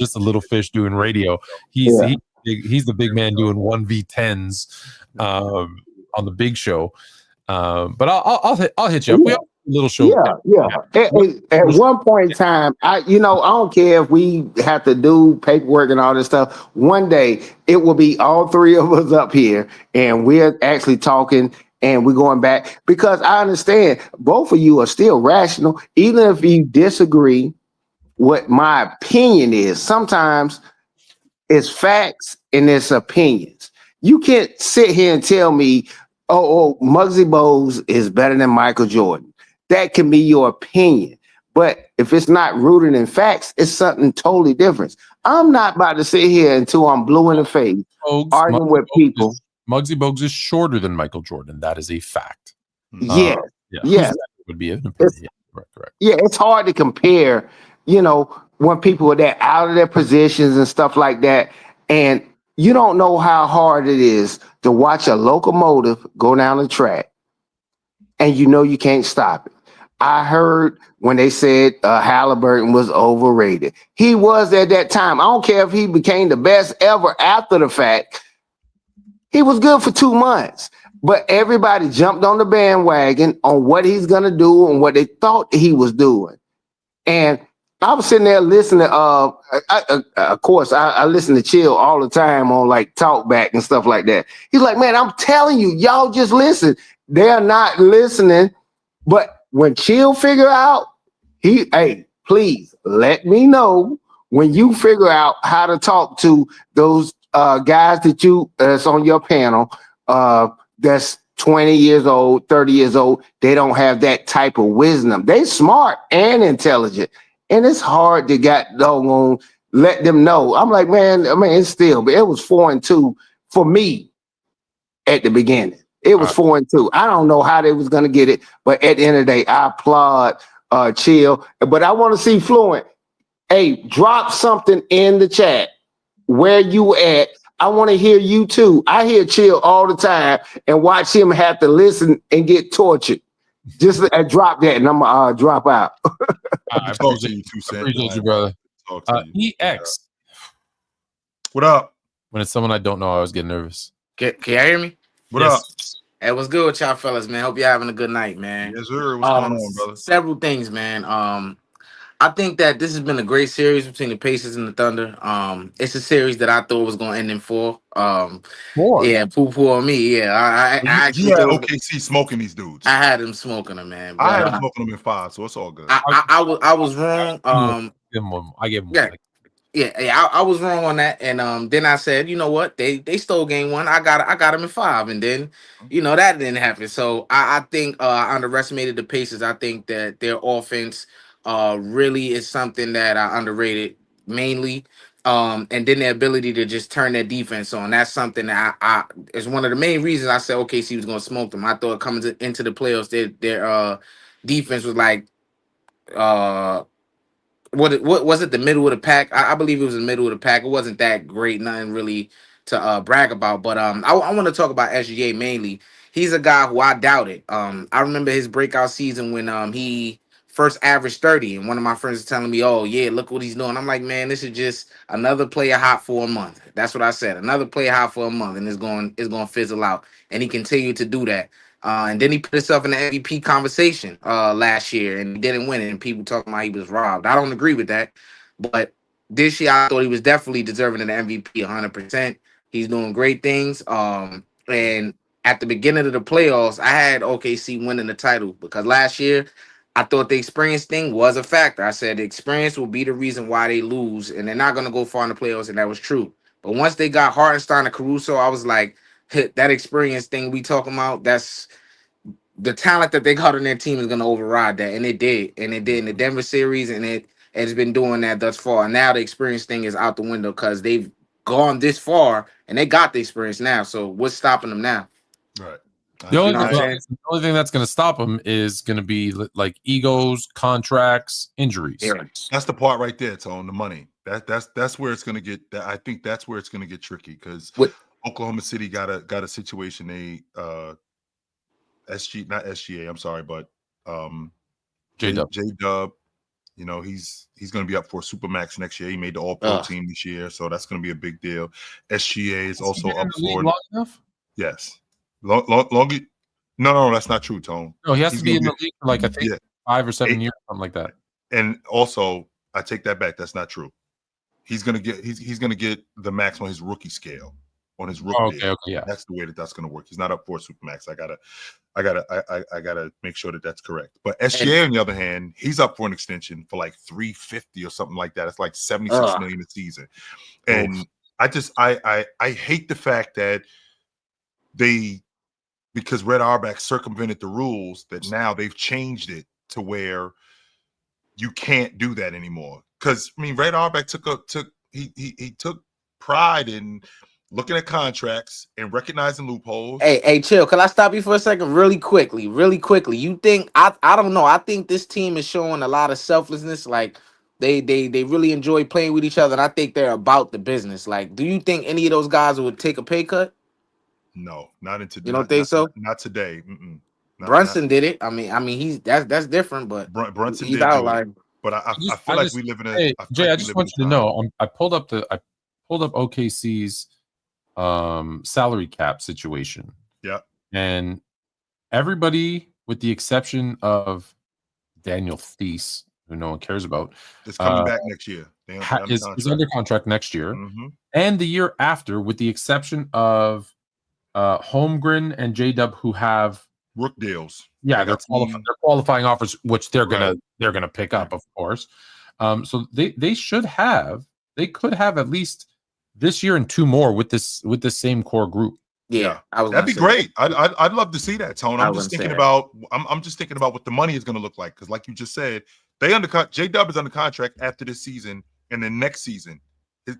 just a little fish doing radio. He's the big man doing 1v10s on the big show. But I'll hit you up. We have a little show. At one point in time, I don't care if we have to do paperwork and all this stuff. One day it will be all three of us up here, and we're actually talking. And we're going back because I understand both of you are still rational, even if you disagree. What my opinion is, sometimes it's facts and it's opinions. You can't sit here and tell me, oh, Muggsy Bogues is better than Michael Jordan. That can be your opinion. But if it's not rooted in facts, it's something totally different. I'm not about to sit here until I'm blue in the face arguing with people. Muggsy Bogues is shorter than Michael Jordan. That is a fact. Yes. Would be an opinion. Correct. Yeah, it's hard to compare, when people are that out of their positions and stuff like that. And you don't know how hard it is to watch a locomotive go down the track and you can't stop it. I heard when they said Halliburton was overrated. He was at that time. I don't care if he became the best ever after the fact. He was good for 2 months, but everybody jumped on the bandwagon on what he's going to do and what they thought he was doing. And I was sitting there listening. Of course, I listen to Chill all the time on like Talkback and stuff like that. He's like, man, I'm telling you, y'all just listen. They're not listening. But when Chill figure out, please let me know when you figure out how to talk to those guys that's on your panel that's 20 years old, 30 years old. They don't have that type of wisdom. They smart and intelligent, and it's hard to let them know. I'm like, man, it's still, but it was 4-2 for me at the beginning. It was 4-2. I don't know how they was gonna get it, but at the end of the day, I applaud Chill. But I want to see Fluent. Hey, drop something in the chat. Where you at? I want to hear you too. I hear Chill all the time and watch him have to listen and get tortured. Just drop that, and I'm gonna drop out. I appreciate you too, Sam. Appreciate you, brother. EX. What up? When it's someone I don't know, I always get nervous. Can y'all hear me? What up? Hey, what's good with y'all fellas, man? Hope y'all having a good night, man. Yes, sir. What's going on, brother? Several things, man. I think that this has been a great series between the Pacers and the Thunder. It's a series that I thought was going to end in 4. Yeah, poo on me. Yeah, I actually had OKC smoking these dudes. I had them smoking them, man. I had them smoking them in 5, so it's all good. I was wrong. I gave them. I was wrong on that, and then I said, you know what, they stole game 1. I got them in 5, and then that didn't happen. So I think I underestimated the Pacers. I think that their offense really is something that I underrated mainly, and then their ability to just turn their defense on. That's something that I is one of the main reasons I said OKC was going to smoke them. I thought coming into the playoffs, their defense was like what was it? The middle of the pack. I believe it was the middle of the pack. It wasn't that great. Nothing really to brag about. But I want to talk about SGA mainly. He's a guy who I doubted. I remember his breakout season when he first averaged 30, and one of my friends was telling me, "Oh yeah, look what he's doing." I'm like, man, this is just another player hot for a month. That's what I said. Another player hot for a month, and it's going to fizzle out. And he continued to do that. And then he put himself in the MVP conversation last year and he didn't win it. And people talking about he was robbed. I don't agree with that. But this year, I thought he was definitely deserving of the MVP 100%. He's doing great things. And at the beginning of the playoffs, I had OKC winning the title because last year, I thought the experience thing was a factor. I said the experience will be the reason why they lose and they're not going to go far in the playoffs. And that was true. But once they got Hartenstein and Caruso, I was like, that experience thing we talking about, that's the talent that they got on their team is going to override that, and it did in the Denver series, and it's been doing that thus far. And now the experience thing is out the window because they've gone this far and they got the experience now. So what's stopping them now? Right. The only, know what I'm saying? the only thing that's going to stop them is going to be like egos, contracts, injuries. Yeah. That's the part right there, Tone. The money. That's where it's going to get. I think that's where it's going to get tricky because Oklahoma City got a situation. They not SGA. I'm sorry, but J-Dub. You know, he's going to be up for a Supermax next year. He made the All-Pro team this year, so that's going to be a big deal. SGA is also up for. Long enough? Yes. Long. No, that's not true, Tone. No, he has to be in the league for like I think 5 or 7 years, something like that. And also, I take that back. That's not true. He's gonna get the max on his rookie scale, on his rookie. Okay, yeah. That's the way that's gonna work. He's not up for a Supermax. I gotta make sure that that's correct. But SGA, on the other hand, he's up for an extension for like 350 or something like that. It's like 76 million a season. And I hate the fact that because Red Auerbach circumvented the rules, that now they've changed it to where you can't do that anymore. Because I mean, Red Auerbach took pride in looking at contracts and recognizing loopholes. Hey, chill. Can I stop you for a second, really quickly? You think I don't know. I think this team is showing a lot of selflessness. Like they really enjoy playing with each other. And I think they're about the business. Like, do you think any of those guys would take a pay cut? No, not in today. You don't think so? Not today. Brunson did it. I mean, he's that's different. But Brunson he's did out do like. it. But I feel like we live in a. Hey, Jay, I just want you to know, I pulled up OKC's salary cap situation. Yeah, and everybody, with the exception of Daniel Theis, who no one cares about, is coming back next year. Is under contract next year, and the year after, with the exception of Holmgren and J-Dub, who have Rook deals. Yeah, they're qualifying offers, which they're gonna pick up, of course. So they could have at least this year and 2 more with this same core group. Yeah, that'd be great. I'd love to see that, Tone. I'm just thinking about what the money is going to look like, because like you just said, they undercut. J-Dub is under contract after this season, and then next season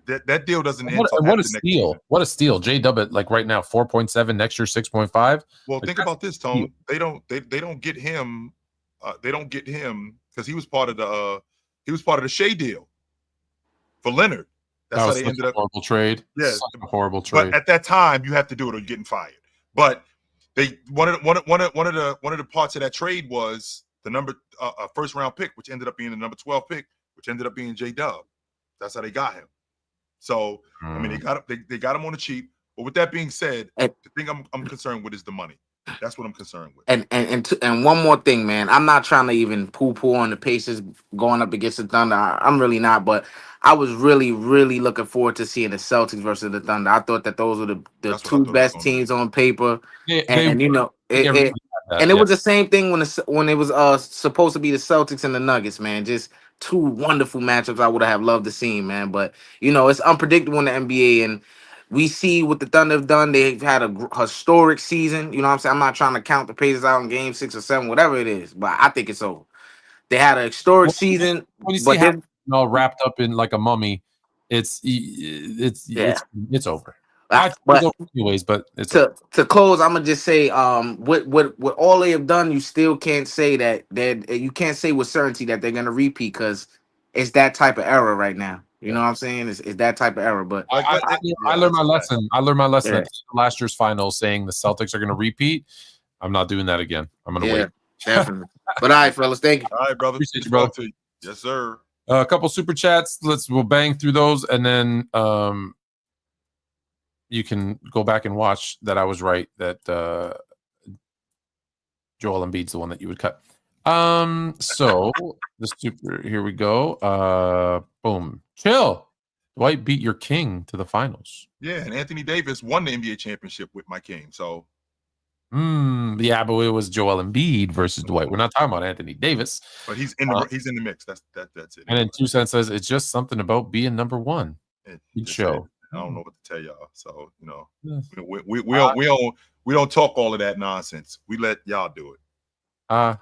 that deal doesn't end. What a steal! What a steal! J-Dub at like right now 4.7, next year 6.5. Well, think about this, Tone. They don't get him. They don't get him because he was part of the Shea deal for Leonard. That's how they ended up. Horrible trade. Yeah, a horrible trade. But at that time, you have to do it or you're getting fired. But they one of the parts of that trade was the number first round pick, which ended up being the number 12 pick, which ended up being J-Dub. That's how they got him. So I mean, they got him on the cheap. But with that being said, the thing I'm concerned with is the money. That's what I'm concerned with. And one more thing, man. I'm not trying to even poo-poo on the Pacers going up against the Thunder. I'm really not, but I was really, really looking forward to seeing the Celtics versus the Thunder. I thought that those were the 2 best teams on paper. And you know, it was the same thing when it was supposed to be the Celtics and the Nuggets, man. Just 2 wonderful matchups I would have loved to see, man. But you know, it's unpredictable in the NBA, and we see what the Thunder have done. They've had a historic season. You know what I'm saying? I'm not trying to count the Pacers out in game 6 or 7, whatever it is, but I think it's over. They had a historic season. When you see all wrapped up in like a mummy, it's over. I think But it's over anyways, but it's to close, I'm gonna just say, what all they have done, you still can't say that you can't say with certainty that they're gonna repeat because it's that type of era right now. You know what I'm saying? It's that type of era. But I learned my lesson. I learned my lesson Yeah. at last year's finals, saying the Celtics are going to repeat. I'm not doing that again. I'm going to wait. Definitely. But all right, fellas, thank you. All right, brother. Appreciate you, Good brother. talk to you. Yes, sir. A couple super chats. We'll bang through those, and then you can go back and watch that I was right that Joel Embiid's the one that you would cut. So the super, here we go. Boom. Chill. Dwight beat your king to the finals. Yeah, and Anthony Davis won the NBA championship with my king. So yeah, but it was Joel Embiid versus Dwight. We're not talking about Anthony Davis. but he's in the mix. That's it. And then 2 Cents says it's just something about being number one. Good show. I don't know what to tell y'all. So Yes. we don't talk all of that nonsense. We let y'all do it. I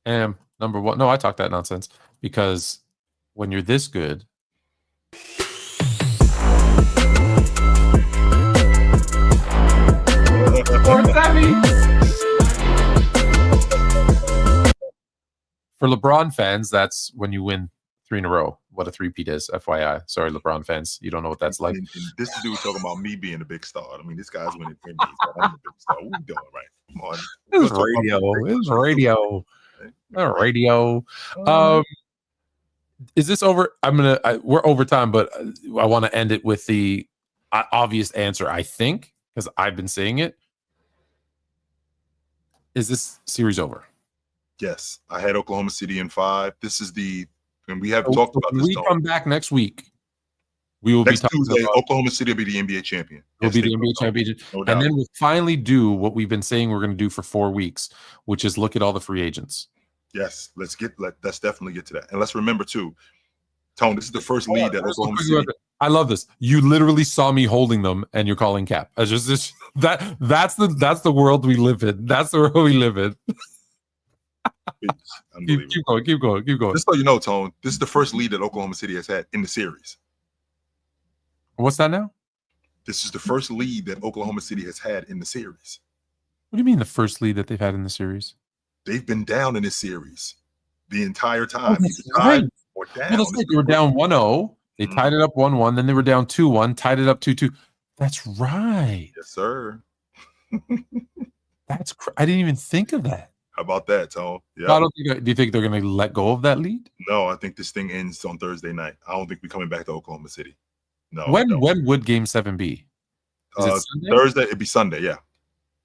am number one. No, I talk that nonsense because when you're this good. For LeBron fans, that's when you win 3 in a row. What a three-peat is, FYI. Sorry, LeBron fans. You don't know what that's like. And this dude talking about me being a big star. I mean, this guy's winning Emmys, but I'm a big star. What we doing, right? Come on. It's radio. Is this over? We're over time, but I want to end it with the obvious answer, I think, because I've been saying it. Is this series over? Yes. I had Oklahoma City in 5. This is and we haven't talked about this. When we come back next week, we will next be talking Tuesday, about Oklahoma City will be the NBA champion. We'll be the NBA champion. No doubt. And then we'll finally do what we've been saying we're going to do for 4 weeks, which is look at all the free agents. Yes, let's definitely get to that. And let's remember too, Tone, this is the first lead that Oklahoma City. I love this. You literally saw me holding them and you're calling cap. That's just that's the world we live in. That's the world we live in. Keep going. Just so you know, Tone, this is the first lead that Oklahoma City has had in the series. What's that now? This is the first lead that Oklahoma City has had in the series. What do you mean the first lead that they've had in the series? They've been down in this series the entire time. Right. Or down. Well, they were down 1-0. They tied it up 1-1. Then they were down 2-1, tied it up 2-2. That's right. Yes, sir. I didn't even think of that. How about that, Tone? Yeah. No, do you think they're going to let go of that lead? No, I think this thing ends on Thursday night. I don't think we're coming back to Oklahoma City. No. When would Game 7 be? Is it Sunday? Thursday? It'd be Sunday, yeah.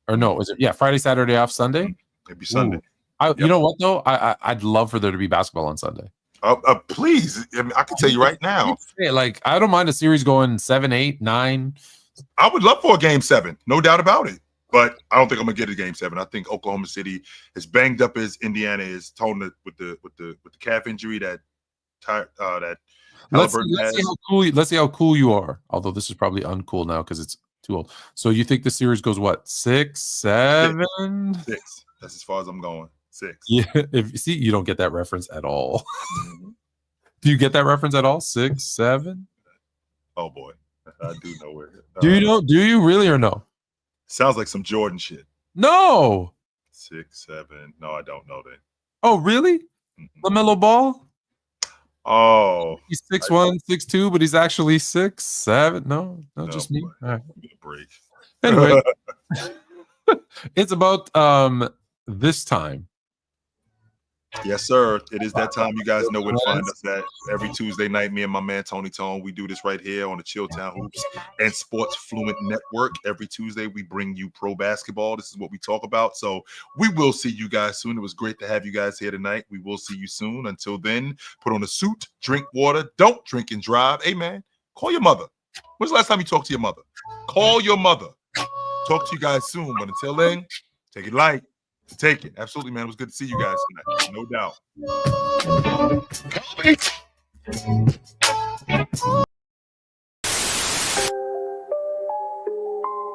Or no, is it? Yeah, Friday, Saturday off, Sunday? It'd be Sunday. You know what, though? I'd love for there to be basketball on Sunday. Please. I mean, I can tell you right now. I don't mind a series going 7, 8, 9. I would love for a Game 7. No doubt about it. But I don't think I'm gonna get a Game 7. I think Oklahoma City, as banged up as Indiana is, Tone, with the calf injury that Let's see how cool you are. Although this is probably uncool now because it's too old. So you think the series goes what? 6, 7? 6. That's as far as I'm going. 6. Yeah. If you see, you don't get that reference at all. Do you get that reference at all? 6, 7? Oh boy, I do know where. Do you know? Do you really or no? Sounds like some Jordan shit. No. 6, 7. No, I don't know that. Oh, really? LaMelo Ball? Oh, he's 6'1", 6'2", but he's actually 6, 7. No, just me. All right. Break. Anyway, it's about this time. Yes, sir. It is that time. You guys know where to find us at. Every Tuesday night, me and my man Tony Tone, we do this right here on the Chilltown Hoops and Sports Fluent Network. Every Tuesday, we bring you pro basketball. This is what we talk about. So we will see you guys soon. It was great to have you guys here tonight. We will see you soon. Until then, put on a suit, drink water, don't drink and drive. Hey, man, call your mother. When's the last time you talked to your mother? Call your mother. Talk to you guys soon. But until then, take it light. Take it. Absolutely, man. It was good to see you guys tonight. No doubt.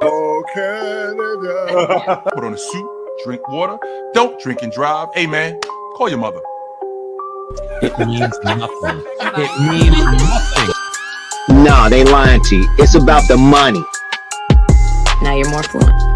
Oh, Canada. Put on a suit, drink water, don't drink and drive. Hey, man, call your mother. It means nothing. It means nothing. Nah, they lying to you. It's about the money. Now you're more fluent.